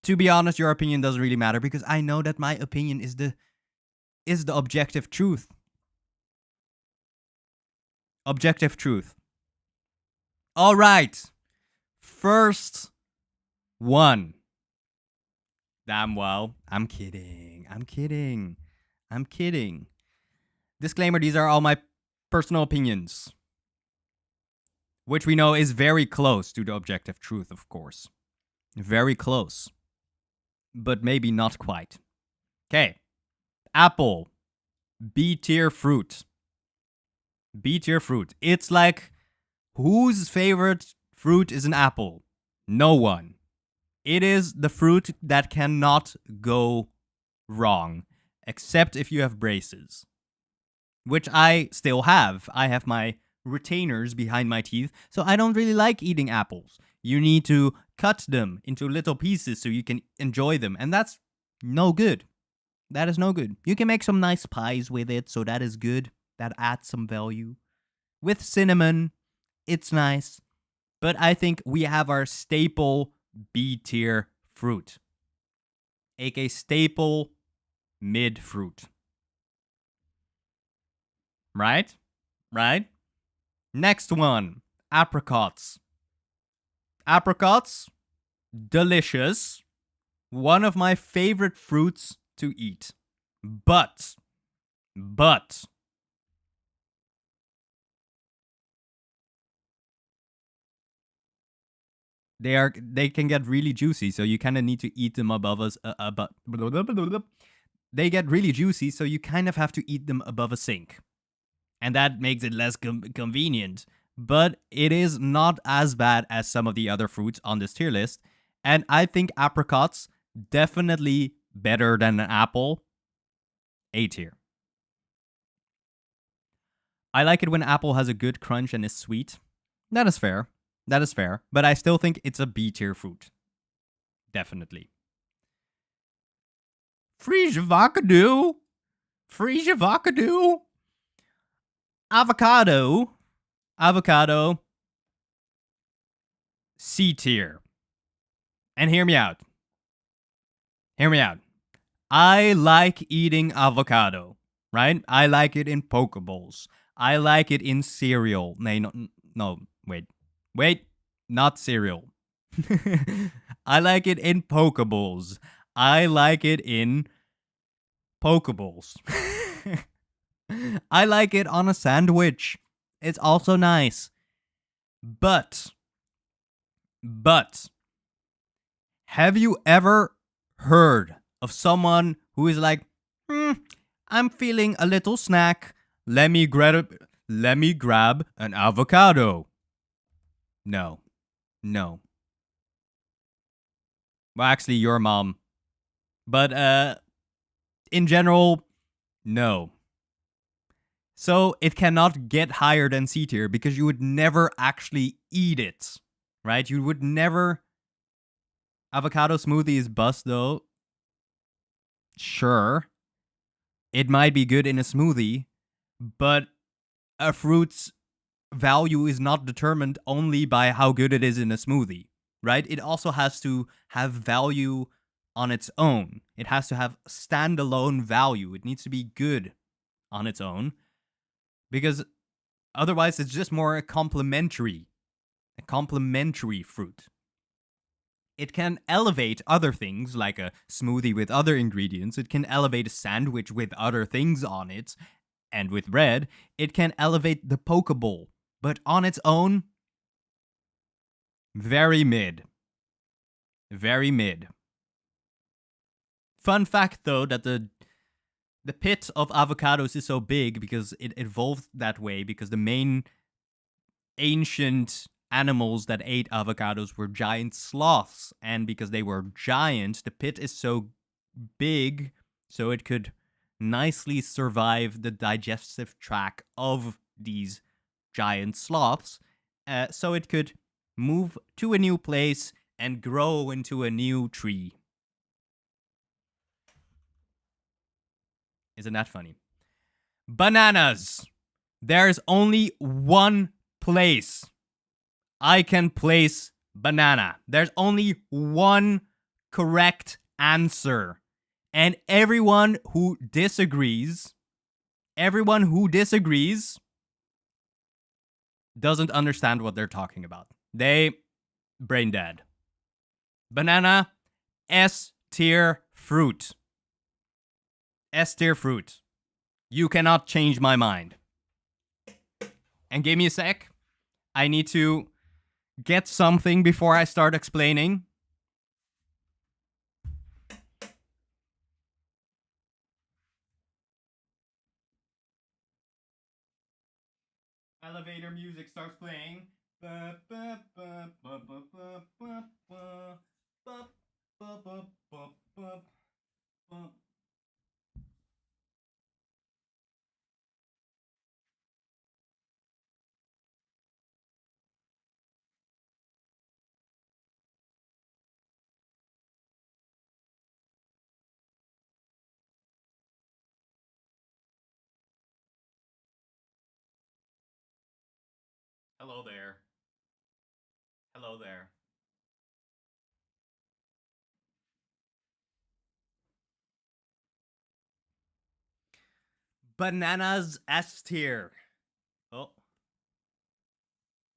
To be honest, your opinion doesn't really matter because I know that my opinion is the objective truth. Objective truth. All right. First one. Damn well. I'm kidding. Disclaimer, these are all my personal opinions. Which we know is very close to the objective truth, of course. Very close. But maybe not quite. Okay. Apple. B tier fruit. B tier fruit. It's like, whose favorite fruit is an apple? No one. It is the fruit that cannot go wrong. Except if you have braces. Which I still have. I have my retainers behind my teeth, so I don't really like eating apples. You need to cut them into little pieces so you can enjoy them, and that's no good. That is no good. You can make some nice pies with it, so that is good. That adds some value. With cinnamon, it's nice. But I think we have our staple B tier fruit. aka staple mid fruit. Right? Right? Next one. Apricots. Apricots, delicious. One of my favorite fruits to eat. But they can get really juicy, so you kind of need to eat them above us. They get really juicy, so you kind of have to eat them above a sink, and that makes it less convenient. But it is not as bad as some of the other fruits on this tier list, and I think apricots definitely better than an apple. A tier. I like it when apple has a good crunch and is sweet. That is fair. That is fair. But I still think it's a B tier fruit. Definitely. Freesia Vakadu. Avocado. C tier. And hear me out. I like eating avocado, right? I like it in Pokeballs. I like it in cereal. No, wait, not cereal. I like it in Pokeballs. I like it in Pokeballs. I like it on a sandwich. It's also nice. But, have you ever heard of someone who is like, I'm feeling a little snack. Let me grab an avocado. No. Well, actually, your mom. But in general, no. So it cannot get higher than C tier because you would never actually eat it, right? You would never Avocado smoothie is bust though. Sure. It might be good in a smoothie, but a fruit's value is not determined only by how good it is in a smoothie, right? It also has to have value on its own. It has to have standalone value. It needs to be good on its own because otherwise it's just more a complementary fruit. It can elevate other things like a smoothie with other ingredients. It can elevate a sandwich with other things on it. And with bread, it can elevate the poke bowl. But on its own, very mid. Very mid. Fun fact though that the pit of avocados is so big because it evolved that way because the main ancient animals that ate avocados were giant sloths, and because they were giant, the pit is so big so it could nicely survive the digestive tract of these giant sloths, so it could move to a new place and grow into a new tree. Isn't that funny? Bananas. There's only one place I can place banana. There's only one correct answer. And everyone who disagrees doesn't understand what they're talking about. They brain dead. Banana, S tier fruit. S tier fruit. You cannot change my mind. And give me a sec. I need to get something before I start explaining. Elevator music starts playing. Hello there. Hello there. Bananas S tier. Oh.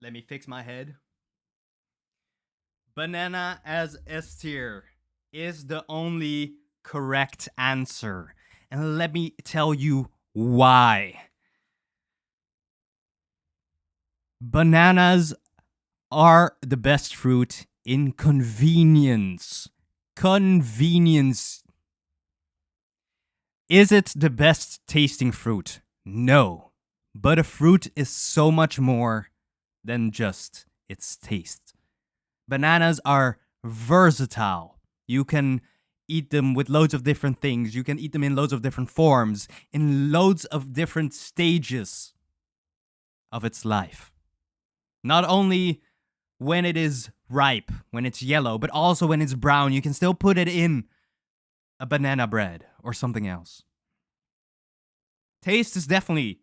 Let me fix my head. Banana as S tier is the only correct answer. And let me tell you why. Bananas are the best fruit in convenience. Convenience. Is it the best tasting fruit? No. But a fruit is so much more than just its taste. Bananas are versatile. You can eat them with loads of different things. You can eat them in loads of different forms, in loads of different stages of its life. Not only when it is ripe, when it's yellow, but also when it's brown. You can still put it in a banana bread or something else. Taste is definitely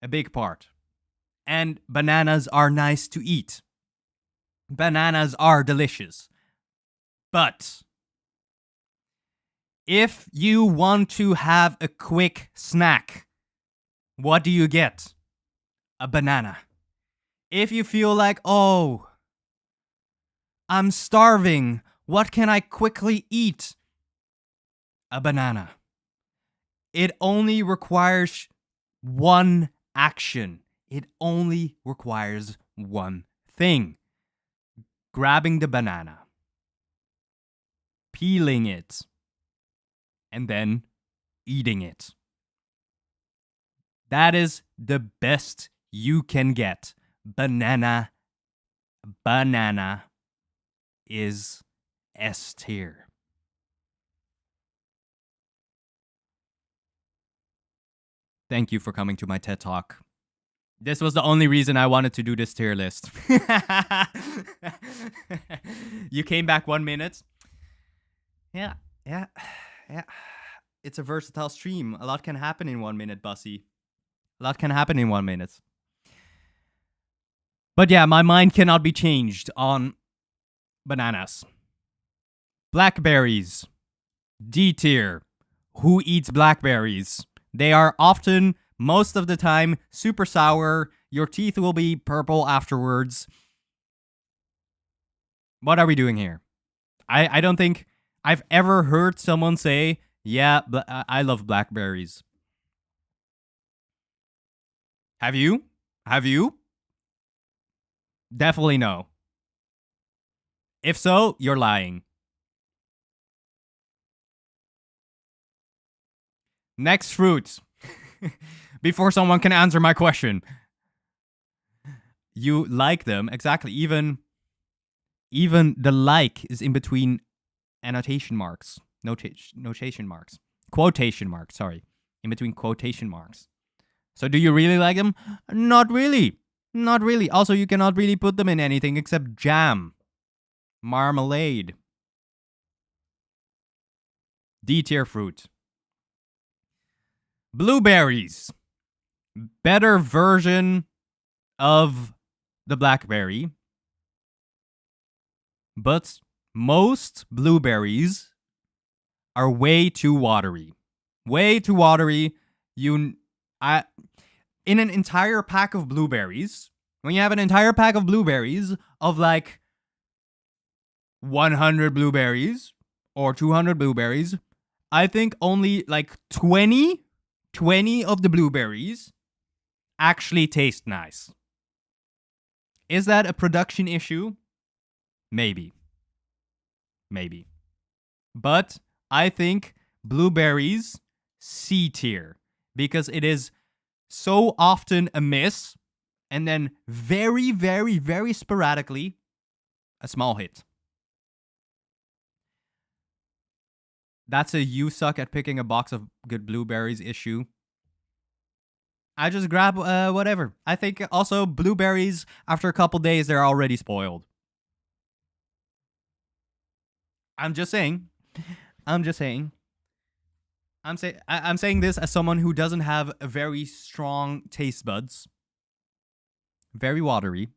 a big part. And bananas are nice to eat. Bananas are delicious. But if you want to have a quick snack, what do you get? A banana. If you feel like, oh, I'm starving, what can I quickly eat? A banana. It only requires one action. It only requires one thing. Grabbing the banana, peeling it, and then eating it. That is the best you can get. Banana is S tier. Thank you for coming to my TED Talk. This was the only reason I wanted to do this tier list. You came back 1 minute. Yeah. It's a versatile stream. A lot can happen in 1 minute, Bussy. A lot can happen in 1 minute. But yeah, my mind cannot be changed on bananas. Blackberries. D tier. Who eats blackberries? They are often, most of the time, super sour. Your teeth will be purple afterwards. What are we doing here? I don't think I've ever heard someone say, yeah, I love blackberries. Have you? Have you? Definitely no. If so, you're lying. Next fruit. Before someone can answer my question. You like them, exactly. Even the like is in between annotation marks. Notation marks. Quotation marks, sorry. In between quotation marks. So do you really like them? Not really. Not really. Also, you cannot really put them in anything except jam. Marmalade. D tier fruit. Blueberries. Better version of the blackberry. But most blueberries are way too watery. Way too watery. In an entire pack of blueberries, when you have an entire pack of blueberries of like 100 blueberries or 200 blueberries, I think only like 20 of the blueberries actually taste nice. Is that a production issue? Maybe. But I think blueberries C tier because it is so often a miss and then very, very, very sporadically a small hit. That's a you suck at picking a box of good blueberries issue. I just grab whatever. I think also blueberries, after a couple days, they're already spoiled. I'm just saying. I'm saying this as someone who doesn't have a very strong taste buds. Very watery.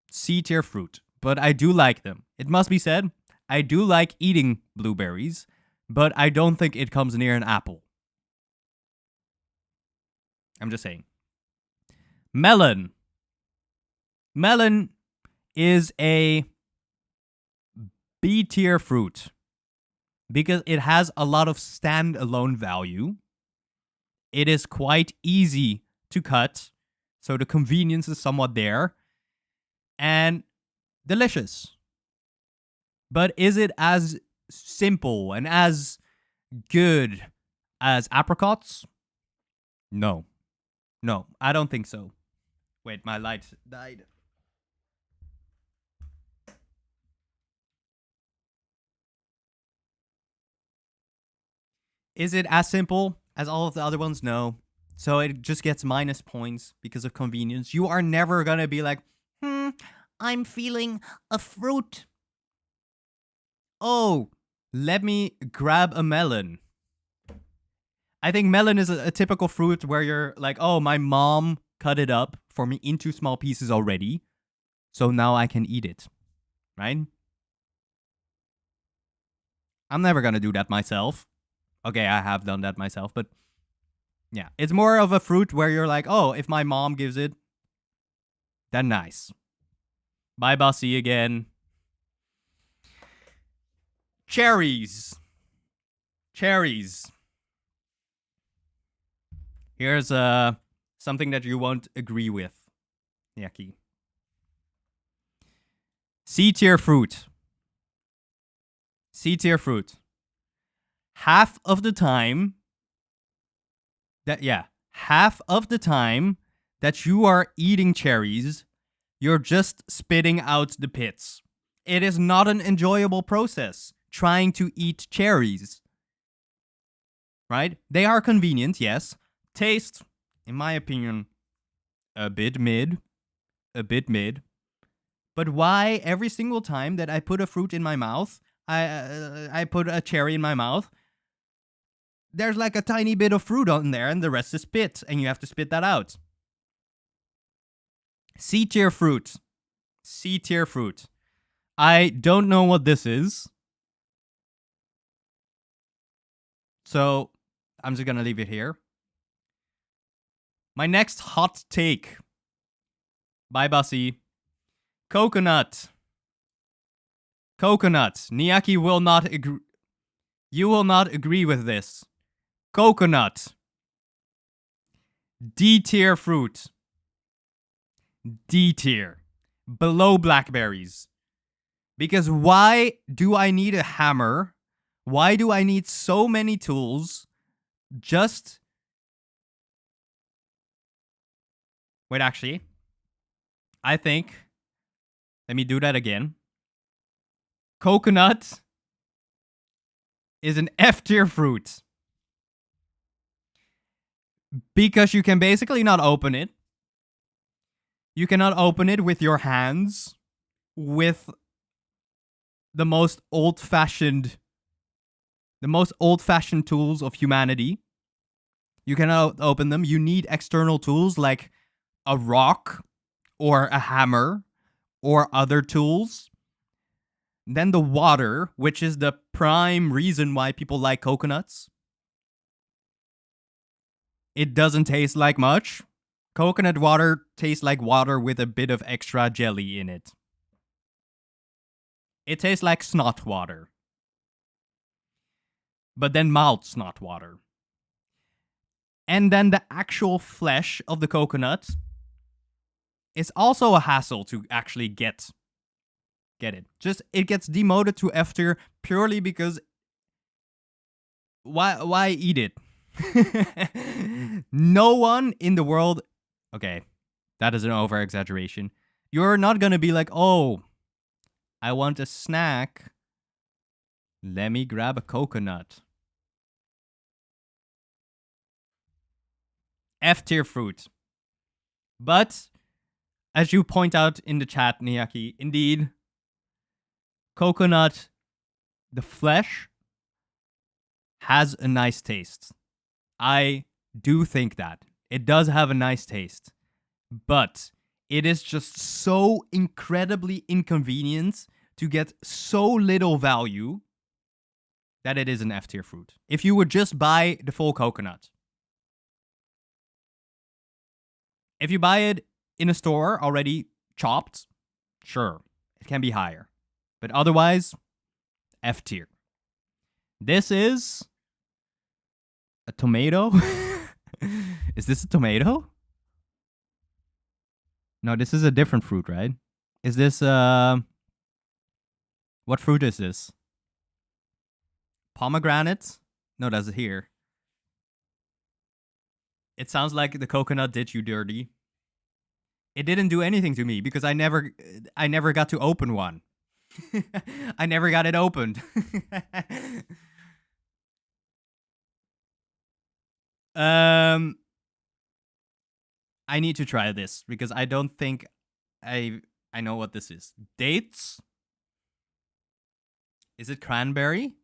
C tier fruit. But I do like them. It must be said, I do like eating blueberries, but I don't think it comes near an apple. I'm just saying. Melon. Melon is a B tier fruit because it has a lot of standalone value. It is quite easy to cut, so the convenience is somewhat there, and delicious. But is it as simple and as good as apricots? No, I don't think so. Wait, my light died. Is it as simple as all of the other ones? No. So it just gets minus points because of convenience. You are never gonna be like, I'm feeling a fruit. oh, let me grab a melon. I think melon is a typical fruit where you're like, oh, my mom cut it up for me into small pieces already, so now I can eat it, right? I'm never gonna do that myself. Okay, I have done that myself, but yeah, it's more of a fruit where you're like, oh, if my mom gives it, then nice. Bye, Bossy again. Cherries. Here's something that you won't agree with, Yaki. C tier fruit. Half of the time that you are eating cherries, you're just spitting out the pits. It is not an enjoyable process trying to eat cherries. Right? They are convenient, yes. Taste, in my opinion, a bit mid. A bit mid. But why every single time that I put a fruit in my mouth, I put a cherry in my mouth, there's like a tiny bit of fruit on there and the rest is spit, and you have to spit that out. C tier fruit. C tier fruit. I don't know what this is. So I'm just gonna leave it here. My next hot take. Bye, Bussy. Coconut. Coconut. Niaki will not agree. You will not agree with this. Coconut. D tier fruit. D tier. Below blackberries. Because why do I need a hammer? Why do I need so many tools? Just... Wait, actually. I think... Let me do that again. Coconut is an F tier fruit. Because you can basically not open it. You cannot open it with your hands. With the most old-fashioned tools of humanity. You cannot open them. You need external tools like a rock or a hammer or other tools. Then the water, which is the prime reason why people like coconuts. It doesn't taste like much. Coconut water tastes like water with a bit of extra jelly in it. It tastes like snot water. But then mild snot water. And then the actual flesh of the coconut is also a hassle to actually get it. Just, it gets demoted to F tier purely because why eat it? No one in the world... Okay, that is an over-exaggeration. You're not gonna be like, oh, I want a snack. Let me grab a coconut. F tier fruit. But, as you point out in the chat, Niaki, indeed, coconut, the flesh, has a nice taste. I do think that. It does have a nice taste. But it is just so incredibly inconvenient to get so little value that it is an F tier fruit. If you would just buy the full coconut. If you buy it in a store already chopped, sure, it can be higher. But otherwise, F tier. This is a tomato. Is this a tomato? No, this is a different fruit, right? Is this what fruit is this? Pomegranate? No, that's here. It sounds like the coconut did you dirty. It didn't do anything to me because I never got to open one. I never got it opened. I need to try this because I don't think I know what this is. Dates? Is it cranberry?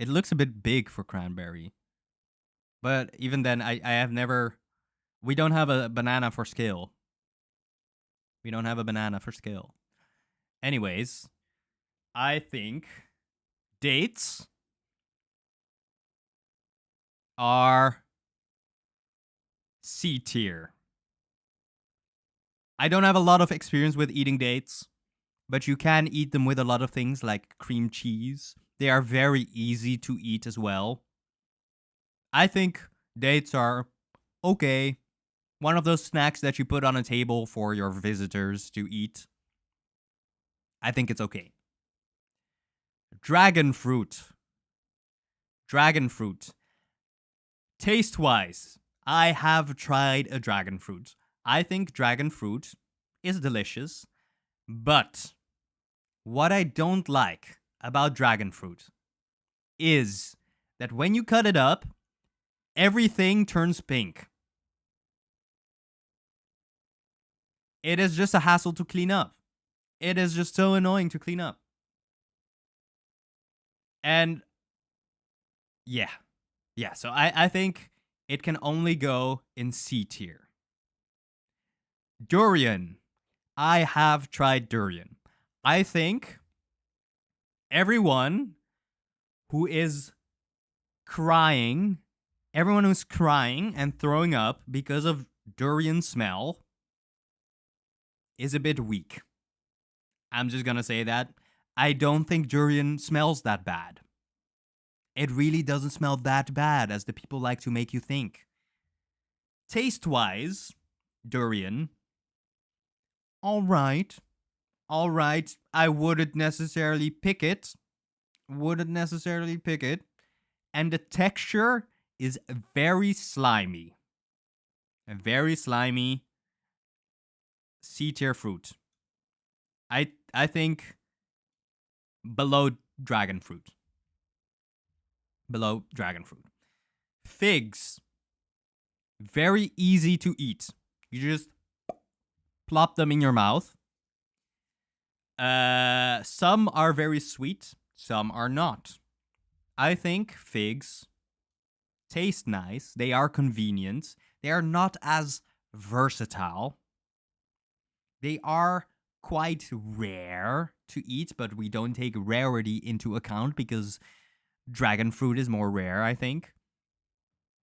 It looks a bit big for cranberry. But even then, I have never... We don't have a banana for scale. We don't have a banana for scale. Anyways, I think dates are C tier. I don't have a lot of experience with eating dates, but you can eat them with a lot of things like cream cheese. They are very easy to eat as well. I think dates are okay. One of those snacks that you put on a table for your visitors to eat. I think it's okay. Dragon fruit. Dragon fruit. Taste-wise, I have tried a dragon fruit. I think dragon fruit is delicious, but what I don't like about dragon fruit is that when you cut it up, everything turns pink. It is just a hassle to clean up. It is just so annoying to clean up. And yeah. Yeah, so I think it can only go in C tier. Durian. I have tried durian. I think everyone who is crying, everyone who's crying and throwing up because of durian smell is a bit weak. I'm just gonna say that. I don't think durian smells that bad. It really doesn't smell that bad as the people like to make you think. Taste-wise, durian, all right. I wouldn't necessarily pick it. And the texture is very slimy. A very slimy C tier fruit. I think below dragon fruit. Figs. Very easy to eat. You just plop them in your mouth. Some are very sweet, some are not. I think figs taste nice. They are convenient. They are not as versatile. They are quite rare to eat, but we don't take rarity into account because dragon fruit is more rare, I think.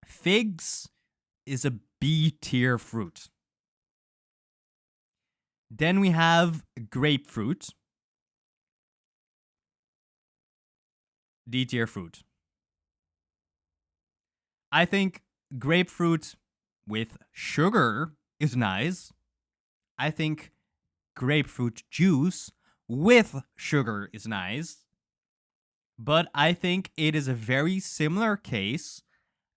Figs is a B tier fruit. Then we have grapefruit. D tier fruit. I think grapefruit with sugar is nice. I think grapefruit juice with sugar is nice. But I think it is a very similar case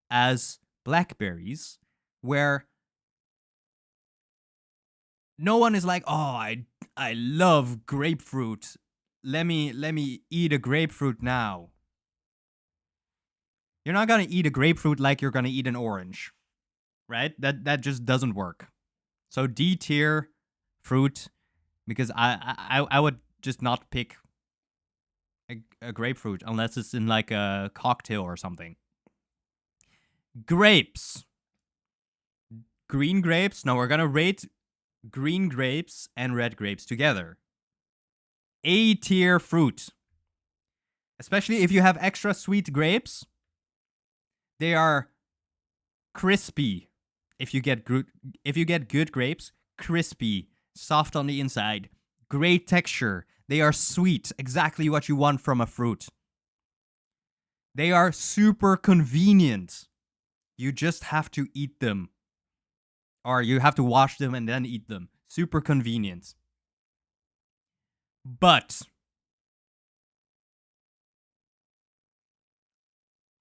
as blackberries, where no one is like, oh, I love grapefruit. Let me eat a grapefruit now. You're not gonna eat a grapefruit like you're gonna eat an orange, right? That just doesn't work. So D tier fruit, because I would just not pick a grapefruit unless it's in like a cocktail or something. Grapes. Green grapes. No, we're gonna rate green grapes and red grapes together. A tier fruit. Especially if you have extra sweet grapes. They are crispy. If you get good grapes, crispy, soft on the inside, great texture. They are sweet, exactly what you want from a fruit. They are super convenient. You just have to eat them. Or you have to wash them and then eat them. Super convenient. But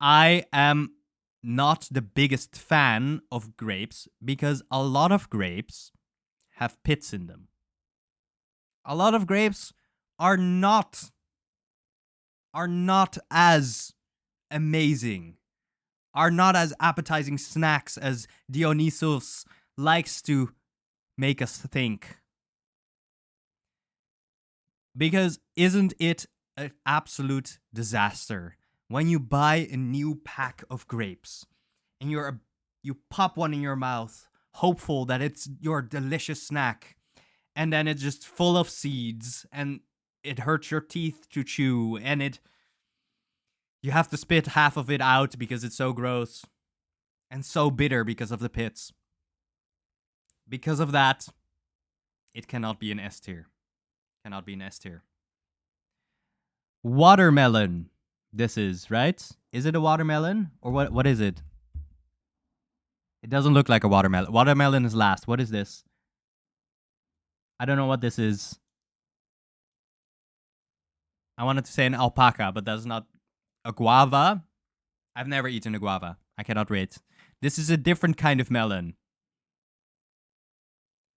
I am not the biggest fan of grapes because a lot of grapes have pits in them. A lot of grapes are not as amazing, are not as appetizing snacks as Dionysus likes to make us think. Because isn't it an absolute disaster when you buy a new pack of grapes and you pop one in your mouth, hopeful that it's your delicious snack, and then it's just full of seeds and it hurts your teeth to chew, and you have to spit half of it out because it's so gross and so bitter because of the pits. Because of that, it cannot be an S tier. Cannot be an S tier. Watermelon. This is, right? Is it a watermelon? Or what is it? It doesn't look like a watermelon. Watermelon is last. What is this? I don't know what this is. I wanted to say an alpaca, but that's not a guava. I've never eaten a guava. I cannot rate. This is a different kind of melon.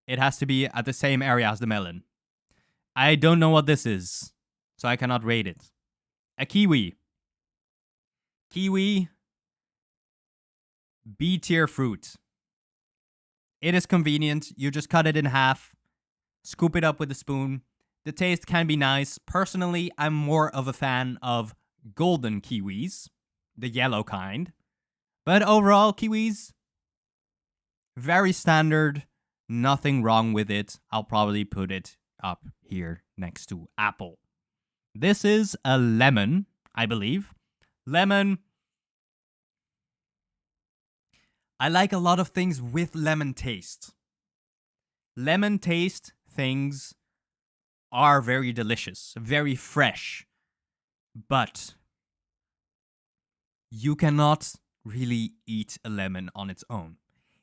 It has to be at the same area as the melon. I don't know what this is, so I cannot rate it. A kiwi. Kiwi, B tier fruit. It is convenient. You just cut it in half Scoop it up with a spoon. The taste can be nice. Personally, I'm more of a fan of golden kiwis, the yellow kind. But overall, kiwis, very standard. Nothing wrong with it. I'll probably put it up here next to apple. This is a lemon, I believe. Lemon. I like a lot of things with lemon taste. Lemon taste things are very delicious, very fresh. But you cannot really eat a lemon on its own.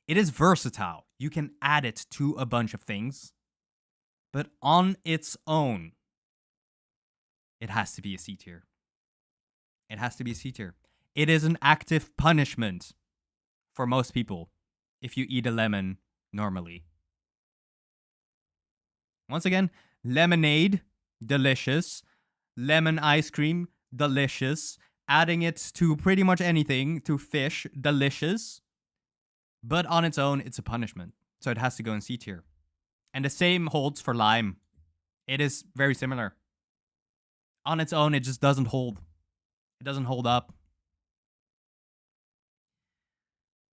It is versatile. You can add it to a bunch of things. But on its own, it has to be a C tier. It has to be a C tier. It is an active punishment for most people if you eat a lemon normally. Once again, lemonade, delicious. Lemon ice cream, delicious. Adding it to pretty much anything, to fish, delicious. But on its own, it's a punishment. So it has to go in C tier. And the same holds for lime. It is very similar. On its own, it just doesn't hold. It doesn't hold up.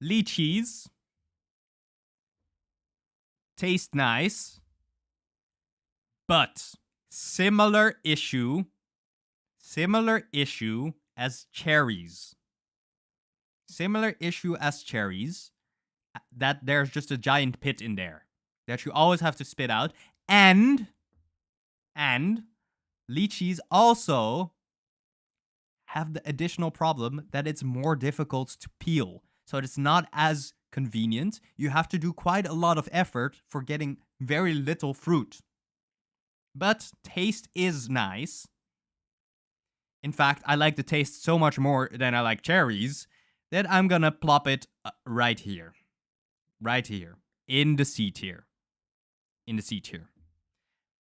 Lychees. Taste nice. But similar issue as cherries. Similar issue as cherries. That there's just a giant pit in there that you always have to spit out. And lychees also have the additional problem that it's more difficult to peel. So it's not as convenient. You have to do quite a lot of effort for getting very little fruit. But taste is nice. In fact, I like the taste so much more than I like cherries that I'm gonna plop it right here. Right here. In the C tier. In the C tier.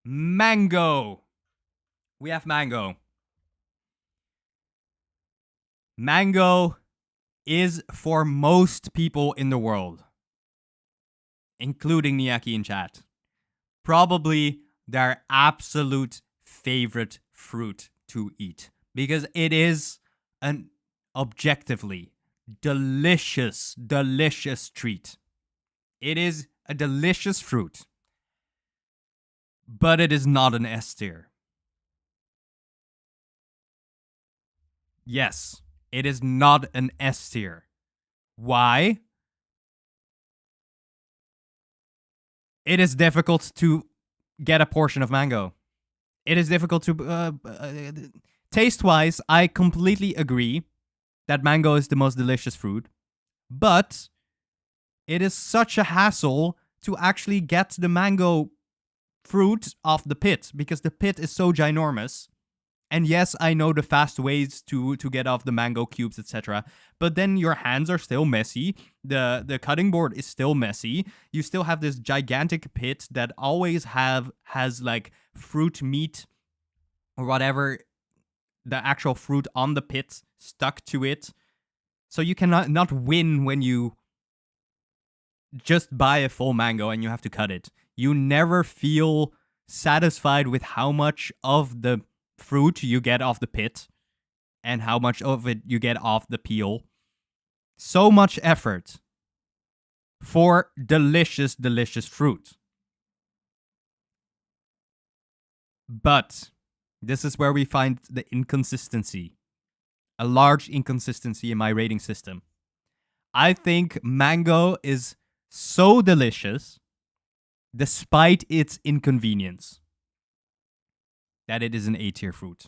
Mango. We have mango. Mango is for most people in the world, including Niaki in chat, probably their absolute favorite fruit to eat. Because it is an objectively delicious, delicious treat. It is a delicious fruit. But it is not an S tier. Yes, it is not an S tier. Why? It is difficult to get a portion of mango. It is difficult to... taste-wise, I completely agree that mango is the most delicious fruit. But it is such a hassle to actually get the mango fruit off the pit, because the pit is so ginormous. And yes, I know the fast ways to get off the mango cubes, etc. But then your hands are still messy. The cutting board is still messy. You still have this gigantic pit that always has like fruit meat or whatever, the actual fruit on the pit stuck to it. So you cannot not win when you just buy a full mango and you have to cut it. You never feel satisfied with how much of the fruit you get off the pit and how much of it you get off the peel. So much effort for delicious, delicious fruit. But this is where we find the inconsistency. A large inconsistency in my rating system. I think mango is so delicious despite its inconvenience that it is an A tier fruit.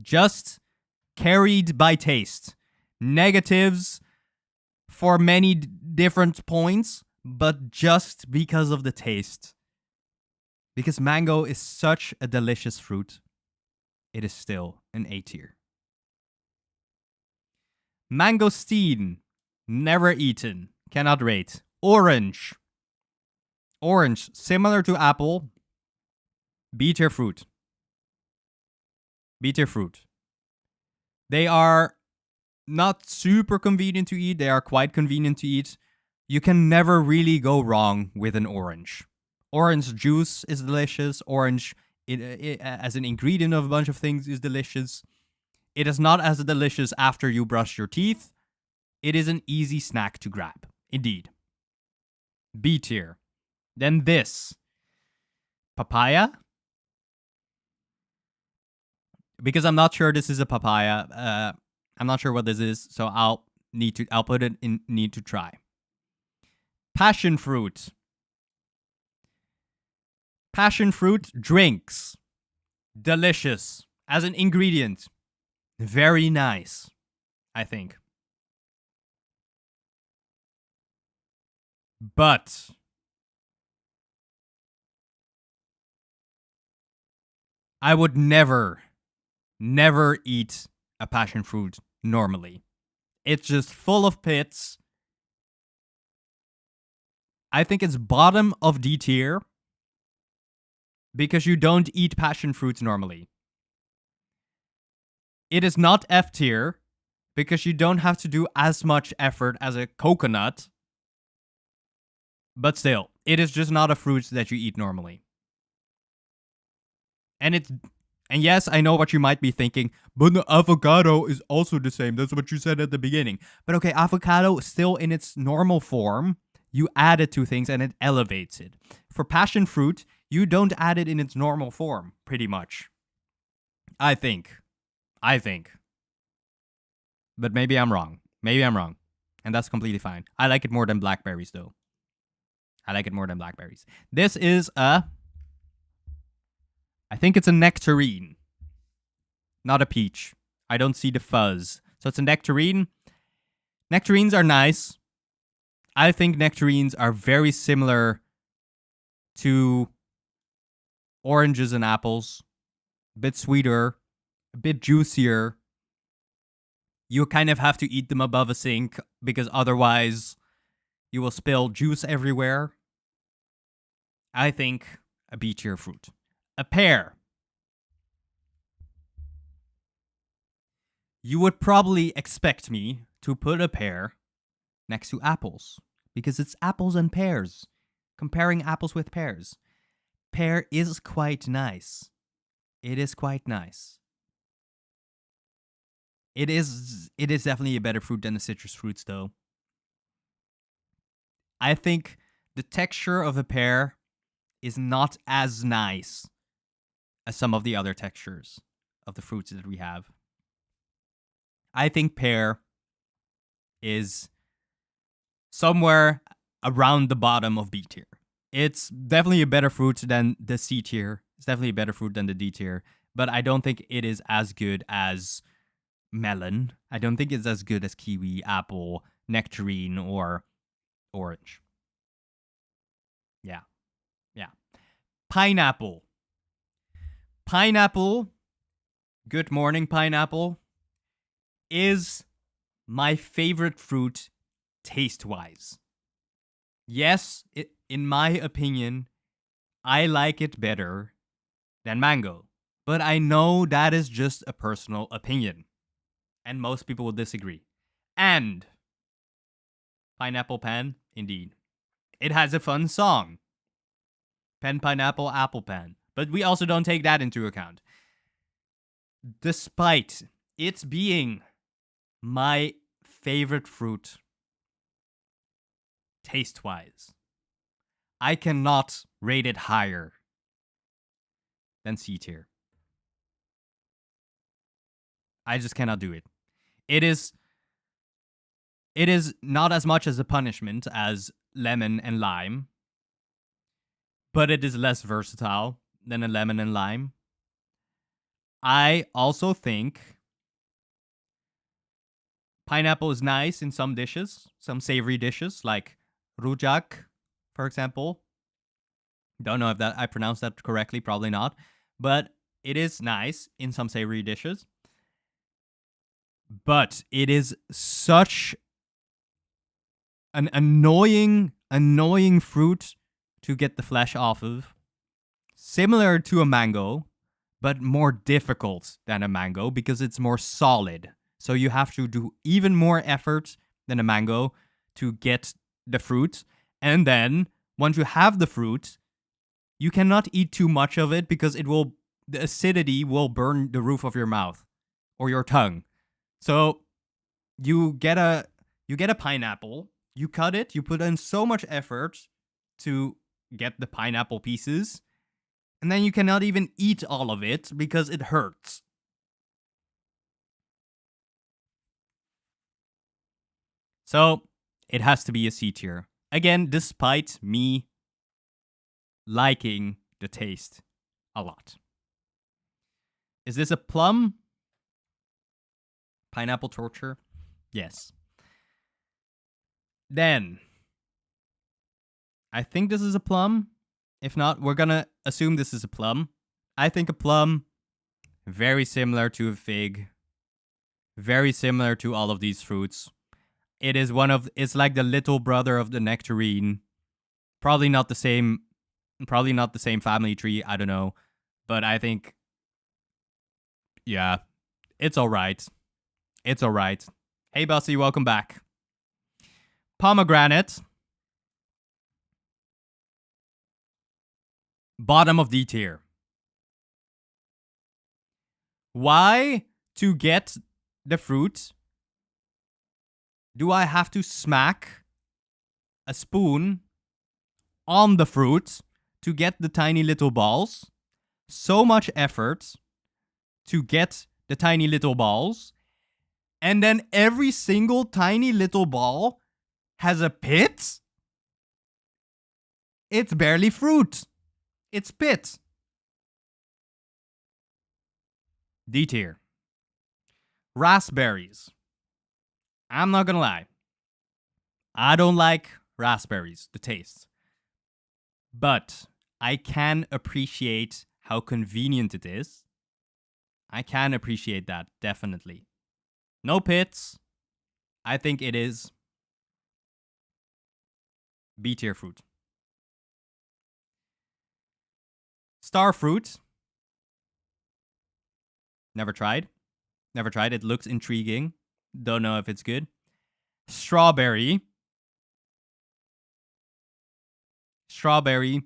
Just carried by taste. Negatives for many different points, but just because of the taste. Because mango is such a delicious fruit, it is still an A tier. Mangosteen, never eaten, cannot rate. Orange. Orange, similar to apple, B tier fruit. B tier fruit. They are not super convenient to eat. They are quite convenient to eat. You can never really go wrong with an orange. Orange juice is delicious. Orange as an ingredient of a bunch of things is delicious. It is not as delicious after you brush your teeth. It is an easy snack to grab. Indeed. B tier. Then this. Papaya? Because I'm not sure this is a papaya. I'm not sure what this is, so I'll put it in need to try. Passion fruit. Passion fruit drinks. Delicious. As an ingredient. Very nice, I think. But I would never eat a passion fruit normally. It's just full of pits. I think it's bottom of D tier because you don't eat passion fruits normally. It is not F tier because you don't have to do as much effort as a coconut. But still, it is just not a fruit that you eat normally. And yes, I know what you might be thinking, but the avocado is also the same. That's what you said at the beginning. But okay, avocado is still in its normal form. You add it to things and it elevates it. For passion fruit, you don't add it in its normal form, pretty much. I think. But maybe I'm wrong. And that's completely fine. I like it more than blackberries, though. This is I think it's a nectarine. Not a peach. I don't see the fuzz. So it's a nectarine. Nectarines are nice. I think nectarines are very similar to oranges and apples. A bit sweeter. A bit juicier. You kind of have to eat them above a sink because otherwise you will spill juice everywhere. I think a B tier fruit. A pear. You would probably expect me to put a pear next to apples because it's apples and pears. Comparing apples with pears. Pear is quite nice. It is quite nice. It is definitely a better fruit than the citrus fruits, though. I think the texture of a pear is not as nice as some of the other textures of the fruits that we have. I think pear is somewhere around the bottom of B tier. It's definitely a better fruit than the C tier. It's definitely a better fruit than the D tier. But I don't think it is as good as melon. I don't think it's as good as kiwi, apple, nectarine, or orange. Yeah. Pineapple. Good morning, pineapple, is my favorite fruit taste-wise. Yes, in my opinion, I like it better than mango. But I know that is just a personal opinion. And most people will disagree. And Pineapple Pen, indeed. It has a fun song. Pen, pineapple, apple pen. But we also don't take that into account. Despite it being my favorite fruit, taste-wise, I cannot rate it higher than C tier. I just cannot do it. It is not as much as a punishment as lemon and lime, but it is less versatile than a lemon and lime. I also think pineapple is nice in some dishes, some savory dishes, like rujak, for example. Don't know if I pronounced that correctly, probably not. But it is nice in some savory dishes. But it is such an annoying fruit to get the flesh off of. Similar to a mango, but more difficult than a mango because it's more solid. So you have to do even more effort than a mango to get the fruit, and then once you have the fruit, you cannot eat too much of it because the acidity will burn the roof of your mouth or your tongue. So you get a pineapple, you cut it, you put in so much effort to get the pineapple pieces, and then you cannot even eat all of it because it hurts. So it has to be a C tier. Again, despite me liking the taste a lot. Is this a plum? Pineapple torture? Yes. Then, I think this is a plum. If not, we're gonna assume this is a plum. I think a plum, very similar to a fig, very similar to all of these fruits. It's like the little brother of the nectarine. Probably not the same family tree, I don't know. But I think, yeah, it's alright. It's alright. Hey, Bussy, welcome back. Pomegranate. Bottom of D tier. Why, to get the fruit, do I have to smack a spoon on the fruit to get the tiny little balls? So much effort to get the tiny little balls, and then every single tiny little ball has a pit? It's barely fruit. It's pit. D tier. Raspberries. I'm not gonna lie. I don't like raspberries, the taste. But I can appreciate how convenient it is. I can appreciate that, definitely. No pits. I think it is B tier fruit. Star fruit. Never tried. Never tried. It looks intriguing. Don't know if it's good. Strawberry. Strawberry.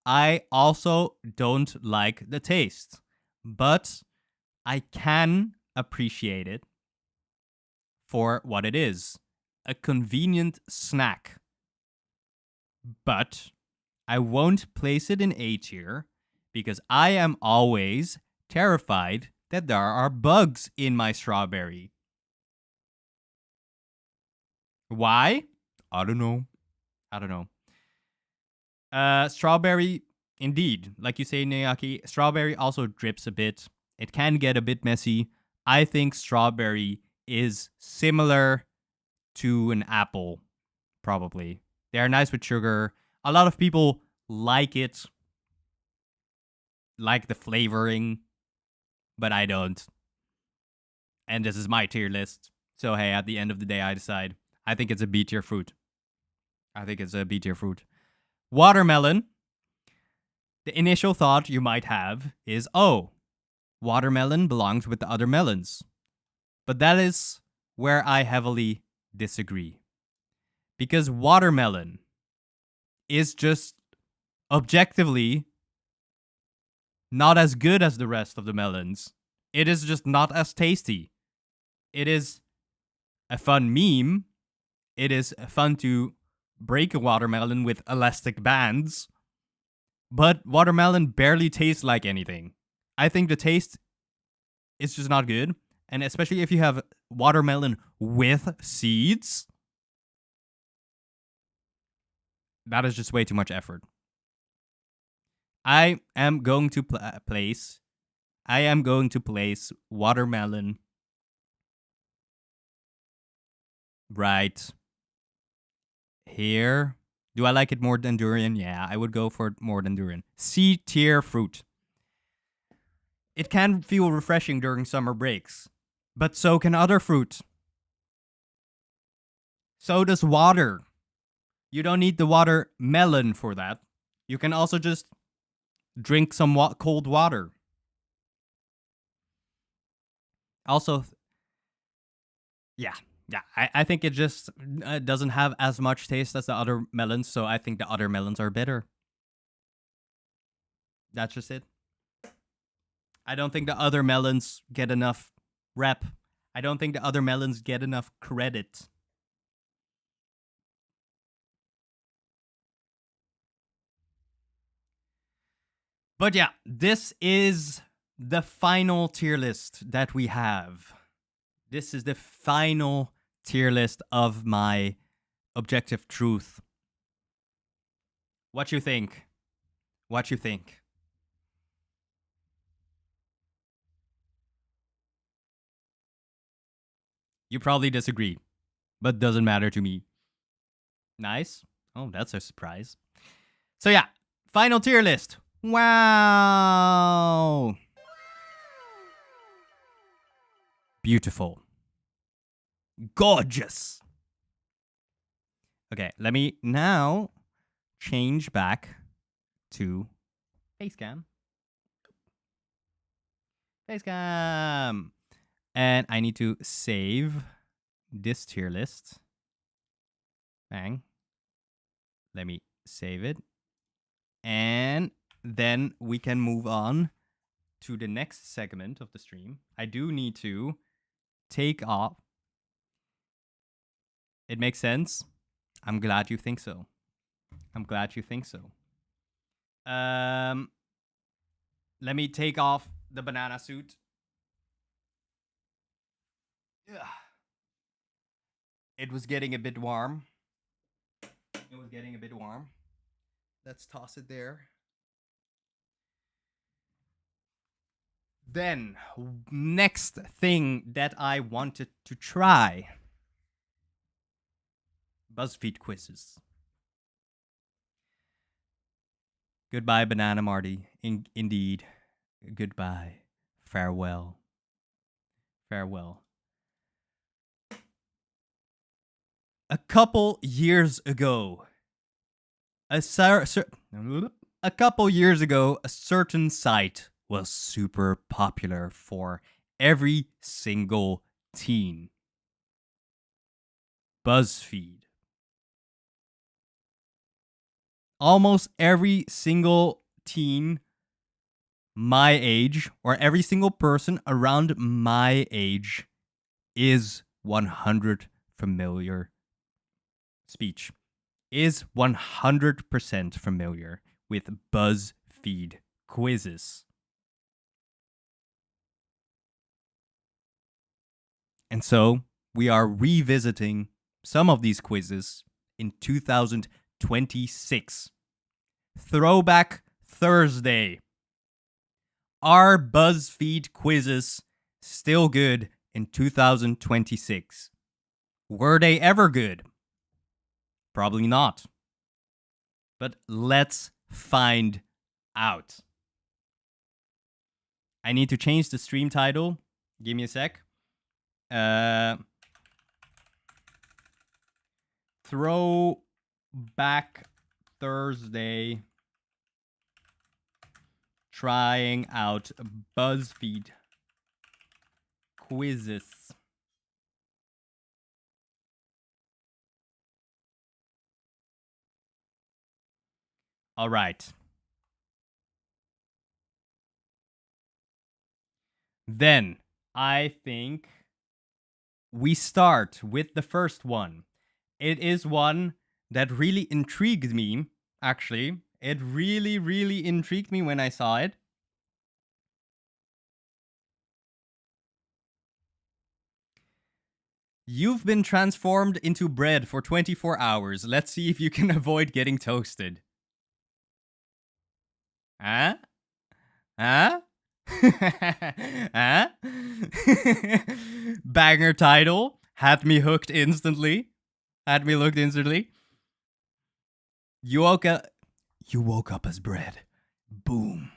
I also don't like the taste, but I can appreciate it for what it is. A convenient snack. But I won't place it in A tier because I am always terrified that there are bugs in my strawberry. Why? I don't know. Strawberry, indeed. Like you say, Nayaki, strawberry also drips a bit. It can get a bit messy. I think strawberry is similar to an apple, probably. They are nice with sugar. A lot of people like it, like the flavoring, but I don't. And this is my tier list. So hey, at the end of the day, I decide. I think it's a B tier fruit. Watermelon. The initial thought you might have is, oh, watermelon belongs with the other melons. But that is where I heavily disagree. Because watermelon is just objectively not as good as the rest of the melons. It is just not as tasty. It is a fun meme. It is fun to break a watermelon with elastic bands. But watermelon barely tastes like anything. I think the taste is just not good. And especially if you have watermelon with seeds, that is just way too much effort. I am going to place watermelon right here. Do I like it more than durian? Yeah, I would go for more than durian. C tier fruit. It can feel refreshing during summer breaks, but so can other fruit. So does water. You don't need the watermelon for that. You can also just drink some cold water. Also, yeah, Yeah, I think it just doesn't have as much taste as the other melons, so I think the other melons are better. That's just it. I don't think the other melons get enough rep. I don't think the other melons get enough credit. But yeah, this is the final tier list that we have. This is the final tier list of my objective truth. What you think? What you think? You probably disagree, but doesn't matter to me. Nice. Oh, that's a surprise. So yeah, final tier list. Wow. Beautiful. Gorgeous. Okay, let me now change back to Facecam. Facecam. And I need to save this tier list. Bang. Let me save it. And then we can move on to the next segment of the stream. I do need to take off. It makes sense. I'm glad you think so. I'm glad you think so. Let me take off the banana suit. Ugh. It was getting a bit warm. Let's toss it there. Then, next thing that I wanted to try. BuzzFeed quizzes. Goodbye, Banana Marty. Indeed. Goodbye. Farewell. Farewell. A couple years ago, a certain site was super popular for every single teen. BuzzFeed. Almost every single teen my age, or every single person around my age, is 100 familiar. Speech is 100% familiar with BuzzFeed quizzes. And so we are revisiting some of these quizzes in 2026. Throwback Thursday. Are BuzzFeed quizzes still good in 2026? Were they ever good? Probably not. But let's find out. I need to change the stream title. Give me a sec. Throwback Thursday. Trying out BuzzFeed quizzes. All right. Then I think we start with the first one. It is one that really intrigued me, actually. It really, really intrigued me when I saw it. You've been transformed into bread for 24 hours. Let's see if you can avoid getting toasted. Huh? Huh? Huh? Banger title. Had me hooked instantly. You woke up as bread. Boom.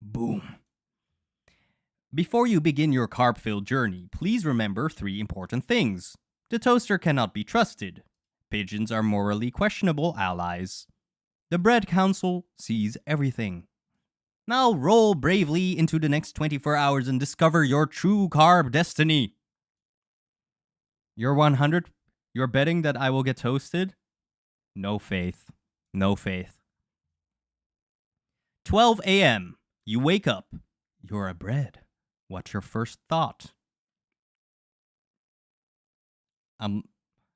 Boom. Before you begin your carb-filled journey, please remember 3 important things. The toaster cannot be trusted. Pigeons are morally questionable allies. The Bread Council sees everything. Now roll bravely into the next 24 hours and discover your true carb destiny. You're 100. You're betting that I will get toasted? No faith. No faith. 12 a.m. You wake up. You're a bread. What's your first thought? I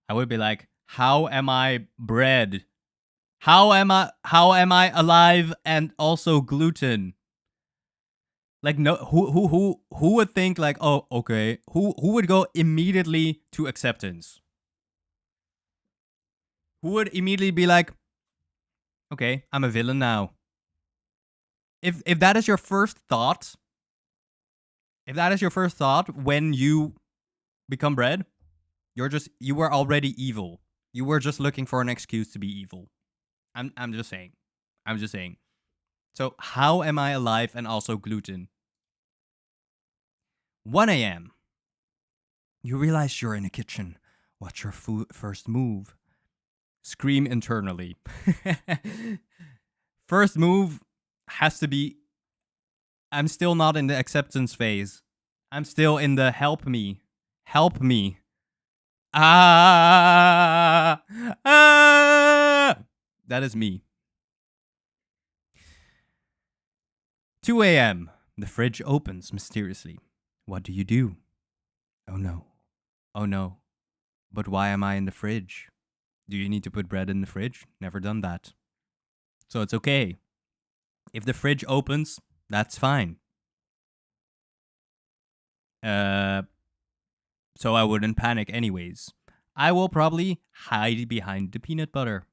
would be like, how am I bread? How am I alive and also gluten? Like, no, who would think like, oh, okay, who would go immediately to acceptance? Who would immediately be like, okay, I'm a villain now. If that is your first thought, when you become bread, you were already evil. You were just looking for an excuse to be evil. I'm just saying. So how am I alive and also gluten? 1 a.m. You realize you're in the kitchen. What's your first move? Scream internally. First move has to be, I'm still not in the acceptance phase. I'm still in the help me. Help me. Ah! That is me. 2 a.m. The fridge opens mysteriously. What do you do? Oh no. Oh no. But why am I in the fridge? Do you need to put bread in the fridge? Never done that. So it's okay. If the fridge opens, that's fine. So I wouldn't panic anyways. I will probably hide behind the peanut butter.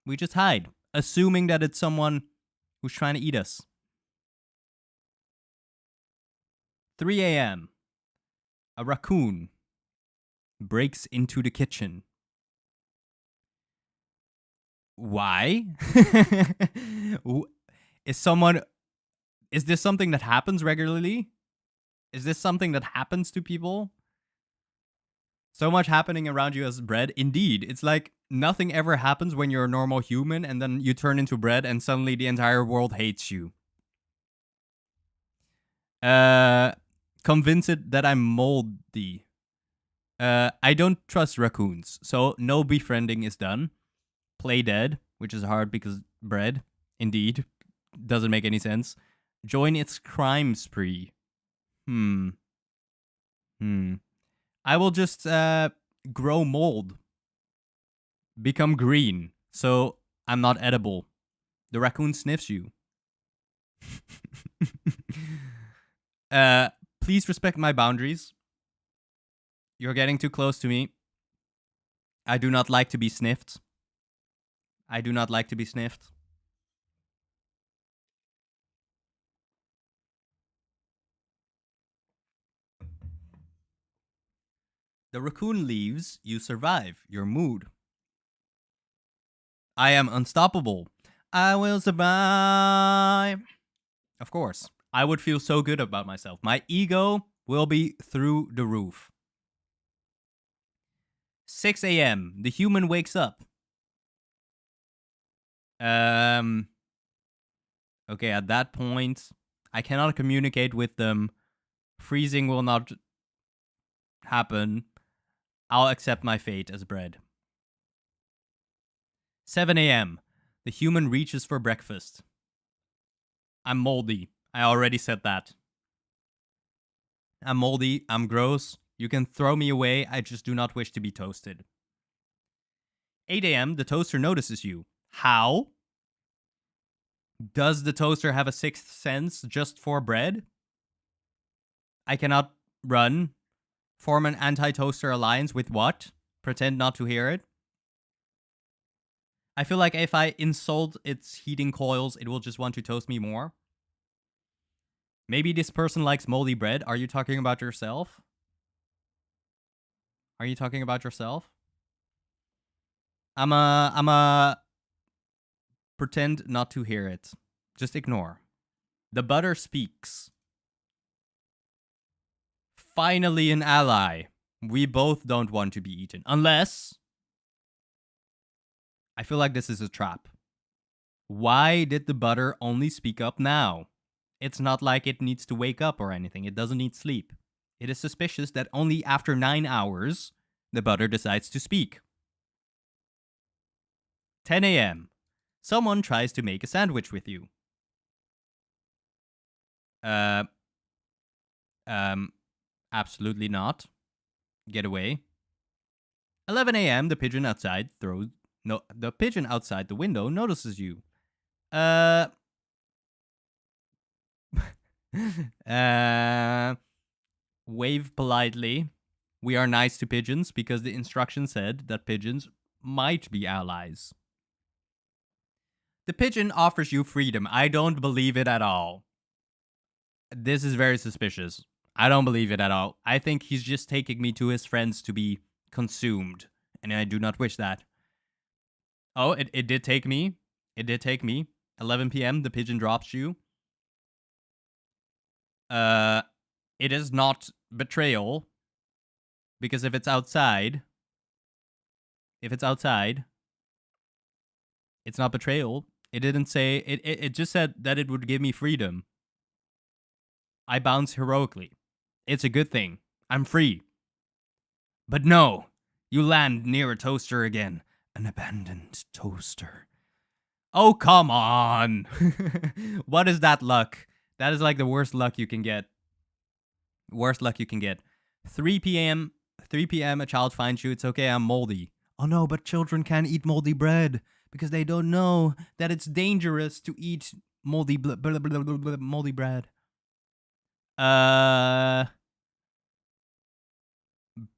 We just hide, assuming that it's someone who's trying to eat us. 3 a.m. A raccoon breaks into the kitchen. Why? Is this something that happens regularly? Is this something that happens to people? So much happening around you as bread. Indeed, it's like nothing ever happens when you're a normal human and then you turn into bread and suddenly the entire world hates you. Convinced that I'm moldy. I don't trust raccoons, so no befriending is done. Play dead, which is hard because bread, indeed, doesn't make any sense. Join its crime spree. I will just grow mold. Become green, so I'm not edible. The raccoon sniffs you. Please respect my boundaries. You're getting too close to me. I do not like to be sniffed. The raccoon leaves, you survive. Your mood. I am unstoppable. I will survive. Of course. I would feel so good about myself. My ego will be through the roof. 6 a.m. The human wakes up. Okay, at that point, I cannot communicate with them. Freezing will not happen. I'll accept my fate as bread. 7 a.m. The human reaches for breakfast. I'm moldy. I already said that. I'm moldy. I'm gross. You can throw me away. I just do not wish to be toasted. 8 a.m. The toaster notices you. How? Does the toaster have a sixth sense just for bread? I cannot run. Form an anti-toaster alliance with what? Pretend not to hear it? I feel like if I insult its heating coils, it will just want to toast me more. Maybe this person likes moldy bread. Are you talking about yourself? I'm a pretend not to hear it. Just ignore. The butter speaks. Finally an ally. We both don't want to be eaten. Unless... I feel like this is a trap. Why did the butter only speak up now? It's not like it needs to wake up or anything. It doesn't need sleep. It is suspicious that only after 9 hours the butter decides to speak. 10 a.m. Someone tries to make a sandwich with you. Absolutely not. Get away. 11 a.m. The pigeon outside the pigeon outside the window notices you. Wave politely. We are nice to pigeons because the instruction said that pigeons might be allies. The pigeon offers you freedom. I don't believe it at all. This is very suspicious. I don't believe it at all. I think he's just taking me to his friends to be consumed, and I do not wish that. Oh, it did take me. It did take me. 11 p.m. The pigeon drops you. It is not betrayal, because if it's outside, it's not betrayal. It didn't say it just said that it would give me freedom. I bounce heroically. It's a good thing. I'm free. But no, you land near a toaster again. An abandoned toaster. Oh, come on. What is that luck? That is like the worst luck you can get. Worst luck you can get. 3 p.m. a child finds you. It's okay, I'm moldy. Oh no, but children can't eat moldy bread because they don't know that it's dangerous to eat moldy bread.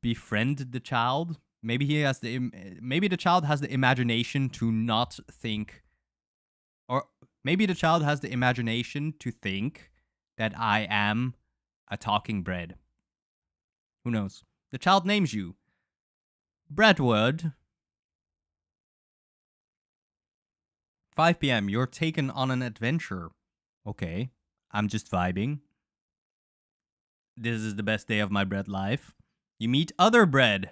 Befriend the child. Maybe the child has the imagination to not think, or maybe the child has the imagination to think that I am a talking bread. Who knows? The child names you Breadwood. 5 p.m. You're taken on an adventure. Okay, I'm just vibing. This is the best day of my bread life. You meet other bread.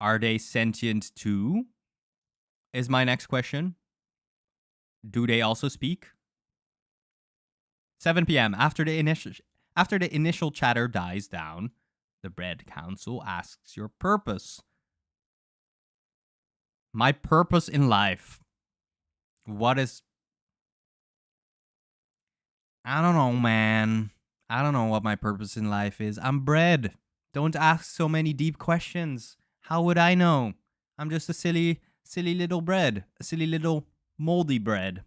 Are they sentient too? Is my next question. Do they also speak? 7 p.m. After the initial chatter dies down, the bread council asks your purpose. My purpose in life. What is... I don't know, man. I don't know what my purpose in life is. I'm bread. Don't ask so many deep questions. How would I know? I'm just a silly little bread. A silly little moldy bread.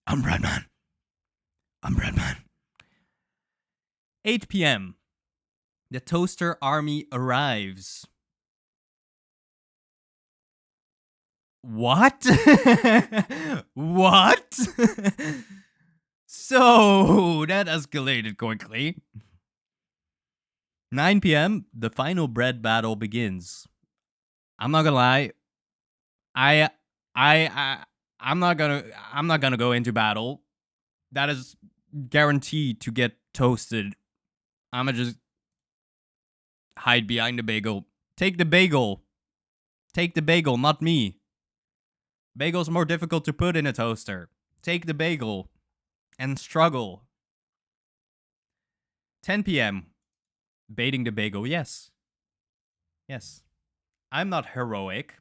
I'm bread man. 8 p.m. The toaster army arrives. What? What? So, that escalated quickly. 9 p.m. The final bread battle begins. I'm not gonna lie. I'm not gonna go into battle. That is guaranteed to get toasted. I'ma just hide behind the bagel. Take the bagel. Take the bagel, not me. Bagel's more difficult to put in a toaster. Take the bagel and struggle. 10 p.m. Baiting the bagel, yes. Yes. I'm not heroic.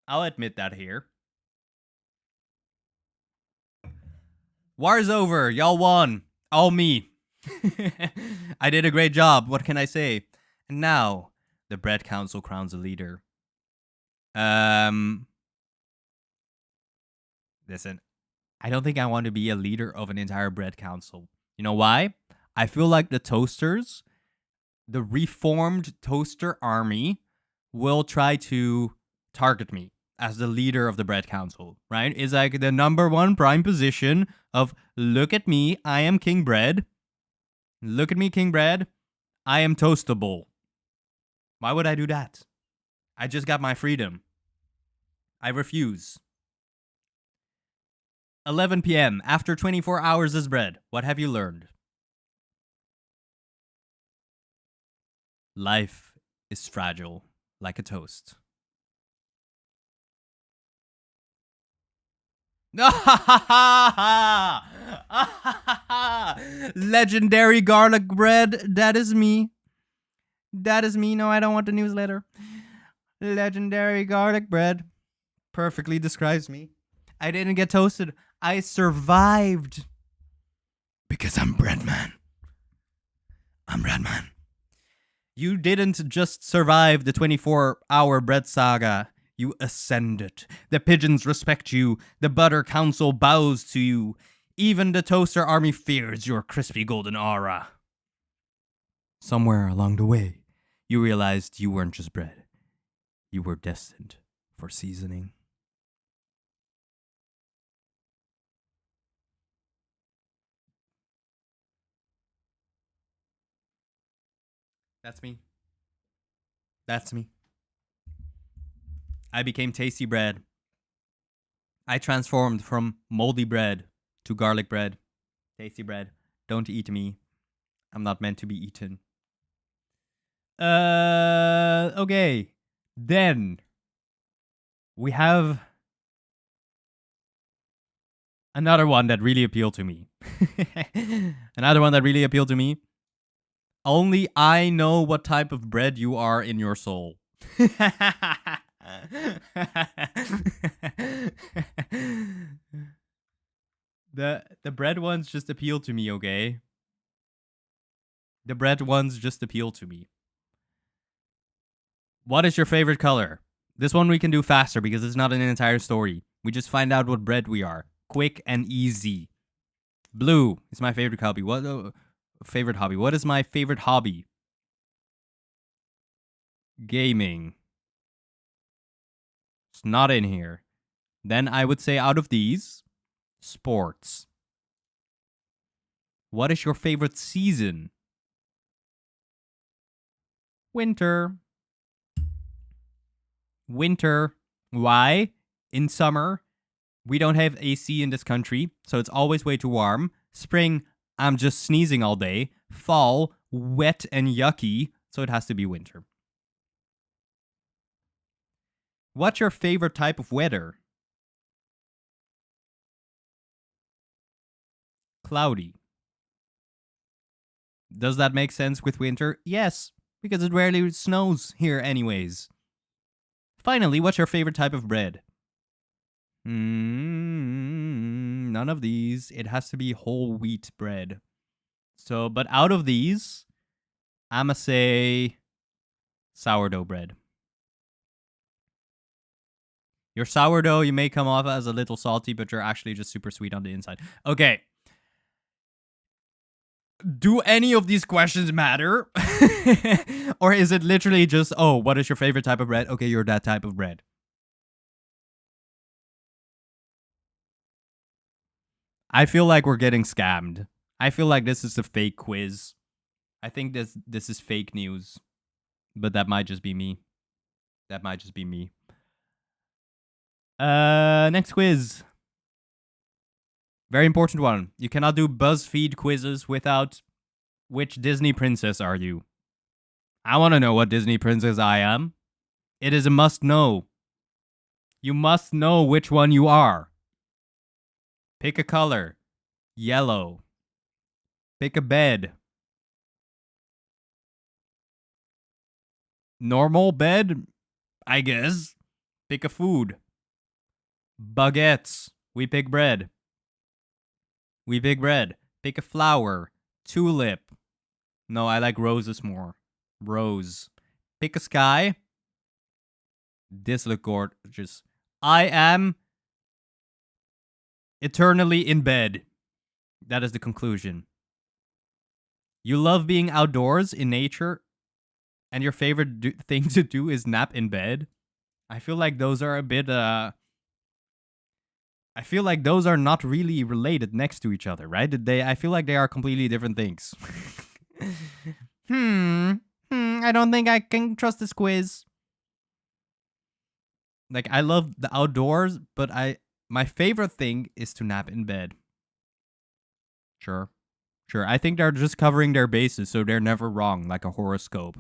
I'll admit that here. War's over. Y'all won. All me. I did a great job. What can I say? And now, the bread council crowns a leader. Listen, I don't think I want to be a leader of an entire bread council. You know why? I feel like the toasters, the reformed toaster army, will try to target me as the leader of the bread council, right? It's like the number one prime position of, look at me, I am king bread. Look at me, king bread. I am toastable. Why would I do that? I just got my freedom. I refuse. 11 p.m. After 24 hours as bread, what have you learned? Life is fragile, like a toast. Legendary garlic bread, that is me. That is me. No, I don't want the newsletter. Legendary garlic bread. Perfectly describes me. I didn't get toasted. I survived. Because I'm Breadman. I'm Breadman. You didn't just survive the 24-hour bread saga. You ascended. The pigeons respect you. The butter council bows to you. Even the toaster army fears your crispy golden aura. Somewhere along the way, you realized you weren't just bread. You were destined for seasoning. That's me. That's me. I became tasty bread. I transformed from moldy bread to garlic bread. Tasty bread. Don't eat me. I'm not meant to be eaten. Okay. Then we have another one that really appealed to me. Another one that really appealed to me. Only I know what type of bread you are in your soul. The bread ones just appeal to me, okay? The bread ones just appeal to me. What is your favorite color? This one we can do faster because it's not an entire story. We just find out what bread we are. Quick and easy. Blue is my favorite hobby. What favorite hobby? What is my favorite hobby? Gaming. It's not in here. Then I would say out of these, sports. What is your favorite season? Winter. Winter. Why? In summer, we don't have AC in this country, so it's always way too warm. Spring, I'm just sneezing all day. Fall, wet and yucky, so it has to be winter. What's your favorite type of weather? Cloudy. Does that make sense with winter? Yes, because it rarely snows here anyways. Finally, what's your favorite type of bread? None of these. It has to be whole wheat bread. So, but out of these, I'ma say sourdough bread. Your sourdough, you may come off as a little salty, but you're actually just super sweet on the inside. Okay. Do any of these questions matter? Or is it literally just, oh, what is your favorite type of bread? Okay, you're that type of bread. I feel like we're getting scammed. I feel like this is a fake quiz. I think this is fake news. But that might just be me. That might just be me. Next quiz. Very important one. You cannot do BuzzFeed quizzes without which Disney princess are you? I want to know what Disney princess I am. It is a must know. You must know which one you are. Pick a color. Yellow. Pick a bed. Normal bed, I guess. Pick a food. Baguettes. We pick bread. We pick bread. Pick a flower. Tulip. No, I like roses more. Rose. Pick a sky. This look gorgeous. I am eternally in bed. That is the conclusion. You love being outdoors in nature, and your favorite thing to do is nap in bed. I feel like those are a bit, I feel like those are not really related next to each other, right? I feel like they are completely different things. I don't think I can trust this quiz. Like, I love the outdoors, but my favorite thing is to nap in bed. Sure. I think they're just covering their bases, so they're never wrong, like a horoscope.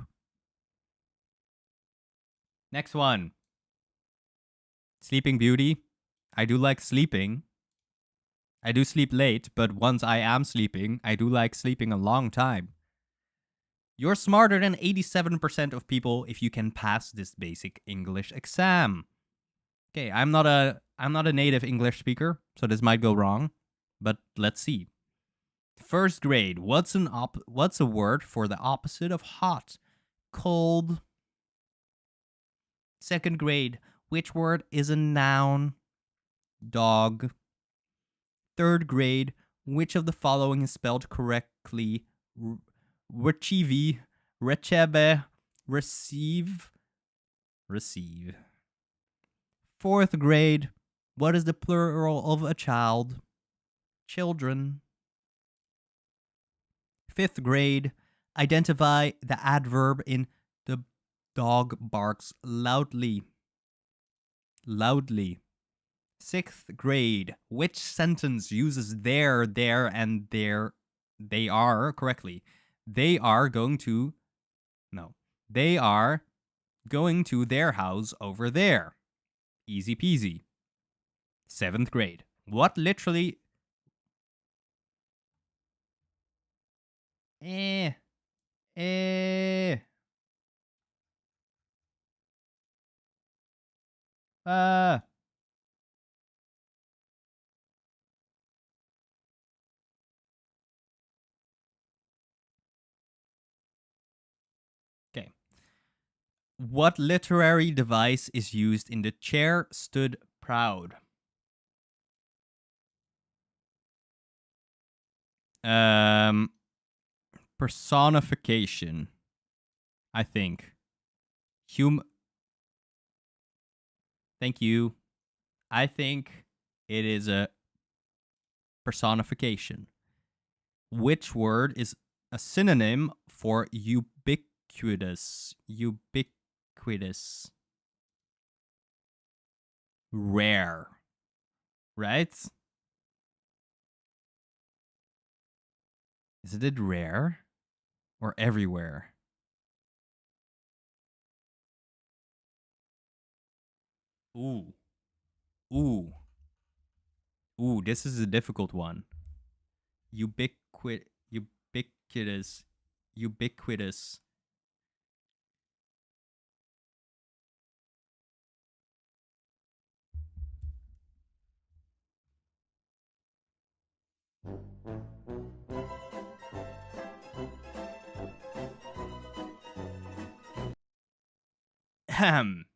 Next one. Sleeping Beauty. I do like sleeping. I do sleep late, but once I am sleeping, I do like sleeping a long time. You're smarter than 87% of people if you can pass this basic English exam. Okay, I'm not a native English speaker, so this might go wrong, but let's see. First grade, what's a word for the opposite of hot? Cold. Second grade, which word is a noun? Dog. Third grade, which of the following is spelled correctly? Rechieve, rechebe, receive. Fourth grade, what is the plural of a child? Children. Fifth grade, identify the adverb in the dog barks loudly. Loudly. Sixth grade, which sentence uses there, and there, they are correctly? They are going to, no, they are going to their house over there. Easy peasy. Seventh grade, what literally, eh, eh, uh, okay. What literary device is used in The Chair Stood Proud? Um, personification, I think. Thank you. I think it is a personification. Which word is a synonym for ubiquitous? Ubiquitous. Rare. Right? Is it rare or everywhere? Ooh. Ooh. Ooh, this is a difficult one. Ubiquitous. Ubiquitous. Ahem.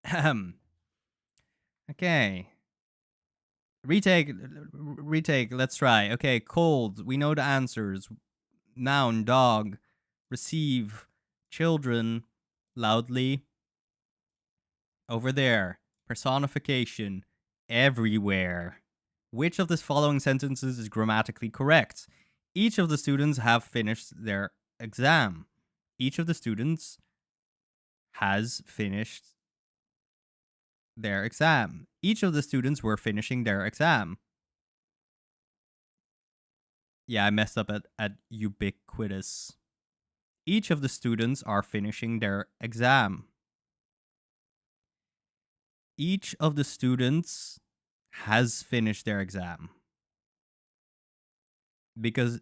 Ahem. Okay. Retake. Let's try. Okay, cold. We know the answers. Noun, dog. Receive, children. Loudly. Over there. Personification. Everywhere. Which of the following sentences is grammatically correct? Each of the students have finished their exam. Each of the students has finished their exam. Each of the students were finishing their exam. Yeah, I messed up at ubiquitous. Each of the students are finishing their exam. Each of the students has finished their exam. Because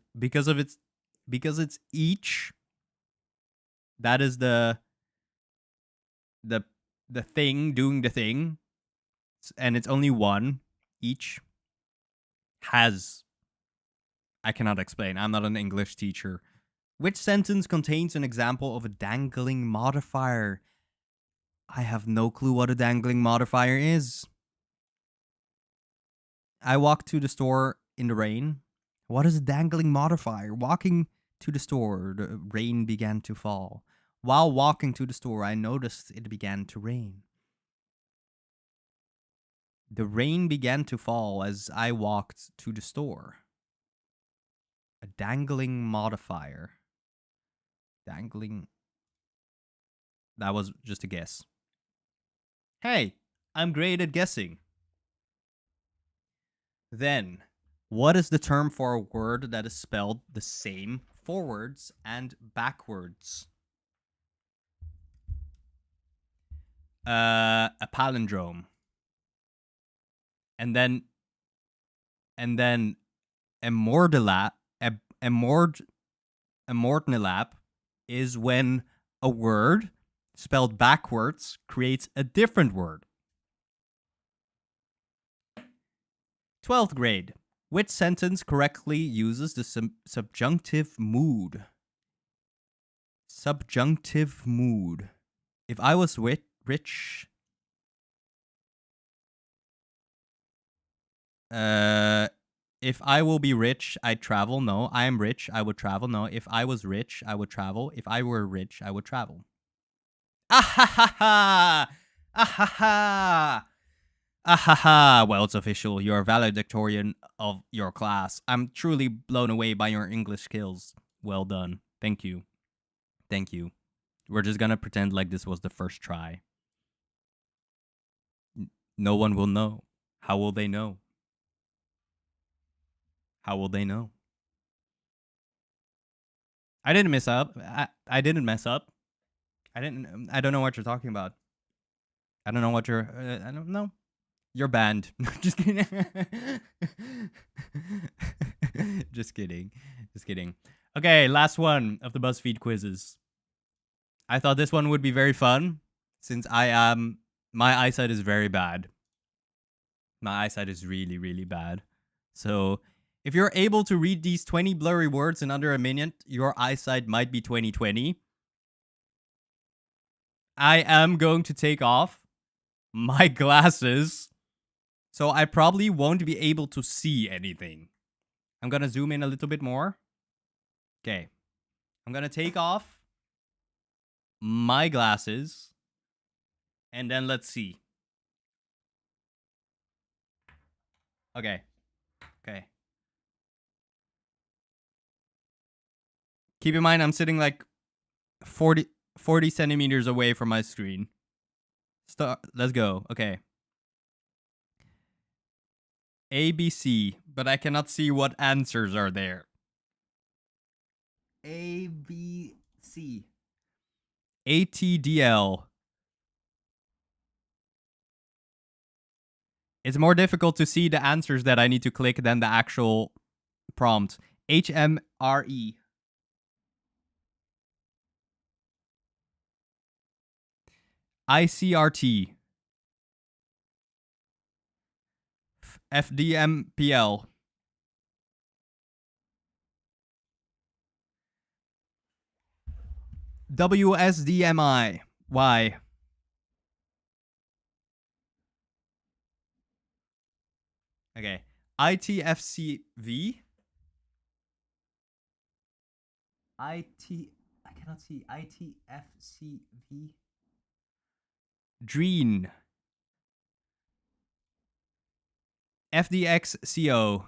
it's each, that is the thing doing the thing, and it's only one. Each has, I cannot explain. I'm not an English teacher. Which sentence contains an example of a dangling modifier? I have no clue what a dangling modifier is. I walked to the store in the rain. What is a dangling modifier? Walking to the store, the rain began to fall. While walking to the store, I noticed it began to rain. The rain began to fall as I walked to the store. A dangling modifier. Dangling. That was just a guess. Hey, I'm great at guessing. Then, what is the term for a word that is spelled the same forwards and backwards? A palindrome. And then immortala, a moordnelap is when a word spelled backwards creates a different word. 12th grade. Which sentence correctly uses the subjunctive mood? Subjunctive mood. If I was rich... if I will be rich, I'd travel. No. I am rich, I would travel. No. If I was rich, I would travel. If I were rich, I would travel. Ah ha ha ha! Ah ha ha! Ah ha ha! Well, it's official. You're a valedictorian of your class. I'm truly blown away by your English skills. Well done. Thank you. Thank you. We're just gonna pretend like this was the first try. No one will know. How will they know? How will they know? I didn't mess up. I didn't mess up. I don't know what you're talking about. I don't know what you're... I don't know. You're banned. Just kidding. Just kidding. Just kidding. Okay, last one of the BuzzFeed quizzes. I thought this one would be very fun since my eyesight is very bad. My eyesight is really, really bad. So if you're able to read these 20 blurry words in under a minute, your eyesight might be 20/20. I am going to take off my glasses, so I probably won't be able to see anything. I'm gonna zoom in a little bit more. Okay. I'm gonna take off my glasses, and then let's see. Okay. Okay. Keep in mind, I'm sitting like 40 centimeters away from my screen. Let's go. Okay. A, B, C, but I cannot see what answers are there. A, B, C. A, T, D, L. It's more difficult to see the answers that I need to click than the actual prompt. H, M, R, E. ICRT. FDMPL. WSDMI. Y. Okay. ITFCV. I cannot see. ITFCV. Dreen. FDXCO.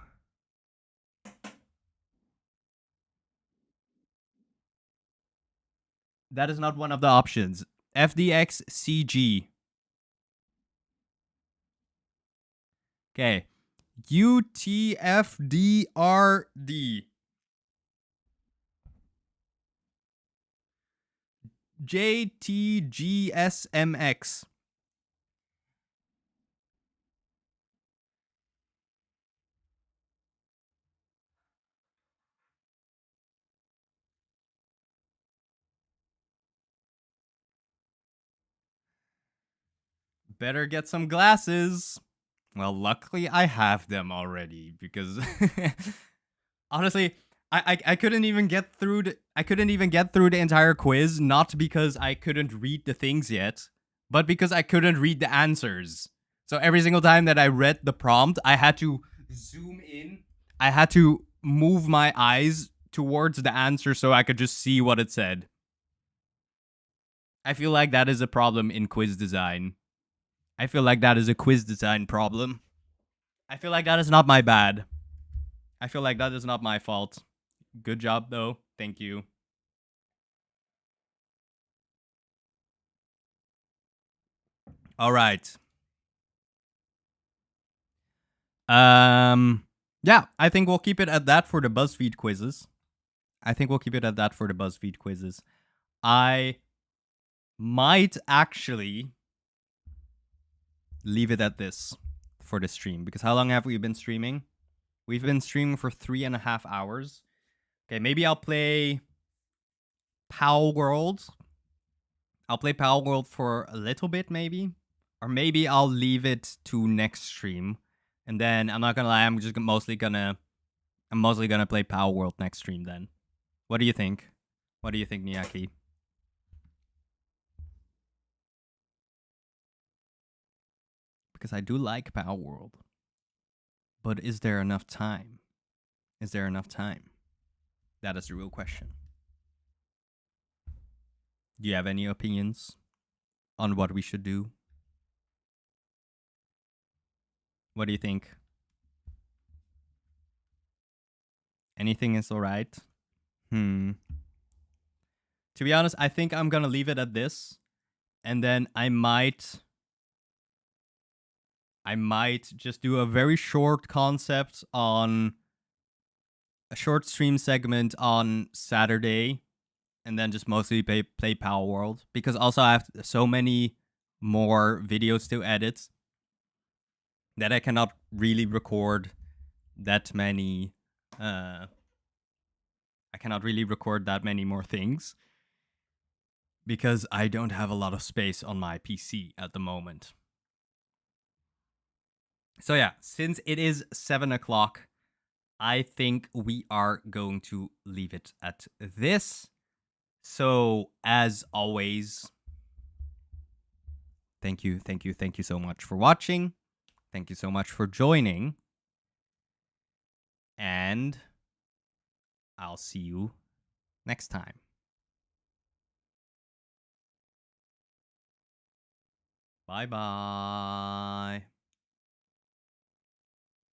That is not one of the options. FDXCG. Okay. UTFDRD. JTGSMX. Better get some glasses. Well, luckily I have them already because honestly, I couldn't even get through the entire quiz, not because I couldn't read the things yet, but because I couldn't read the answers. So every single time that I read the prompt, I had to zoom in. I had to move my eyes towards the answer so I could just see what it said. I feel like that is a problem in quiz design. I feel like that is a quiz design problem. I feel like that is not my bad. I feel like that is not my fault. Good job, though. Thank you. All right. Yeah, I think we'll keep it at that for the BuzzFeed quizzes. I might actually leave it at this for the stream, because how long have we been streaming? We've been streaming for 3.5 hours. Okay, maybe I'll play Power World. I'll play Power World for a little bit, maybe. Or maybe I'll leave it to next stream. And then, I'm not gonna lie, I'm mostly gonna play Power World next stream then. What do you think? What do you think, Miyaki? Because I do like Power World. But is there enough time? Is there enough time? That is the real question. Do you have any opinions on what we should do? What do you think? Anything is alright? To be honest, I think I'm gonna leave it at this. And then I might just do a very short concept on a short stream segment on Saturday. And then just mostly play Power World. Because also I have so many more videos to edit that I cannot really record that many I cannot really record that many more things because I don't have a lot of space on my PC at the moment. So yeah, since it is 7 o'clock, I think we are going to leave it at this. So as always, thank you so much for watching. Thank you so much for joining. And I'll see you next time. Bye-bye.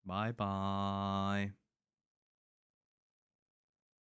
Bye-bye.